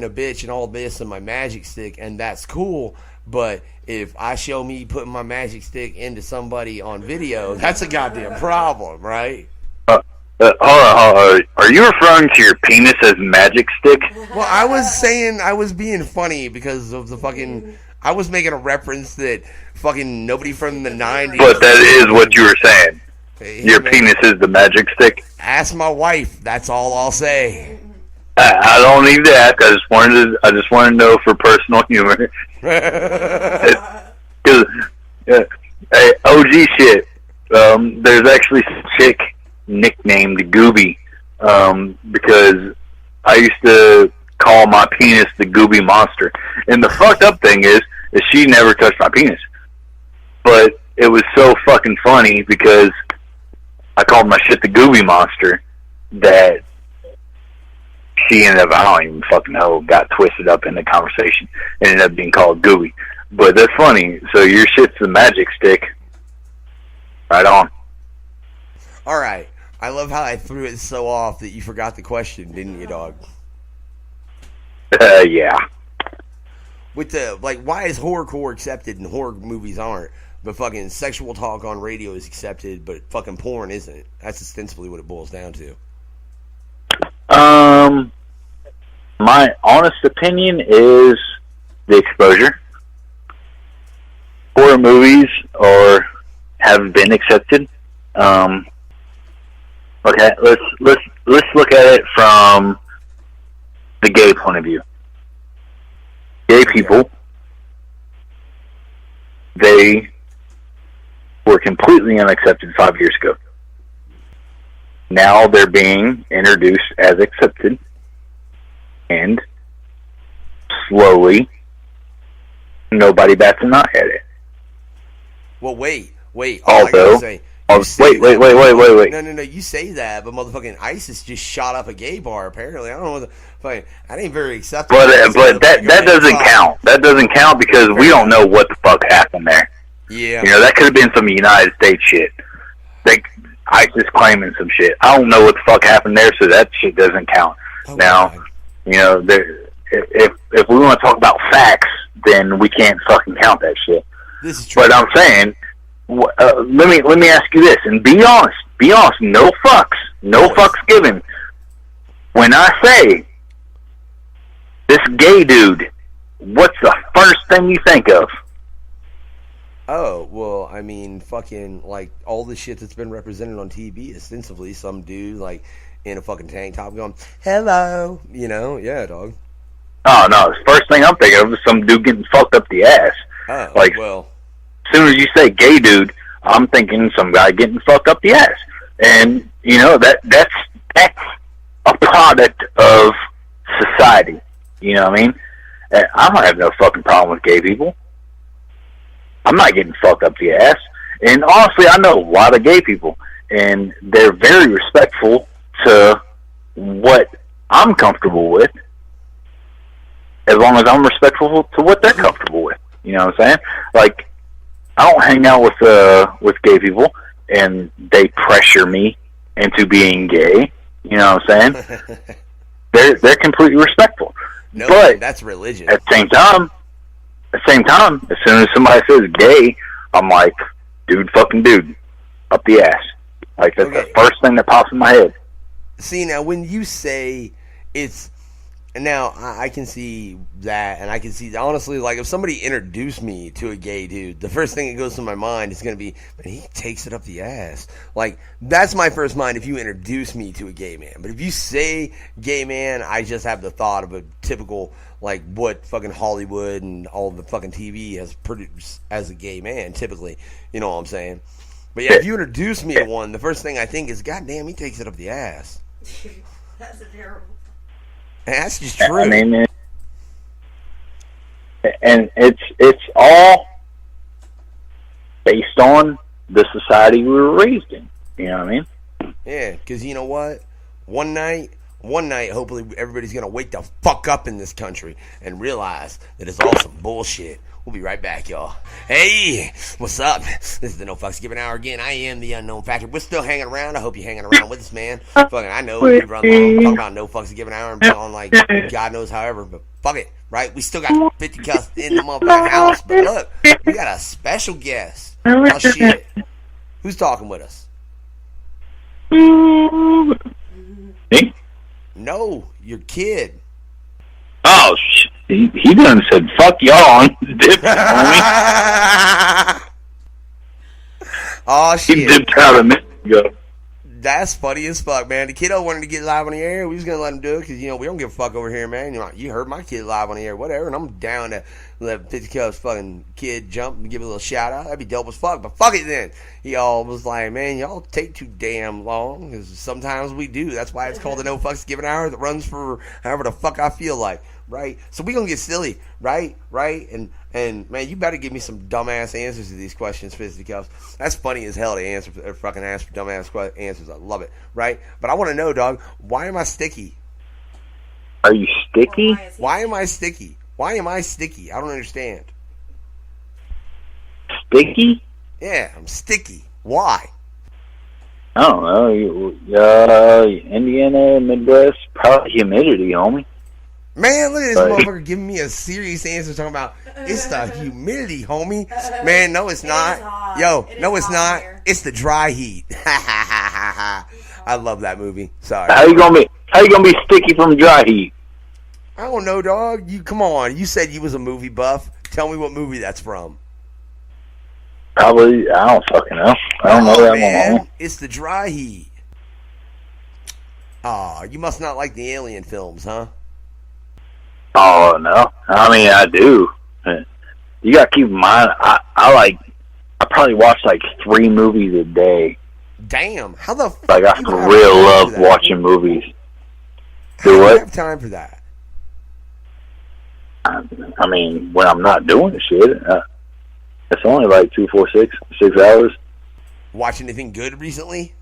a bitch and all this and my magic stick, and that's cool. But if I show me putting my magic stick into somebody on video, that's a goddamn problem, right?
Are you referring to your penis as magic stick?
Well, I was saying I was being funny because of the fucking... I was making a reference that fucking nobody from the 90s...
But that is what you were saying. Your penis is the magic stick?
Ask my wife. That's all I'll say.
I don't need to ask. I just wanted to know for personal humor. Because hey, OG shit. There's actually some chick nicknamed Gooby, because I used to call my penis the Gooby Monster. And the fucked up thing is she never touched my penis. But it was so fucking funny because I called my shit the Gooby Monster that she ended up, I don't even fucking know, got twisted up in the conversation and ended up being called Gooby. But that's funny. So your shit's the magic stick. Right on.
All right. I love how I threw it so off that you forgot the question, didn't you, dog?
Yeah.
With the, like, why is horrorcore accepted and horror movies aren't? But fucking sexual talk on radio is accepted, but fucking porn isn't. That's ostensibly what it boils down to.
My honest opinion is the exposure. Horror movies have been accepted. Okay, let's look at it from the gay point of view. Gay people, they were completely unaccepted 5 years ago. Now they're being introduced as accepted, and slowly, nobody bats an eye at it.
Well, wait.
Although, wait.
No. You say that, but motherfucking ISIS just shot up a gay bar. Apparently, I don't know what the fucking. That ain't very acceptable.
But that doesn't count. That doesn't count because we don't know what the fuck happened there.
Yeah.
You know, that could have been some United States shit. ISIS claiming some shit. I don't know what the fuck happened there, so that shit doesn't count. Now, God. You know, if we want to talk about facts, then we can't fucking count that shit.
This is true.
But I'm saying, let me ask you this, and be honest, no fucks given. When I say this gay dude, what's the first thing you think of?
Oh, well, I mean, fucking, like, all the shit that's been represented on TV, ostensibly, some dude, like, in a fucking tank top going, hello, you know? Yeah, dog.
Oh, no, the first thing I'm thinking of is some dude getting fucked up the ass.
Oh,
like,
well.
As soon as you say gay dude, I'm thinking some guy getting fucked up the ass. And, you know, that's a product of society. You know what I mean? I don't have no fucking problem with gay people. I'm not getting fucked up the ass. And honestly, I know a lot of gay people, and they're very respectful to what I'm comfortable with, as long as I'm respectful to what they're comfortable with. You know what I'm saying? Like, I don't hang out with gay people, and they pressure me into being gay. You know what I'm saying? They're completely respectful.
No,
but
that's religion.
At the same time, as soon as somebody says gay, I'm like, dude, up the ass. Like, that's the first thing that pops in my head.
See, now, when you say it's, And now I can see that, and I can see, honestly, like, if somebody introduced me to a gay dude, the first thing that goes through my mind is going to be, man, he takes it up the ass. Like, that's my first mind if you introduce me to a gay man. But if you say gay man, I just have the thought of a typical, like, what fucking Hollywood and all the fucking TV has produced as a gay man, typically. You know what I'm saying? But yeah, if you introduce me to one, the first thing I think is, goddamn, he takes it up the ass.
That's a terrible.
And that's just true.
I mean, and it's all based on the society we were raised in. You know what I mean?
Yeah, because you know what? One night, hopefully everybody's going to wake the fuck up in this country and realize that it's all some bullshit. We'll be right back, y'all. Hey, what's up? This is the No Fucks Given Hour again. I am the Unknown Factor. We're still hanging around. I hope you're hanging around with us, man. Fucking, I know we run long, talking about No Fucks Given Hour and on like God knows however, but fuck it, right? We still got 50 cuss in the motherfucking house. But look, we got a special guest. Oh shit. Who's talking with us?
Me?
No, your kid.
Oh, he done said, fuck y'all on dip, homie.
Oh, shit.
He dipped out a minute ago.
That's funny as fuck, man. The kiddo wanted to get live on the air. We was going to let him do it because, you know, we don't give a fuck over here, man. You know, you heard my kid live on the air, whatever, and I'm down to let 50 Cubs fucking kid jump and give a little shout out. That'd be dope as fuck, but fuck it then. He all was like, man, y'all take too damn long because sometimes we do. That's why it's called the No Fucks Given Hour that runs for however the fuck I feel like. Right? So we gonna get silly, right? And man, you better give me some dumbass answers to these questions, Fisty Cups. That's funny as hell to answer fucking ask for dumbass answers. I love it, right? But I want to know, dog, why am I sticky?
Are you sticky?
Why am I sticky? Why am I sticky? I don't understand.
Sticky?
Yeah, I'm sticky. Why?
I don't know. Indiana, Midwest, probably humidity, homie.
Man, look at this motherfucker giving me a serious answer talking about it's the humidity, homie. Man, no, it's not. Yo, no, it's not. It's the dry heat. I love that movie. Sorry.
How you gonna be sticky from dry heat?
I don't know, dog. You come on. You said you was a movie buff. Tell me what movie that's from.
Probably, I don't fucking know. I don't know that
man. It's the dry heat. Aw, you must not like the Alien films, huh?
Oh, no. I mean, I do. You gotta keep in mind, I probably watch like 3 movies a day.
Damn. How the fuck?
Like, I for real love watching movies.
Do what? I have time for that.
I mean, when I'm not doing shit, it's only like 6 hours.
Watch anything good recently?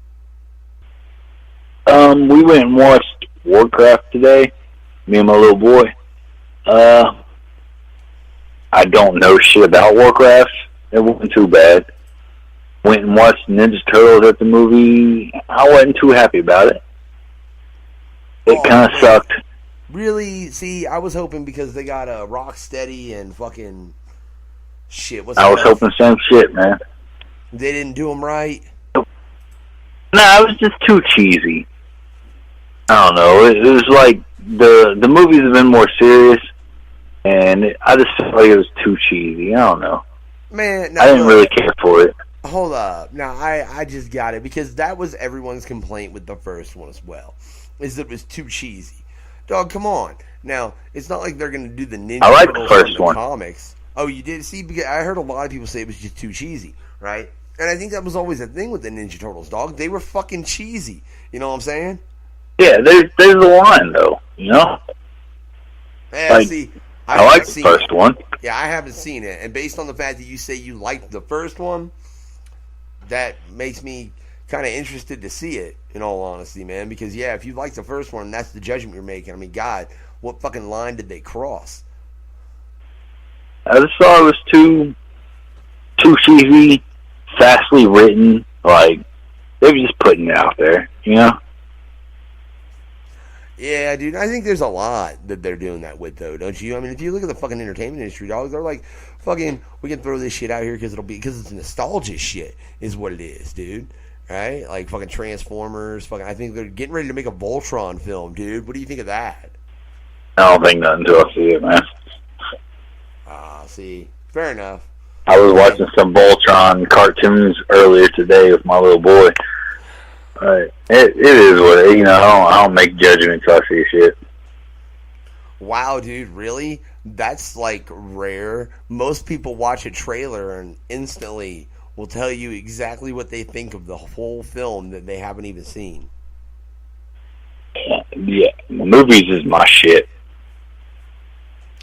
We went and watched Warcraft today, me and my little boy. I don't know shit about Warcraft. It wasn't too bad. Went and watched Ninja Turtles at the movie. I wasn't too happy about it. It kind of sucked.
Really? See, I was hoping because they got a Rocksteady and fucking shit.
I was hoping same shit, man.
They didn't do them right?
No, it was just too cheesy. I don't know. It was like the movies have been more serious, and I just felt like it was too cheesy. I don't know.
Man,
I didn't really care for it.
Hold up. Now, I just got it, because that was everyone's complaint with the first one as well, is that it was too cheesy. Dog, come on. Now, it's not like they're going to do the Ninja Turtles
the first one.
Comics. Oh, you did? See, because I heard a lot of people say it was just too cheesy, right? And I think that was always the thing with the Ninja Turtles, dog. They were fucking cheesy. You know what I'm saying?
Yeah, there's a line, though, you know?
Yeah,
like,
see,
I like the first one.
Yeah, I haven't seen it. And based on the fact that you say you liked the first one, that makes me kind of interested to see it, in all honesty, man. Because, yeah, if you like the first one, that's the judgment you're making. I mean, God, what fucking line did they cross?
I just thought it was too cheesy, fastly written. Like, they were just putting it out there, you know?
Yeah, dude, I think there's a lot that they're doing that with, though, don't you? I mean, if you look at the fucking entertainment industry, dog, they're like, fucking, we can throw this shit out here because it's nostalgia shit, is what it is, dude. Right? Like fucking Transformers, fucking, I think they're getting ready to make a Voltron film, dude. What do you think of that?
I don't think nothing until I see it, man.
See, fair enough.
I was watching some Voltron cartoons earlier today with my little boy. It is what it, I don't make judgments until I see shit.
Wow, dude, really? That's like rare. Most people watch a trailer and instantly will tell you exactly what they think of the whole film that they haven't even seen.
Yeah, movies is my shit.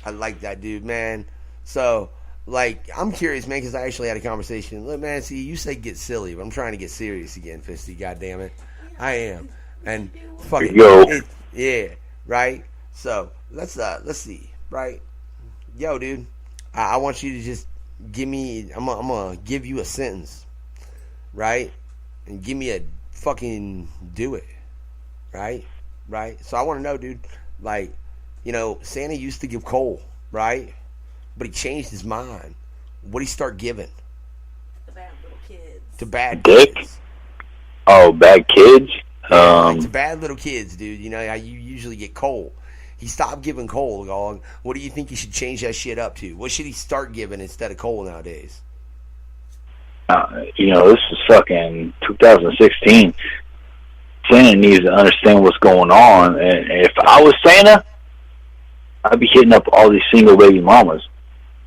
I like that, dude, man. So, like, I'm curious, man, because I actually had a conversation. Look, man, see, you say get silly, but I'm trying to get serious again, Fisty. God damn it, I am. And fucking yeah, right. So let's see, right? Yo, dude, I want you to just give me. I'm gonna give you a sentence, right? And give me a fucking do it, right? So I want to know, dude. Like, Santa used to give coal, right? But he changed his mind. What did he start giving?
The bad little kids.
To bad
Dick?
kids.
Oh, bad kids?
Like to bad little kids, dude. You know how you usually get coal. He stopped giving coal, dog. What do you think he should change that shit up to? What should he start giving instead of coal nowadays?
This is fucking 2016. Santa needs to understand what's going on. And if I was Santa, I'd be hitting up all these single baby mamas.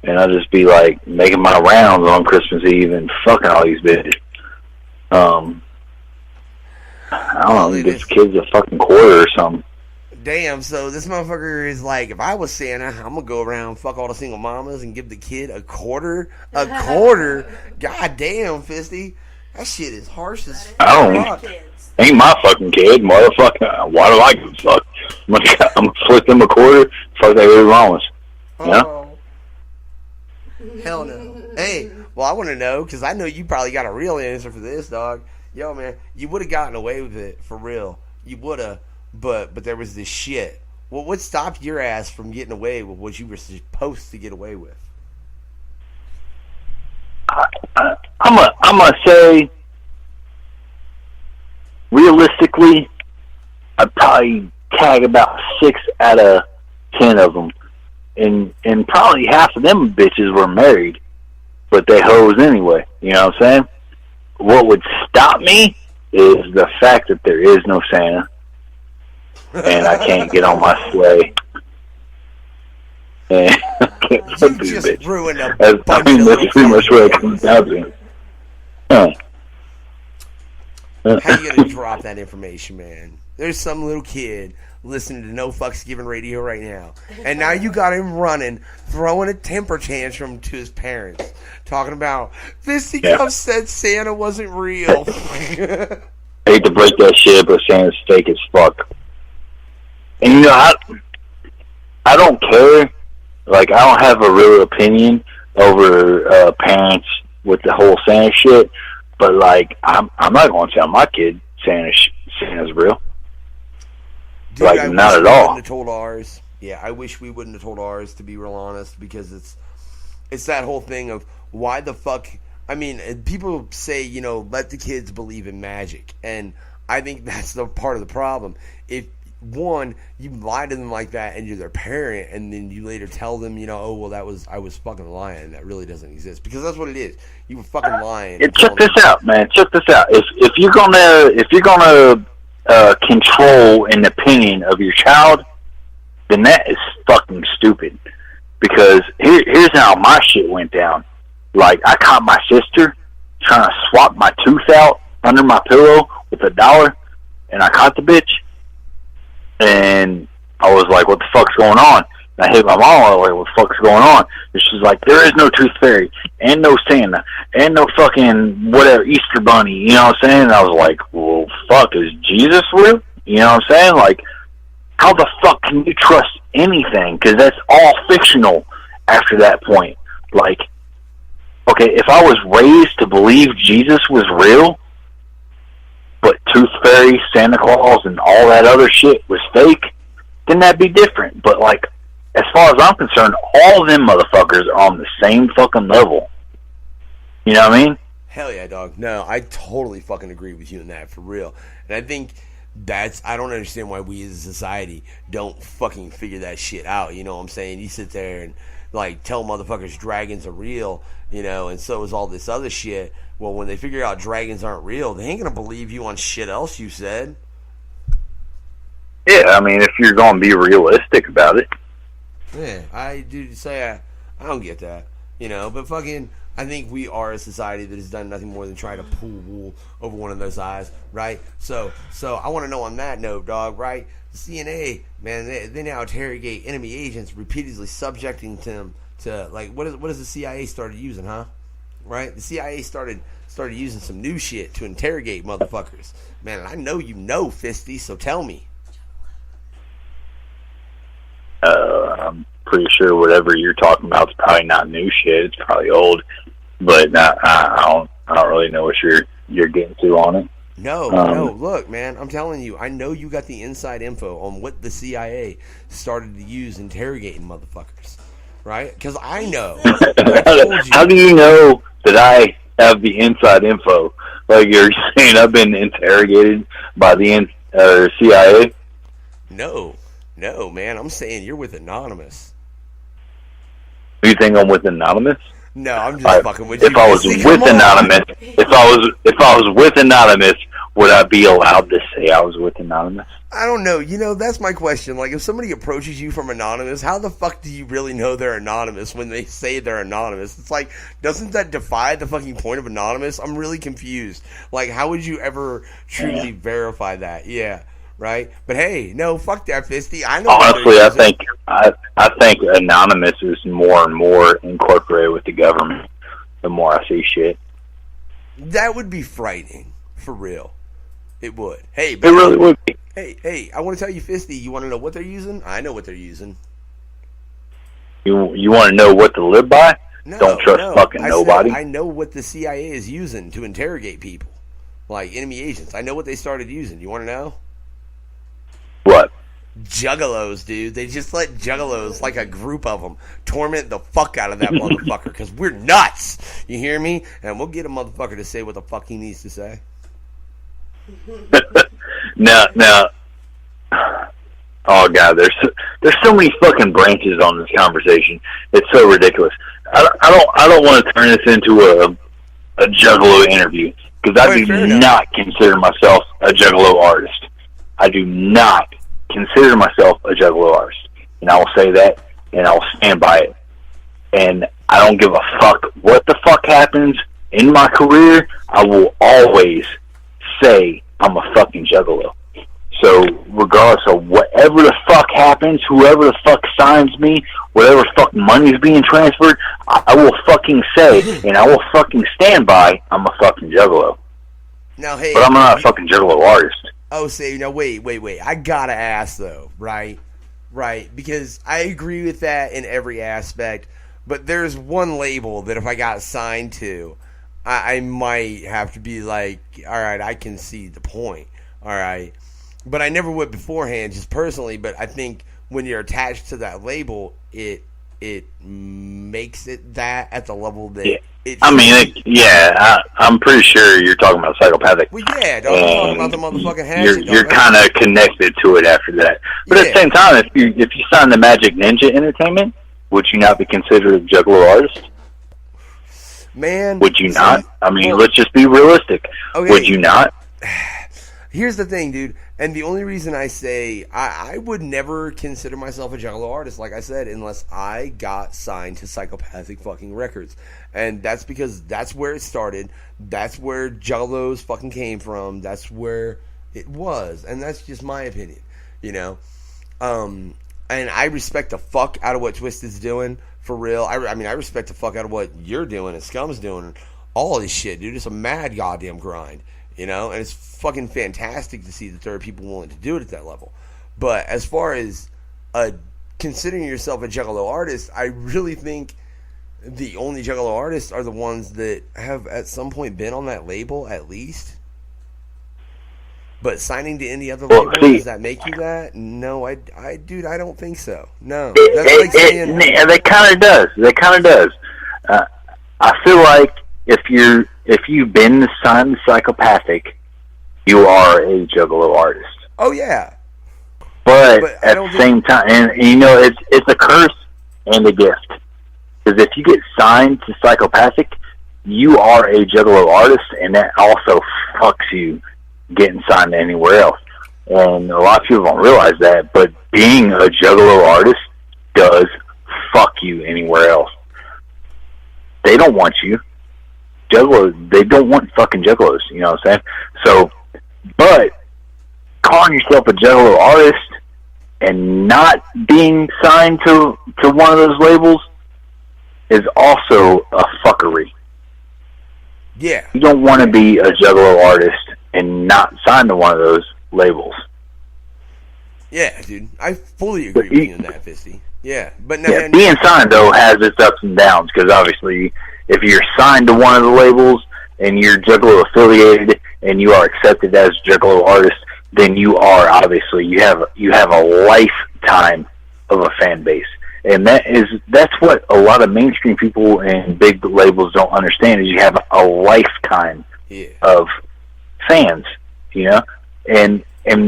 And I'd just be like making my rounds on Christmas Eve and fucking all these bitches. I don't know, this kid's a fucking quarter or something.
Damn, so this motherfucker is like, if I was Santa, I'm gonna go around, fuck all the single mamas, and give the kid a quarter? A quarter? God damn, Fisty. That shit is harsh as fuck.
Ain't my fucking kid, motherfucker. Why do I give a fuck? I'm gonna flip them a quarter, fuck that baby mamas.
Oh. Hell no. Hey, well, I want to know, because I know you probably got a real answer for this, dog. Yo, man, you would have gotten away with it, for real. You would have, but there was this shit. Well, what stopped your ass from getting away with what you were supposed to get away with?
I'm gonna say, realistically, I'd probably tag about 6 out of 10 of them. And probably half of them bitches were married, but they hoes anyway. You know what I'm saying? What would stop me is the fact that there is no Santa, and I can't get on my sleigh. And I can't
you just bitch. Ruined a bunch of
that's pretty much what it comes down to.
How you gonna drop that information, man? There's some little kid listening to No Fucks Given Radio right now, and now you got him running, throwing a temper tantrum to his parents, talking about Fisty Cuff said Santa wasn't real.
I hate to break that shit, but Santa's fake as fuck. And I don't care. Like, I don't have a real opinion over parents with the whole Santa shit. But like, I'm not going to tell my kid Santa's real.
Dude,
like, not at all.
Have told ours. Yeah, I wish we wouldn't have told ours, to be real honest, because it's that whole thing of why the fuck. I mean, people say, let the kids believe in magic, and I think that's the part of the problem. If one, you lie to them like that, and you're their parent, and then you later tell them, I was fucking lying. That really doesn't exist, because that's what it is. You were fucking lying.
Check this out, man. Check this out. If you're gonna control an opinion of your child, then that is fucking stupid. Because here's how my shit went down. Like, I caught my sister trying to swap my tooth out under my pillow with $1, and I caught the bitch. And I was like, what the fuck's going on? And I hit my mom. I was like, what the fuck's going on? And she's like, there is no tooth fairy, and no Santa, and no fucking whatever, Easter bunny. You know what I'm saying? And I was like, well, fuck, is Jesus real? You know what I'm saying? Like, how the fuck can you trust anything? Because that's all fictional after that point. Like, okay, if I was raised to believe Jesus was real, but Tooth Fairy, Santa Claus, and all that other shit was fake, then that'd be different. But, like, as far as I'm concerned, all of them motherfuckers are on the same fucking level. You know what I mean?
Hell yeah, dog. No, I totally fucking agree with you in that, for real. And I think I don't understand why we as a society don't fucking figure that shit out. You know what I'm saying? You sit there and like tell motherfuckers dragons are real, you know, and so is all this other shit. Well, when they figure out dragons aren't real, they ain't gonna believe you on shit else you said.
Yeah, I mean, if you're gonna be realistic about it.
Yeah, I don't get that, you know, but fucking, I think we are a society that has done nothing more than try to pull wool over one of those eyes, right? So I want to know on that note, dog, right? The CNA, man, they now interrogate enemy agents, repeatedly subjecting them to, like, what is the CIA started using, huh? Right? The CIA started using some new shit to interrogate motherfuckers. Man, and I know you know, Fisty, so tell me.
I'm pretty sure whatever you're talking about is probably not new shit. It's probably old, but I don't really know what you're getting to on it.
No, look, man, I'm telling you, I know you got the inside info on what the CIA started to use interrogating motherfuckers, right? Because I know.
How do you know that I have the inside info? Like, you're saying I've been interrogated by the CIA?
No, man, I'm saying you're with Anonymous.
You think I'm with Anonymous?
No, I'm just fucking with you.
If I was with Anonymous, would I be allowed to say I was with Anonymous?
I don't know. You know, that's my question. Like, if somebody approaches you from Anonymous, how the fuck do you really know they're Anonymous when they say they're Anonymous? It's like, doesn't that defy the fucking point of Anonymous? I'm really confused. Like, how would you ever truly verify that? Yeah. Right, but hey, no, fuck that, Fisty. I know.
Honestly, I think Anonymous is more and more incorporated with the government. The more I see shit,
that would be frightening, for real. It would. Hey,
it really would be.
Hey, I want to tell you, Fisty. You want to know what they're using? I know what they're using.
You want to know what to live by?
No,
don't trust fucking nobody.
I know what the CIA is using to interrogate people, like enemy agents. I know what they started using. You want to know?
What?
Juggalos, dude. They just let juggalos, like a group of them, torment the fuck out of that motherfucker because we're nuts. You hear me? And we'll get a motherfucker to say what the fuck he needs to say.
Now, oh god, there's so many fucking branches on this conversation. It's so ridiculous. I don't want to turn this into a juggalo interview because I do not consider myself a juggalo artist. I do not consider myself a juggalo artist. And I will say that, and I will stand by it. And I don't give a fuck what the fuck happens in my career. I will always say I'm a fucking juggalo. So regardless of whatever the fuck happens, whoever the fuck signs me, whatever fuck money's being transferred, I will fucking say, and I will fucking stand by, I'm a fucking juggalo.
Now, hey,
but I'm not a fucking juggalo artist.
Oh, say, no, wait. I gotta ask, though, right? Because I agree with that in every aspect, but there's one label that if I got signed to, I might have to be like, all right, I can see the point, all right? But I never would beforehand, just personally, but I think when you're attached to that label, it makes it that at the level that... Yeah.
I'm pretty sure you're talking about psychopathic.
Well, yeah, don't talk about the motherfucking hatchet.
You're kind of connected to it after that. But at the same time, if you sign the Magic Ninja Entertainment, would you not be considered a juggalo artist?
Man,
would you not? I mean, let's just be realistic. Okay. Would you not?
Here's the thing, dude. And the only reason I say I would never consider myself a juggalo artist, like I said, unless I got signed to Psychopathic fucking Records. And that's because that's where it started. That's where juggalos fucking came from. That's where it was. And that's just my opinion, you know? And I respect the fuck out of what Twisted's doing, for real. I mean, I respect the fuck out of what you're doing and Scum's doing. All this shit, dude. It's a mad goddamn grind. You know, and it's fucking fantastic to see that there are people willing to do it at that level. But as far as considering yourself a juggalo artist, I really think the only juggalo artists are the ones that have at some point been on that label at least. But signing to any other label, does that make you that? No, dude, I don't think so. No, that's like saying
that kind of does. That kind of does. I feel like if you've been signed to Psychopathic, you are a juggalo artist.
Oh yeah.
But at the same time, and you know, it's a curse and a gift. Because if you get signed to Psychopathic, you are a Juggalo artist, and that also fucks you getting signed to anywhere else. And a lot of people don't realize that, but being a Juggalo artist does fuck you anywhere else. They don't want you. Juggalos, they don't want fucking Juggalos, you know what I'm saying? So, but calling yourself a Juggalo artist and not being signed to one of those labels is also a fuckery.
Yeah.
You don't want to be a Juggalo artist and not sign to one of those labels.
Yeah, dude. I fully agree with you on that, Fisty. Yeah. But now,
yeah, being signed, though, has its ups and downs, because obviously if you're signed to one of the labels and you're Juggalo affiliated and you are accepted as a Juggalo artist, then you are obviously you have a lifetime of a fan base, and that's what a lot of mainstream people and big labels don't understand, is you have a lifetime of fans, you know, and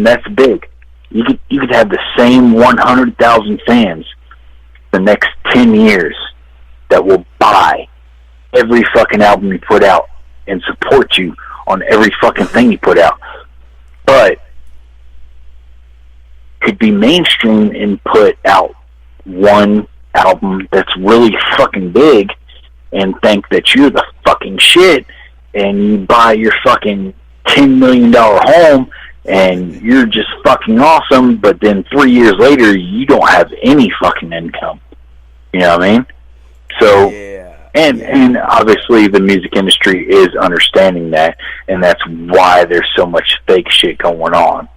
that's big. You could have the same 100,000 fans the next 10 years that will buy every fucking album you put out and support you on every fucking thing you put out, but could be mainstream and put out one album that's really fucking big and think that you're the fucking shit, and you buy your fucking $10 million home and you're just fucking awesome, but then 3 years later you don't have any fucking income. You know what I mean? So, and obviously the music industry is understanding that, and that's why there's so much fake shit going on.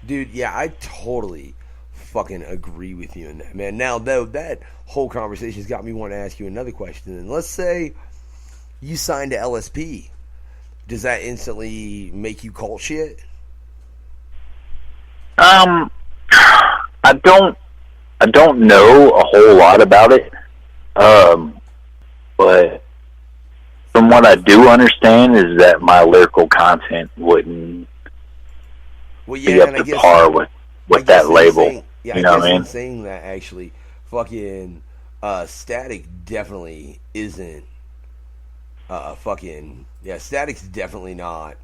Dude, yeah, I totally fucking agree with you in that, man. Now, though, that whole conversation's got me wanting to ask you another question. And let's say you signed to LSP. Does that instantly make you cult shit?
I don't know a whole lot about it. But from what I do understand is that my lyrical content wouldn't be up to par with that label.
Yeah,
you know what I mean?
Saying that actually, fucking Static definitely isn't Static's definitely not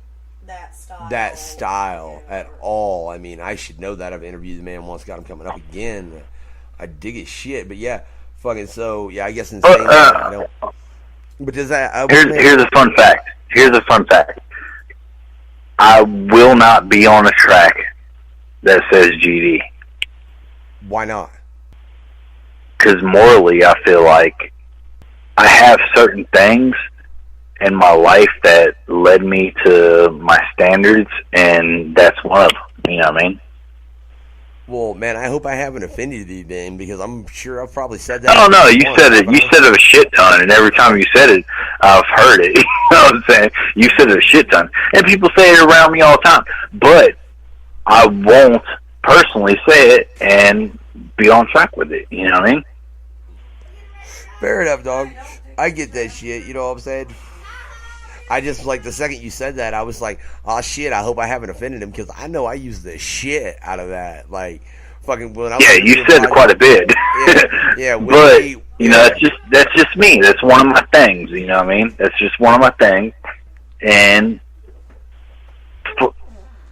that style at all. I mean, I should know that. I've interviewed the man once, got him coming up again. I dig his shit, but yeah, fucking so yeah. I guess in saying that, I don't. But does that?
Here's a fun fact. I will not be on a track that says GD.
Why not?
Because morally, I feel like I have certain things in my life that led me to my standards, and that's one of them. You know what I mean?
Well, man, I hope I haven't offended you, Ben, because I'm sure I've probably said that.
I don't know. You said it. You said it a shit ton, and every time you said it, I've heard it. You know what I'm saying? You said it a shit ton, and people say it around me all the time. But I won't personally say it and be on track with it. You know what I mean?
Fair enough, dog. I get that shit. You know what I'm saying? I just, like, the second you said that, I was like, oh, shit, I hope I haven't offended him, because I know I used the shit out of that. Like, fucking, when I was...
Yeah, you said it quite a bit.
Yeah,
but, you know, that's just me. That's one of my things, you know what I mean? That's just one of my things. And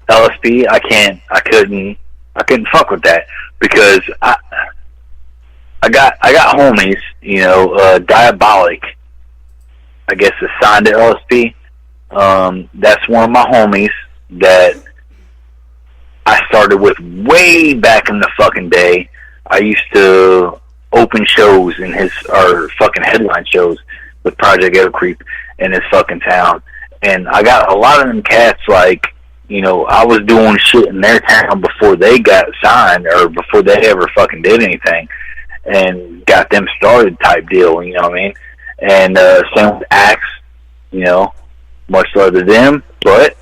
LSP, I couldn't fuck with that, because I got homies, you know, Diabolic, I guess, is signed to LSP. That's one of my homies that I started with way back in the fucking day. I used to open shows in or fucking headline shows with Project Ghetto Creep in his fucking town. And I got a lot of them cats, like, you know, I was doing shit in their town before they got signed or before they ever fucking did anything, and got them started type deal, you know what I mean? And same with Axe, you know, much love to them, but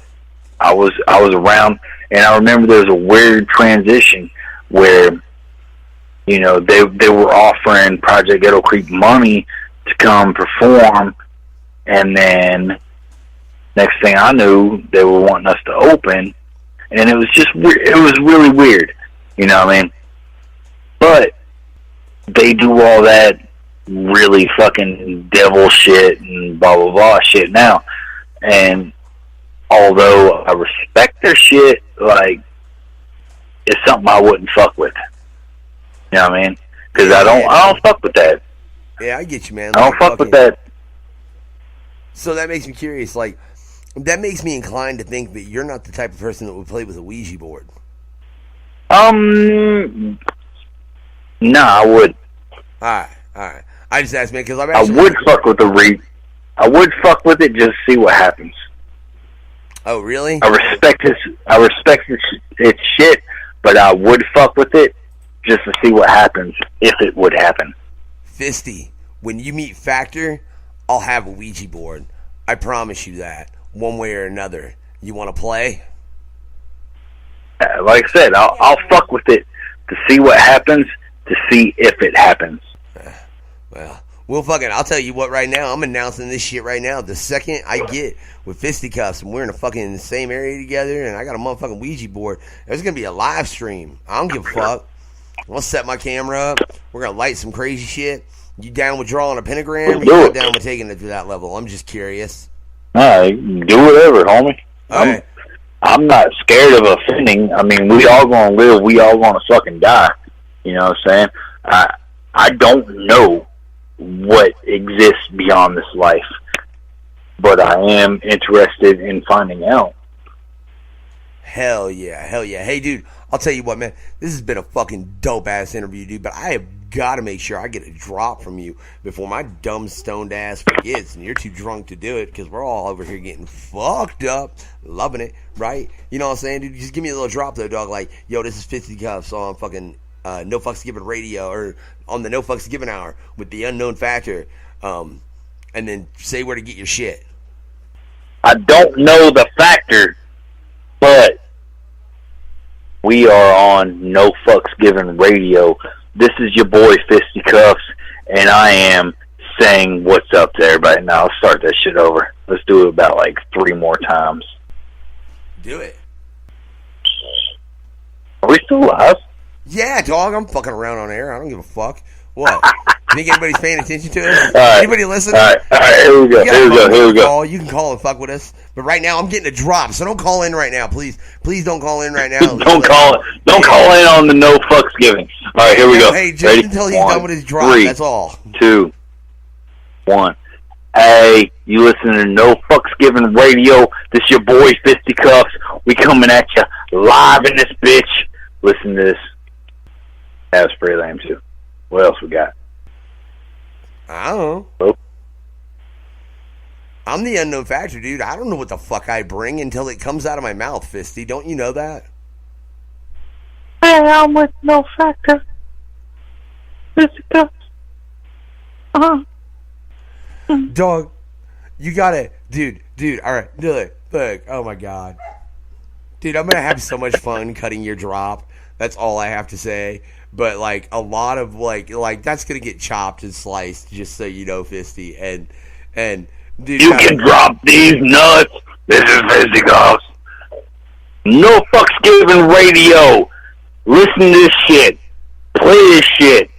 I was around, and I remember there was a weird transition where, you know, they were offering Project Ghetto Creep money to come perform, and then next thing I knew, they were wanting us to open, and it was just it was really weird, you know what I mean? But they do all that really fucking devil shit and blah blah blah shit now, and although I respect their shit, like, it's something I wouldn't fuck with. You know what I mean? Because I don't fuck with that.
Yeah, I get you, man.
I don't fuck with that.
So that makes me curious. Like, that makes me inclined to think that you're not the type of person that would play with a Ouija board.
No, I would.
All right. I just asked, man, because
I would fuck with the I would fuck with it just to see what happens.
Oh, really?
I respect its shit, but I would fuck with it just to see what happens if it would happen.
Fisty, when you meet Factor, I'll have a Ouija board. I promise you that, one way or another. You want to play?
Like I said, I'll fuck with it to see what happens, to see if it happens.
Well, I'll tell you what right now. I'm announcing this shit right now. The second I get with fisticuffs and we're in the same area together and I got a motherfucking Ouija board, there's going to be a live stream. I don't give a fuck. I'm going to set my camera up. We're going to light some crazy shit. You down with drawing a pentagram or you not down with taking it to that level? I'm just curious.
Alright, do whatever, homie. I'm not scared of offending. I mean, we all going to live. We all going to fucking die. You know what I'm saying? I don't know what exists beyond this life, but I am interested in finding out.
Hell yeah. Hey, dude, I'll tell you what, man. This has been a fucking dope-ass interview, dude, but I have got to make sure I get a drop from you before my dumb, stoned ass forgets, and you're too drunk to do it, because we're all over here getting fucked up, loving it, right? You know what I'm saying, dude? Just give me a little drop, though, dog, like, yo, this is Fisticuffs on fucking No Fucks Given Radio, or on the No Fucks Given Hour with the Unknown Factor, and then say where to get your shit.
I don't know the factor, but we are on No Fucks Given Radio. This is your boy Fisticuffs, and I am saying what's up to everybody. Now, let's start that shit over. Let's do it about like 3 more times.
Do it.
Are we still live?
Yeah, dog, I'm fucking around on air. I don't give a fuck. What? You think anybody's paying attention to us?
Right.
Anybody listening?
All right, here we go.
You can call and fuck with us. But right now, I'm getting a drop, so don't call in right now, please. Please don't call in right now.
Don't call in on the No Fucks Giving. All right, here we go.
Hey, just
ready?
until he's done with his drop,
3,
that's all.
2, 1. Hey, you listen to No Fucks Given Radio. This your boy Fisticuffs. We coming at you live in this bitch. Listen to this. That was pretty lame too. What else we got?
I don't know.
Oh.
I'm the Unknown Factor, dude. I don't know what the fuck I bring until it comes out of my mouth, Fisty. Don't you know that?
Hey, I'm with No Factor. Fisticuffs.
Dog, you gotta, dude, alright, do it. Look, oh my god. Dude, I'm gonna have so much fun cutting your drop. That's all I have to say. But, like, a lot of, like that's gonna get chopped and sliced, just so you know, Fisty. And dude,
you can drop these nuts. This is Fisticuffs. No Fucks Given Radio. Listen to this shit. Play this shit.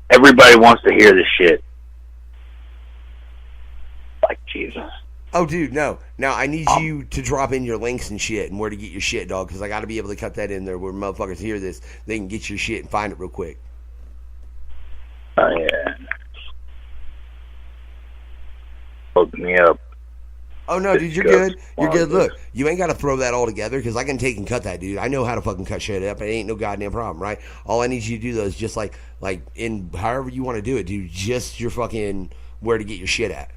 Everybody wants to hear this shit. Like Jesus.
Oh, dude, no. Now, I need you to drop in your links and shit and where to get your shit, dog, because I got to be able to cut that in there where motherfuckers hear this. They can get your shit and find it real quick.
Oh, yeah. Hook me up.
Oh, no, dude, you're good. You're good. Look, you ain't got to throw that all together because I can take and cut that, dude. I know how to fucking cut shit up. It ain't no goddamn problem, right? All I need you to do, though, is just like in however you want to do it, dude, just your fucking where to get your shit at.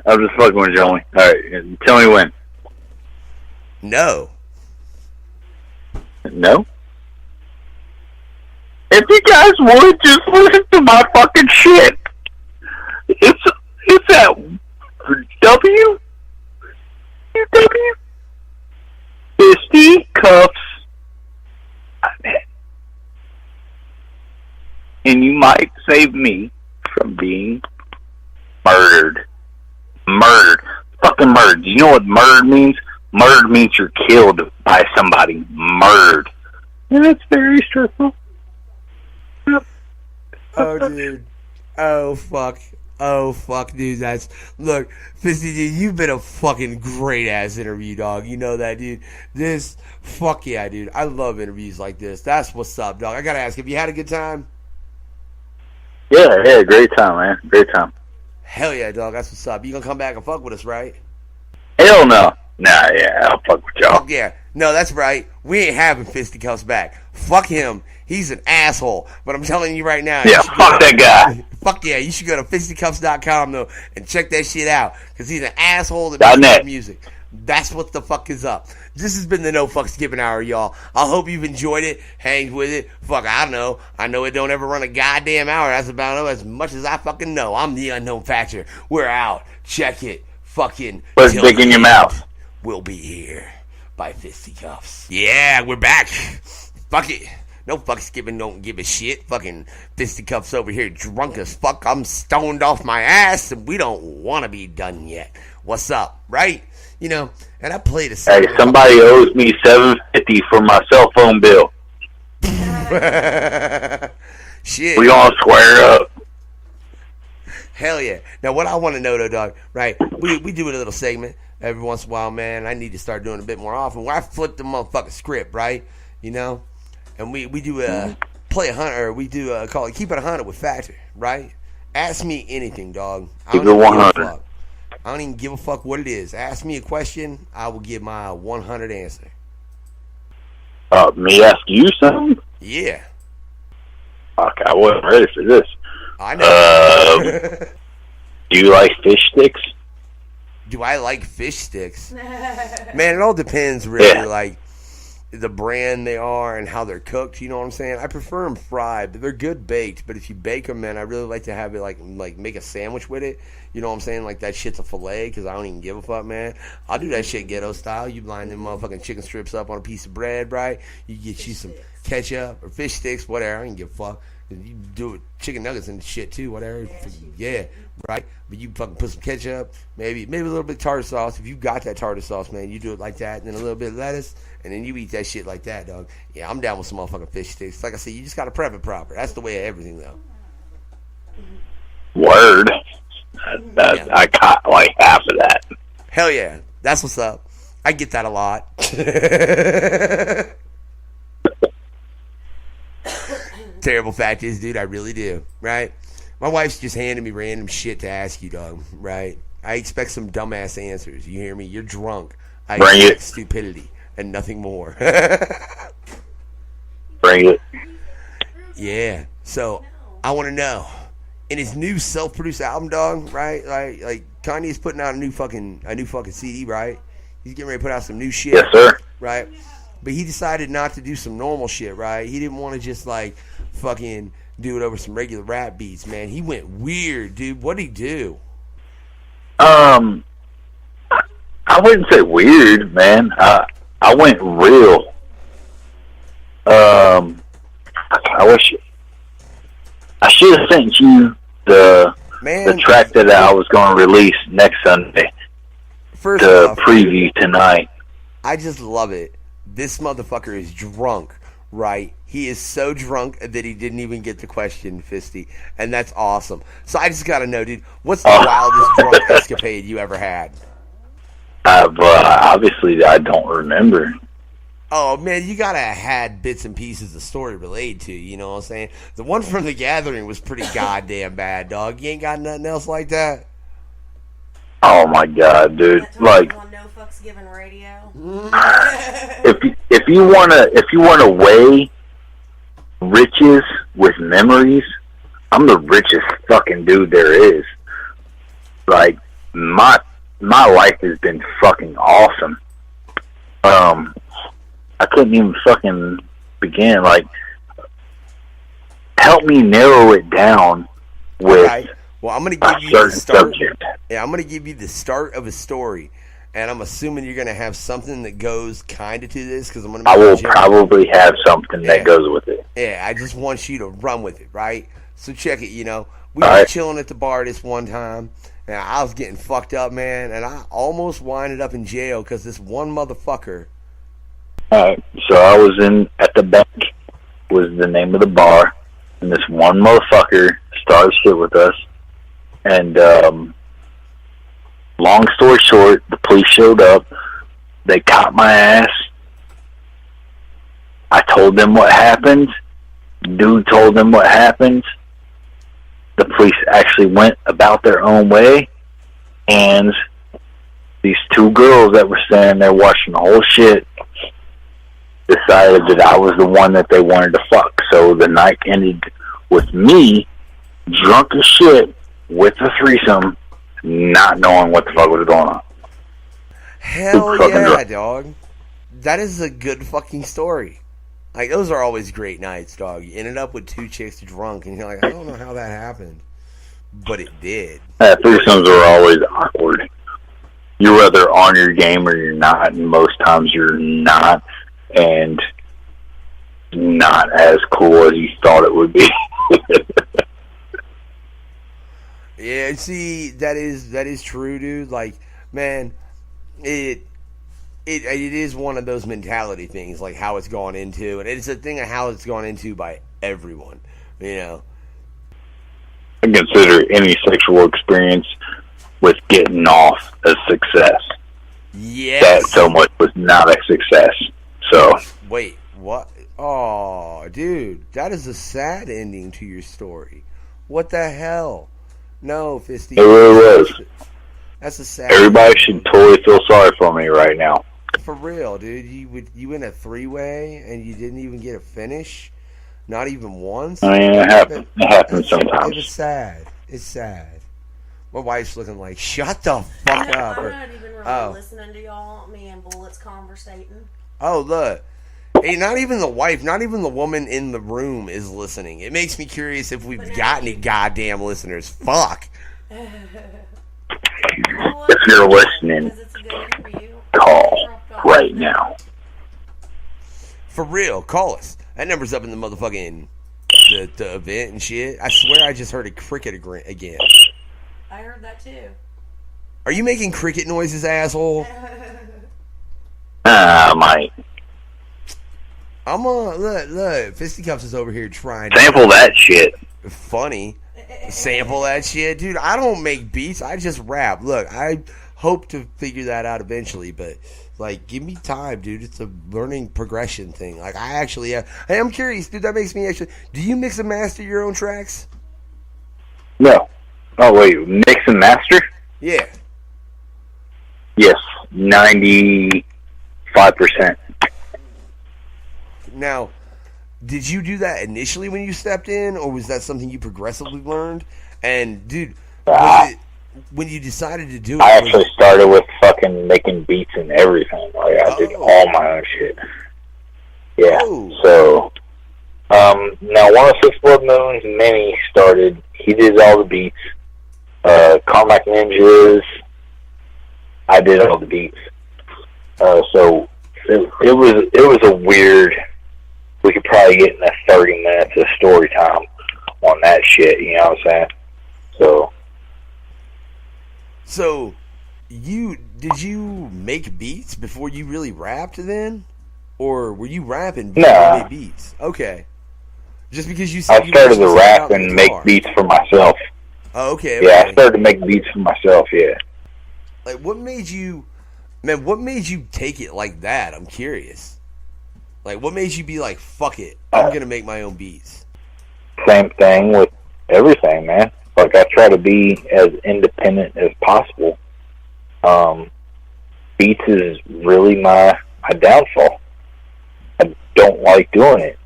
I'm just fucking with you, only. All right, tell me when.
No.
No? If you guys would, just listen to my fucking shit. It's at W Fisticuffs. And you might save me from being murdered. Fucking murdered. Do you know what murdered means? Murdered means you're killed by somebody. Murdered. And it's very stressful. Yep.
Oh, dude. Oh, fuck. Oh, fuck, dude. Look, Fisty, dude, you've been a fucking great-ass interview, dog. You know that, dude. Fuck yeah, dude. I love interviews like this. That's what's up, dog. I gotta ask, have you had a good time?
Yeah, great time, man. Great time.
Hell yeah, dog. That's what's up. You gonna come back and fuck with us, right?
Hell no. Nah, yeah, I'll fuck with y'all.
Fuck yeah. No, that's right. We ain't having Fisticuffs back. Fuck him. He's an asshole. But I'm telling you right now.
Yeah, fuck that guy.
Fuck yeah. You should go to fistycuffs.com, though, and check that shit out. Because he's an asshole that makes music. That's what the fuck is up. This has been the No Fucks Given Hour, y'all. I hope you've enjoyed it. Hang with it. Fuck, I don't know. I know it don't ever run a goddamn hour. That's about as much as I fucking know. I'm the Unknown Factor. We're out. Check it. Fucking.
What's big in your mouth?
We'll be here by Fisticuffs. Yeah, we're back. Fuck it. No fucks given, don't give a shit. Fucking Fisticuffs over here drunk as fuck. I'm stoned off my ass and we don't want to be done yet. What's up, right? You know, and I played a song.
Hey, somebody owes me $750 for my cell phone bill.
Shit.
We all square up.
Hell yeah. Now, what I want to know, though, dog, right? We do a little segment every once in a while, man. I need to start doing it a bit more often where I flip the motherfucking script, right? You know? And we do play a hunter, or we do call it Keep It 100 with Factor, right? Ask me anything, dog.
Keep it 100.
I don't even give a fuck what it is. Ask me a question, I will give my 100 answer.
Me ask you something?
Yeah.
Okay, I wasn't ready for this.
I know.
Do you like fish sticks?
Do I like fish sticks? Man, it all depends, really, like the brand they are and how they're cooked. You know what I'm saying? I prefer them fried, but they're good baked. But if you bake them, man, I really like to have it like make a sandwich with it. You know what I'm saying? Like that shit's a fillet because I don't even give a fuck, man. I'll do that shit ghetto style. You line them motherfucking chicken strips up on a piece of bread, right? You get you some ketchup or fish sticks, whatever. I don't give a fuck. You do it, chicken nuggets and shit too, whatever. Yeah, right. But you fucking put some ketchup, maybe a little bit of tartar sauce. If you got that tartar sauce, man, you do it like that, and then a little bit of lettuce, and then you eat that shit like that, dog. Yeah, I'm down with some motherfucking fish sticks. Like I said, you just gotta prep it proper. That's the way of everything, though.
Word. I caught like half of that.
Hell yeah, that's what's up. I get that a lot. Terrible fact is, dude, I really do, right? My wife's just handing me random shit to ask you, dog, right? I expect some dumbass answers. You hear me? You're drunk. I expect stupidity and nothing more.
Bring it.
Yeah. So, I want to know, in his new self-produced album, dog, right? Like Kanye's putting out a new fucking CD, right? He's getting ready to put out some new shit.
Yes, sir.
Right? But he decided not to do some normal shit, right? He didn't want to just like fucking do it over some regular rap beats, man. He went weird, dude. What'd he do?
I wouldn't say weird, man. I went real. I wish I should have sent you the track that I was going to release next Sunday.
First
the
off,
preview tonight.
I just love it. This motherfucker is drunk, right? He is so drunk that he didn't even get the question, Fisty, and that's awesome. So I just gotta know, dude, what's the wildest drunk escapade you ever had?
Obviously, I don't remember.
Oh, man, you gotta have had bits and pieces of story related to, you know what I'm saying? The one from the gathering was pretty goddamn bad, dog. You ain't got nothing else like that?
Oh my god, dude! Like,
on No Fucks Given Radio.
if you wanna weigh riches with memories, I'm the richest fucking dude there is. Like, my life has been fucking awesome. I couldn't even fucking begin. Like, help me narrow it down with.
Right. Well, I'm going to give you the start. Subject. Yeah, I'm going to give you the start of a story, and I'm assuming you're going to have something that goes kind of to this because I'm going to.
I will probably have something that goes with it.
Yeah, I just want you to run with it, right? So check it. You know, we were chilling at the bar this one time, and I was getting fucked up, man, and I almost winded up in jail because this one motherfucker.
Alright, so I was at the bank, was the name of the bar, and this one motherfucker started shit with us, and long story short, the police showed up, they caught my ass, I told them what happened, dude told them what happened, the police actually went about their own way, and these two girls that were standing there watching the whole shit decided that I was the one that they wanted to fuck. So the night ended with me, drunk as shit, with a threesome, not knowing what the fuck was going on.
Hell yeah, dog. That is a good fucking story. Like, those are always great nights, dog. You ended up with two chicks drunk, and you're like, I don't know how that happened. But it did.
Threesomes are always awkward. You're either on your game or you're not, and most times you're not, and not as cool as you thought it would be.
Yeah, see, that is true, dude. Like, man, it is one of those mentality things, like how it's gone into, and it's a thing of how it's gone into by everyone, you know.
I consider any sexual experience with getting off a success.
Yes.
That so much was not a success. So.
Wait, what? Oh, dude, that is a sad ending to your story. What the hell? No, Fisty.
It really was.
That's a sad.
Everybody should totally feel sorry for me right now.
For real, dude. You in a three-way and you didn't even get a finish? Not even once?
I mean, it happens sometimes.
It's sad. It's sad. My wife's looking like, shut the fuck up.
I'm not even really listening to y'all. Me and Bullet's conversating.
Oh, look. Hey, not even the wife, not even the woman in the room is listening. It makes me curious if we've got any goddamn listeners. Fuck.
If you're listening, call right now.
For real, call us. That number's up in the motherfucking the event and shit. I swear I just heard a cricket again.
I heard that too.
Are you making cricket noises, asshole?
Mate.
I'm on. Look. Fisticuffs is over here trying
sample that shit.
Funny. Sample that shit. Dude, I don't make beats. I just rap. Look, I hope to figure that out eventually, but, like, give me time, dude. It's a learning progression thing. Like, I actually have. Hey, I'm curious, dude. That makes me actually. Do you mix and master your own tracks?
No. Oh, wait. Mix and master?
Yeah.
Yes. 95%.
Now, did you do that initially when you stepped in, or was that something you progressively learned? And, dude, was it, when you decided to do it...
I actually started with fucking making beats and everything. Like, I did all my own shit. Yeah. Oh. So, now 106 Blood Moons, Minnie started. He did all the beats. Carmack Ninjas, I did all the beats. So, it was a weird... We could probably get in that 30 minutes of story time on that shit, you know what I'm saying?
So, did you make beats before you really rapped then? Or were you rapping before you made beats? Okay. Just because you said
I started to rap and make beats for myself.
Oh, okay.
Yeah, I started to make beats for myself, yeah.
Like, what made you take it like that? I'm curious. Like, what made you be like, fuck it, I'm going to make my own beats?
Same thing with everything, man. Like, I try to be as independent as possible. Beats is really my downfall. I don't like doing it.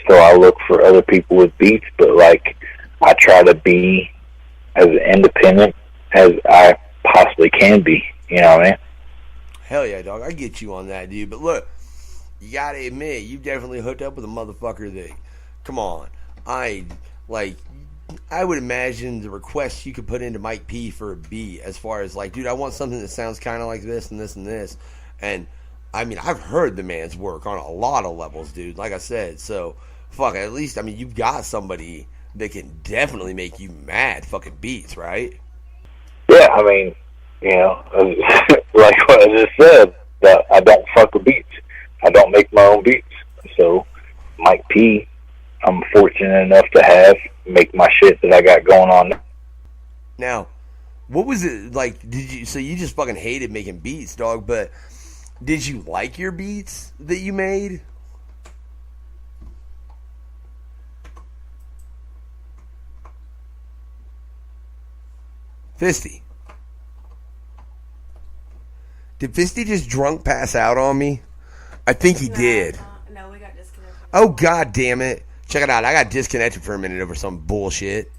So I look for other people with beats, but, like, I try to be as independent as I possibly can be. You know what I mean?
Hell yeah, dog. I get you on that, dude. But look, you gotta admit, you definitely hooked up with a motherfucker that, come on, I would imagine the request you could put into Mike P for a beat as far as like, dude, I want something that sounds kind of like this and this and this. And, I mean, I've heard the man's work on a lot of levels, dude, like I said. So, fuck, at least, I mean, you've got somebody that can definitely make you mad fucking beats, right?
Yeah, I mean, like what I just said, that I don't fuck with beats. I don't make my own beats. So, Mike P, I'm fortunate enough to make my shit that I got going on.
Now, what was it like? So you just fucking hated making beats, dog, but did you like your beats that you made? Fisty. Did Fisty just drunk pass out on me? I think he did.
No, we got disconnected.
Oh, god damn it. Check it out. I got disconnected for a minute over some bullshit.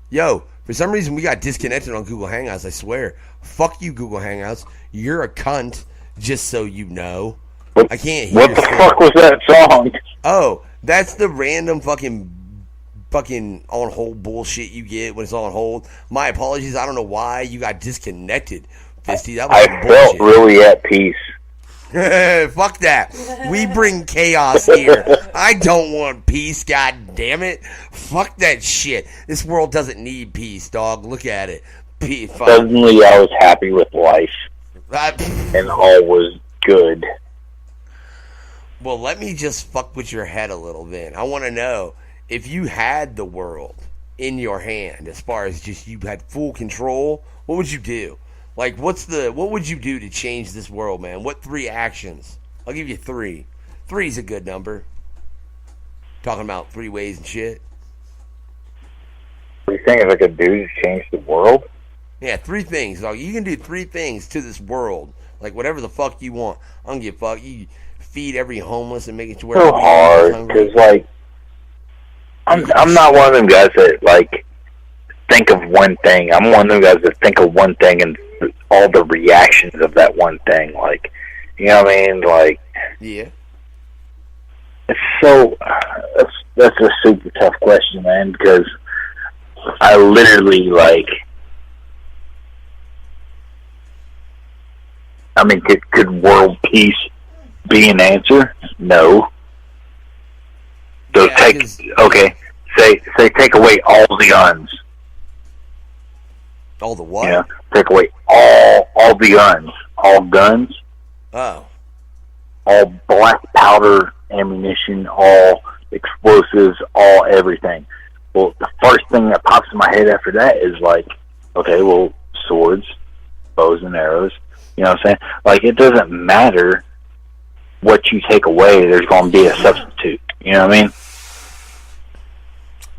Yo, for some reason we got disconnected on Google Hangouts, I swear. Fuck you, Google Hangouts. You're a cunt, just so you know. I can't hear.
What the fuck was that song?
Oh, that's the random fucking on hold bullshit you get when it's on hold. My apologies. I don't know why you got disconnected, Fisty. That was
I felt really at peace.
Fuck that. We bring chaos here. I don't want peace, god damn it. Fuck that shit. This world doesn't need peace, dog. Look at it.
Suddenly I was happy with life. And all was good.
Well, let me just fuck with your head a little bit. I want to know, if you had the world in your hand, as far as just you had full control, what would you do? Like, what would you do to change this world, man? What 3 actions? I'll give you 3. 3's a good number. Talking about 3 ways and shit.
What do you think I could do to change the world?
Yeah, 3 things, dog. You can do 3 things to this world. Like, whatever the fuck you want. I don't give a fuck. You feed every homeless and make it to where...
So hard, because, like, I'm not one of them guys that, like, think of one thing. I'm one of them guys that think of one thing and all the reactions of that one thing. Like, you know what I mean? Like,
yeah.
It's so, that's a super tough question, man, because I literally, like, I mean, could world peace be an answer? No. So say take away all the guns.
All the what?
Yeah, take away all the guns. All guns.
Oh.
All black powder ammunition, all explosives, all everything. Well, the first thing that pops in my head after that is like, okay, well, swords, bows and arrows. You know what I'm saying? Like, it doesn't matter what you take away, there's going to be a substitute. You know what I mean?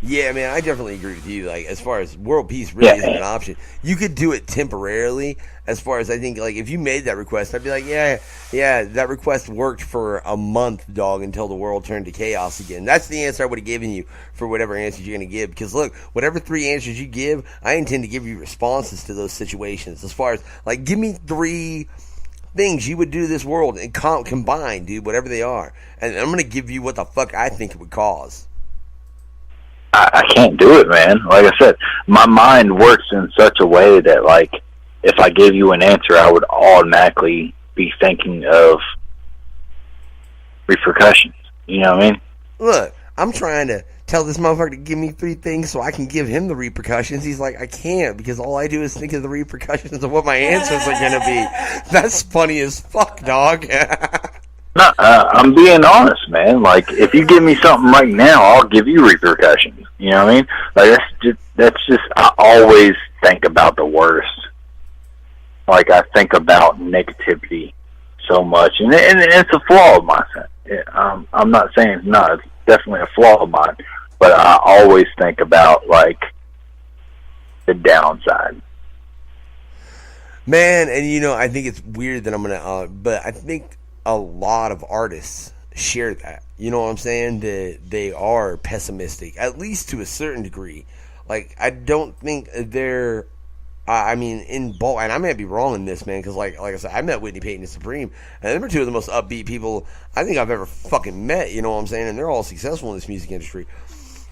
Yeah, man, I definitely agree with you. Like, as far as world peace really isn't an option. You could do it temporarily. As far as I think, like, if you made that request, I'd be like, yeah, that request worked for a month, dog, until the world turned to chaos again. That's the answer I would have given you for whatever answers you're going to give. Because, look, whatever 3 answers you give, I intend to give you responses to those situations. As far as, like, give me 3 things you would do to this world and combine, dude, whatever they are. And I'm going to give you what the fuck I think it would cause.
I can't do it, man. Like I said, my mind works in such a way that, like, if I give you an answer, I would automatically be thinking of repercussions. You know what I mean?
Look, I'm trying to tell this motherfucker to give me 3 things so I can give him the repercussions. He's like, I can't, because all I do is think of the repercussions of what my answers are going to be. That's funny as fuck, dog.
No, I'm being honest, man. Like, if you give me something right now, I'll give you repercussions. You know what I mean? Like, that's just, I always think about the worst. Like, I think about negativity so much. And it's a flaw of mine. I'm not saying it's not. It's definitely a flaw of mine. But I always think about, like, the downside.
Man, and you know, I think it's weird that I'm going to, but I think a lot of artists share that. You know what I'm saying? That they are pessimistic, at least to a certain degree. Like, I don't think they're, I mean, in bulk, and I may be wrong in this, man, because like I said, I met Whitney Payton and Supreme, and they were 2 of the most upbeat people I think I've ever fucking met, you know what I'm saying? And they're all successful in this music industry.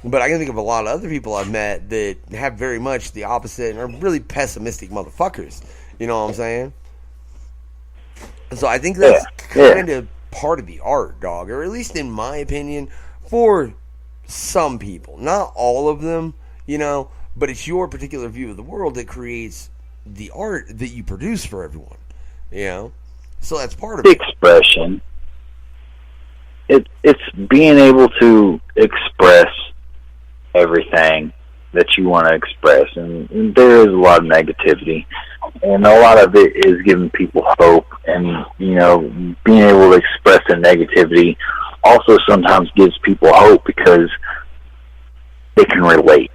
But I can think of a lot of other people I've met that have very much the opposite and are really pessimistic motherfuckers. You know what I'm saying? So I think that's kind of part of the art, dog, or at least in my opinion, for some people. Not all of them, you know, but it's your particular view of the world that creates the art that you produce for everyone, you know? So that's part of it.
Expression. It's being able to express everything that you want to express, and there is a lot of negativity, and a lot of it is giving people hope, and, you know, being able to express the negativity also sometimes gives people hope because they can relate,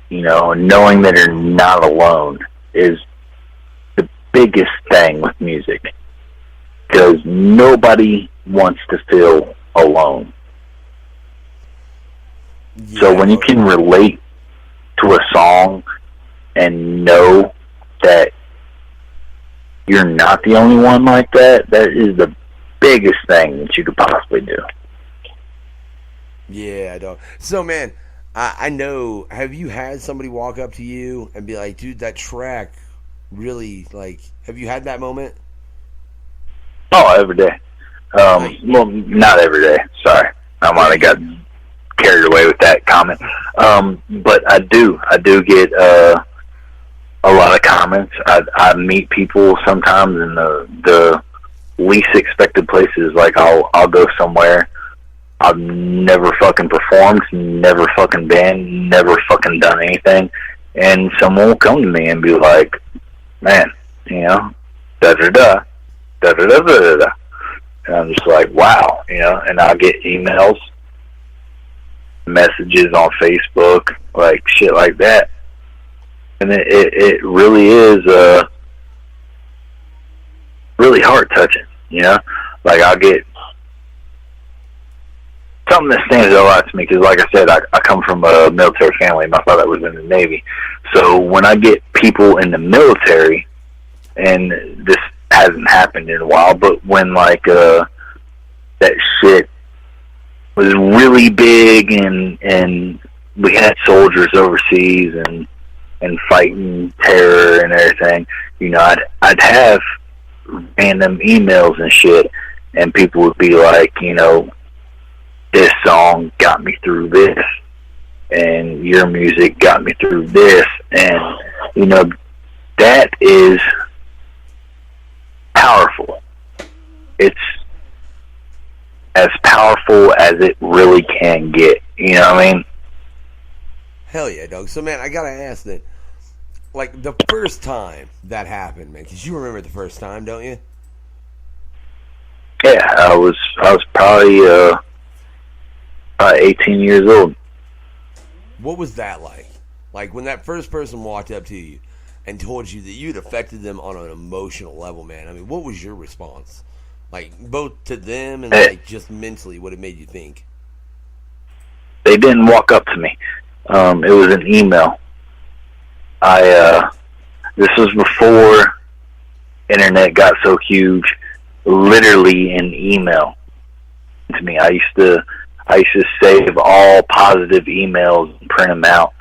you know, and knowing that they're not alone is the biggest thing with music, because nobody wants to feel alone.
Yeah.
So when you can relate to a song and know that you're not the only one like that, that is the biggest thing that you could possibly do.
Yeah, dog. So, man, I know, have you had somebody walk up to you and be like, dude, that track really, like, have you had that moment?
Oh, every day. Well, not every day. Sorry. I might have got carried away with that comment. But I do get a lot of comments. I meet people sometimes in the least expected places. Like I'll go somewhere I've never fucking performed, never fucking been, never fucking done anything, and someone will come to me and be like, man, you know, da da da da da da da da. And I'm just like, wow, you know, and I'll get emails, messages on Facebook, like shit like that. And it really is really heart touching, you know? Like I'll get something that stands out a lot to me, because like I said, I come from a military family. My father was in the Navy. So when I get people in the military, and this hasn't happened in a while, but when like that shit was really big, and we had soldiers overseas and fighting terror and everything, you know, I'd have random emails and shit, and people would be like, you know, this song got me through this, and your music got me through this, and, you know, that is powerful. It's as powerful as it really can get, you know what I mean?
Hell yeah, dog. So, man, I gotta ask that, like, the first time that happened, man, because you remember the first time, don't you?
Yeah, I was probably 18 years old.
What was that like? Like, when that first person walked up to you and told you that you'd affected them on an emotional level, man, I mean, what was your response? Like, both to them and, like, just mentally, what it made you think?
They didn't walk up to me. It was an email. This was before internet got so huge. Literally an email to me. I used to save all positive emails and print them out,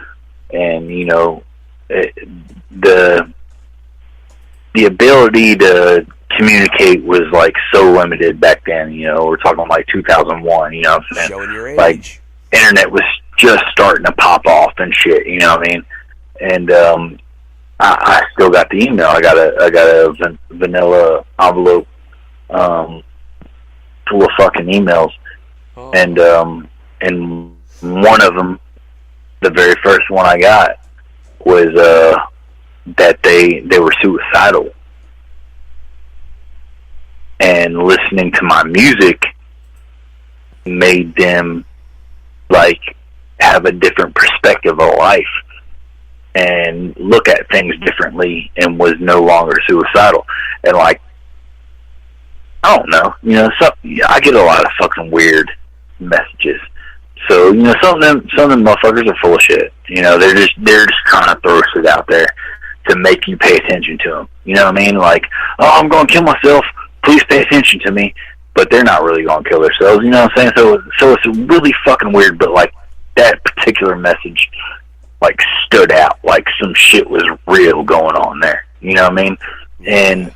and, you know, the ability to communicate was like so limited back then. You know, we're talking like 2001. You know what I'm saying?
Showing your age.
Like, internet was just starting to pop off and shit. You know what I mean? And I still got the email. I got a vanilla envelope full of fucking emails. Oh. And one of them, the very first one I got, was that they were suicidal, and listening to my music made them like have a different perspective of life and look at things differently, and was no longer suicidal. And like, I don't know, you know, so I get a lot of fucking weird messages. So, you know, some of them motherfuckers are full of shit. You know, they're just trying to throw shit out there to make you pay attention to them. You know what I mean? Like, oh, I'm going to kill myself. Please pay attention to me. But they're not really going to kill themselves. You know what I'm saying? So it's really fucking weird. But like, that particular message, like, stood out. Like, some shit was real going on there. You know what I mean? And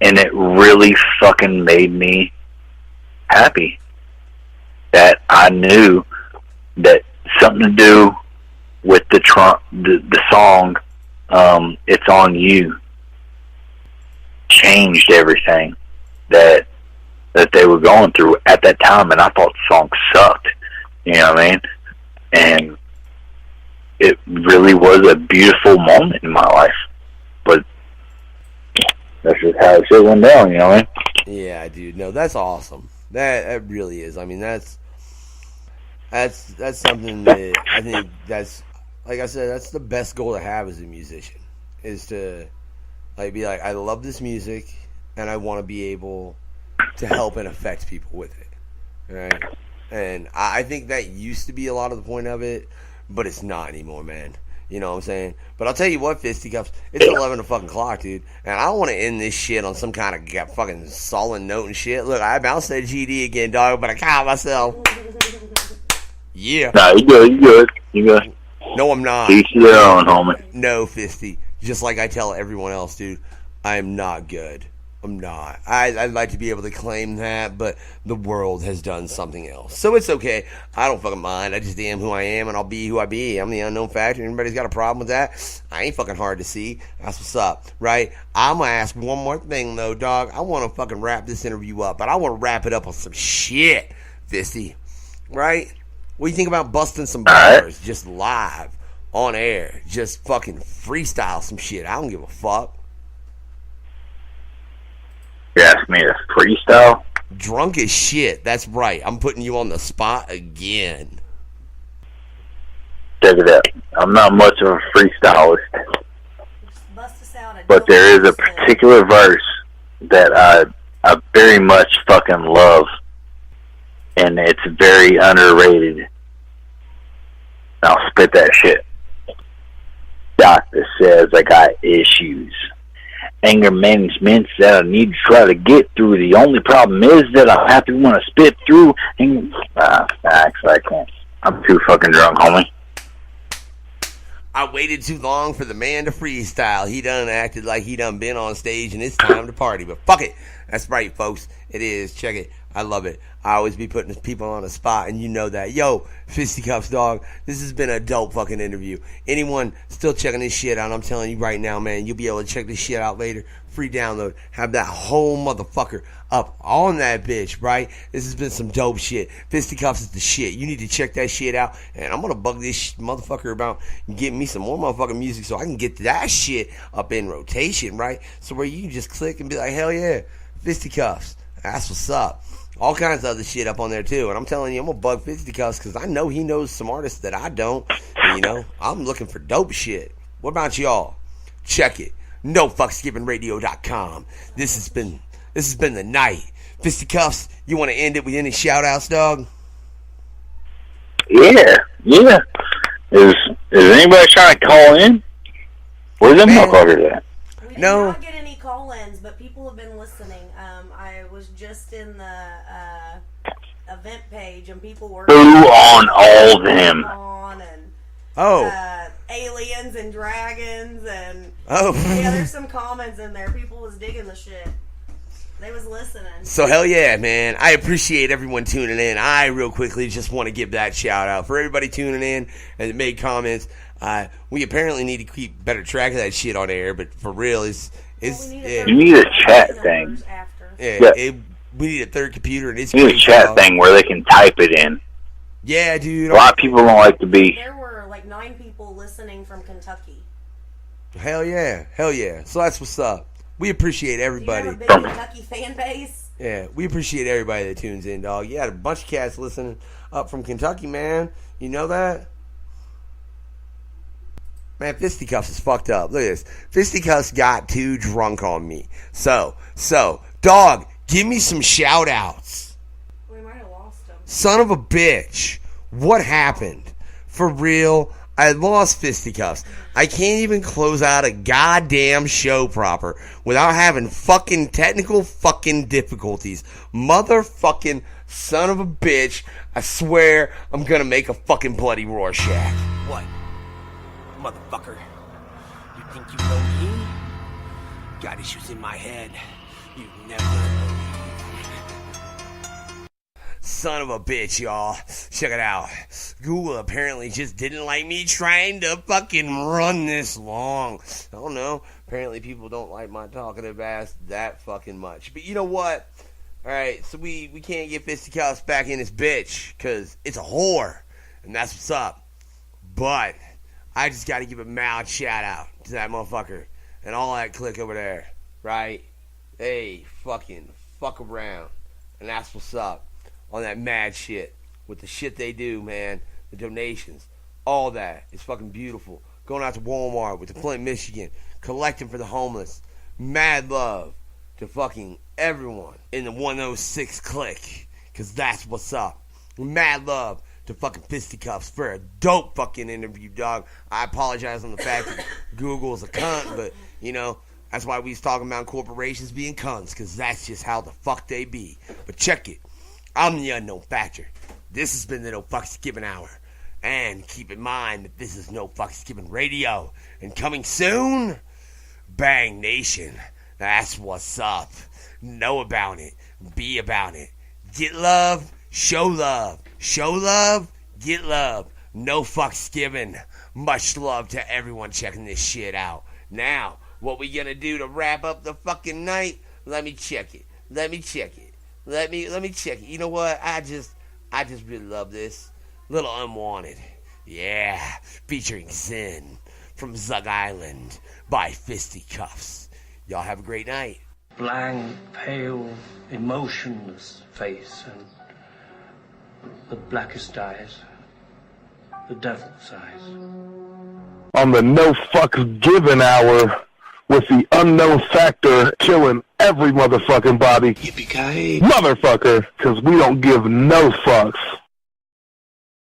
it really fucking made me happy that I knew that something to do with the song, It's On You, changed everything that they were going through at that time, and I thought the song sucked. You know what I mean? And it really was a beautiful moment in my life. But that's just how it went down, you know what I mean?
Yeah, dude. No, that's awesome. That really is. I mean, that's something that I think that's, like I said, that's the best goal to have as a musician, is to be like, I love this music and I want to be able to help and affect people with it, right? And I think that used to be a lot of the point of it, but it's not anymore, man. You know what I'm saying? But I'll tell you what, Fisticuffs, it's 11 o'clock, dude, and I don't want to end this shit on some kind of fucking solid note and shit. Look, I bounced that GD again, dog, but I caught myself. Yeah.
Nah, you good.
No, I'm not.
Each their own, homie.
No, Fisty. Just like I tell everyone else, dude, I am not good. I'm not. I'd like to be able to claim that, but the world has done something else. So it's okay. I don't fucking mind. I just am who I am, and I'll be who I be. I'm the unknown factor. Everybody's got a problem with that. I ain't fucking hard to see. That's what's up, right? I'm going to ask one more thing, though, dog. I want to fucking wrap this interview up, but I want to wrap it up on some shit, Fisty. Right? What do you think about busting some bars just live, on air? Just fucking freestyle some shit. I don't give a fuck.
You asked me to freestyle?
Drunk as shit. That's right. I'm putting you on the spot again.
Check it out. I'm not much of a freestylist, but there is a particular verse that I very much fucking love, and it's very underrated. I'll spit that shit. Doctor says I got issues. Anger management that I need to try to get through. The only problem is that I have to want to spit through. Actually, I can't. I'm too fucking drunk, homie.
I waited too long for the man to freestyle. He done acted like he done been on stage and it's time to party. But fuck it. That's right, folks. It is. Check it. I love it. I always be putting people on the spot, and you know that. Yo, Fisticuffs, dog, this has been a dope fucking interview. Anyone still checking this shit out, I'm telling you right now, man, you'll be able to check this shit out later. Free download. Have that whole motherfucker up on that bitch, right? This has been some dope shit. Fisticuffs is the shit. You need to check that shit out, and I'm going to bug this motherfucker about getting me some more motherfucking music so I can get that shit up in rotation, right? So where you can just click and be like, hell yeah, Fisticuffs. That's what's up. All kinds of other shit up on there too. And I'm telling you, I'm going to bug Fisticuffs because I know he knows some artists that I don't. And, you know, I'm looking for dope shit. What about y'all? Check it. NoFucksGivenRadio.com. This has been the night. Fisticuffs, you want to end it with any shout outs, dog?
Yeah. Is anybody trying to call in? Where's them motherfuckers at?
We did not get any call-ins, but people have been listening. I was just in the event page, and people were
on all them.
Aliens and dragons, and
yeah,
there's some comments in there. People was digging the shit. They was listening.
So hell yeah, man. I appreciate everyone tuning in. I real quickly just want to give that shout out for everybody tuning in and that made comments. We apparently need to keep better track of that shit on air, but for real,
you need a chat thing.
We need a third computer, and it's
you need a chat thing where they can type it in.
Yeah, dude.
A lot of people don't like to be.
There were like 9 people listening from Kentucky.
Hell yeah. So that's what's up. We appreciate everybody.
Do you have a big Kentucky fan base?
Yeah, we appreciate everybody that tunes in, dog. You had a bunch of cats listening up from Kentucky, man. You know that? Man, Fisticuffs is fucked up. Look at this. Fisticuffs got too drunk on me. So, dog, give me some shout outs.
We might have lost him.
Son of a bitch. What happened? For real? I lost Fisticuffs. I can't even close out a goddamn show proper without having fucking technical fucking difficulties. Motherfucking son of a bitch. I swear I'm gonna make a fucking bloody Rorschach.
What? Motherfucker. You think you know me? Got issues in my head. You never know.
son of a bitch, y'all. Check it out. Google apparently just didn't like me trying to fucking run this long. I don't know. Apparently people don't like my talkative ass that fucking much. But you know what? Alright, so we can't get Fisticuffs back in this bitch, because it's a whore. And that's what's up. But I just got to give a mad shout out to that motherfucker and all that clique over there, right? Hey, fucking fuck around. And that's what's up on that mad shit. With the shit they do, man. The donations. All that. It's fucking beautiful. Going out to Walmart with the Flint, Michigan. Collecting for the homeless. Mad love to fucking everyone in the 106 clique. Because that's what's up. Mad love to fucking Fisticuffs for a dope fucking interview, dog. I apologize on the fact that Google's a cunt, but, you know, that's why we was talking about corporations being cunts, because that's just how the fuck they be. But check it. I'm the Unknown Factor. This has been the No Fucks Given Hour. And keep in mind that this is No Fucks Given Radio. And coming soon, Bang Nation. That's what's up. Know about it. Be about it. Get love. Show love. Show love. Get love. No fucks given. Much love to everyone checking this shit out. Now, what we gonna do to wrap up the fucking night? Let me check it. Let me check it. Let me check it. You know what? I just really love this. Little Unwanted. Yeah. Featuring Sin from Zug Island by Fisticuffs. Y'all have a great night.
Blank, pale, emotionless face and the blackest eyes. The devil's eyes.
On the No Fucks Given Hour with the Unknown Factor killing every motherfucking body.
Yippee-ki-yay.
Motherfucker, because we don't give no fucks.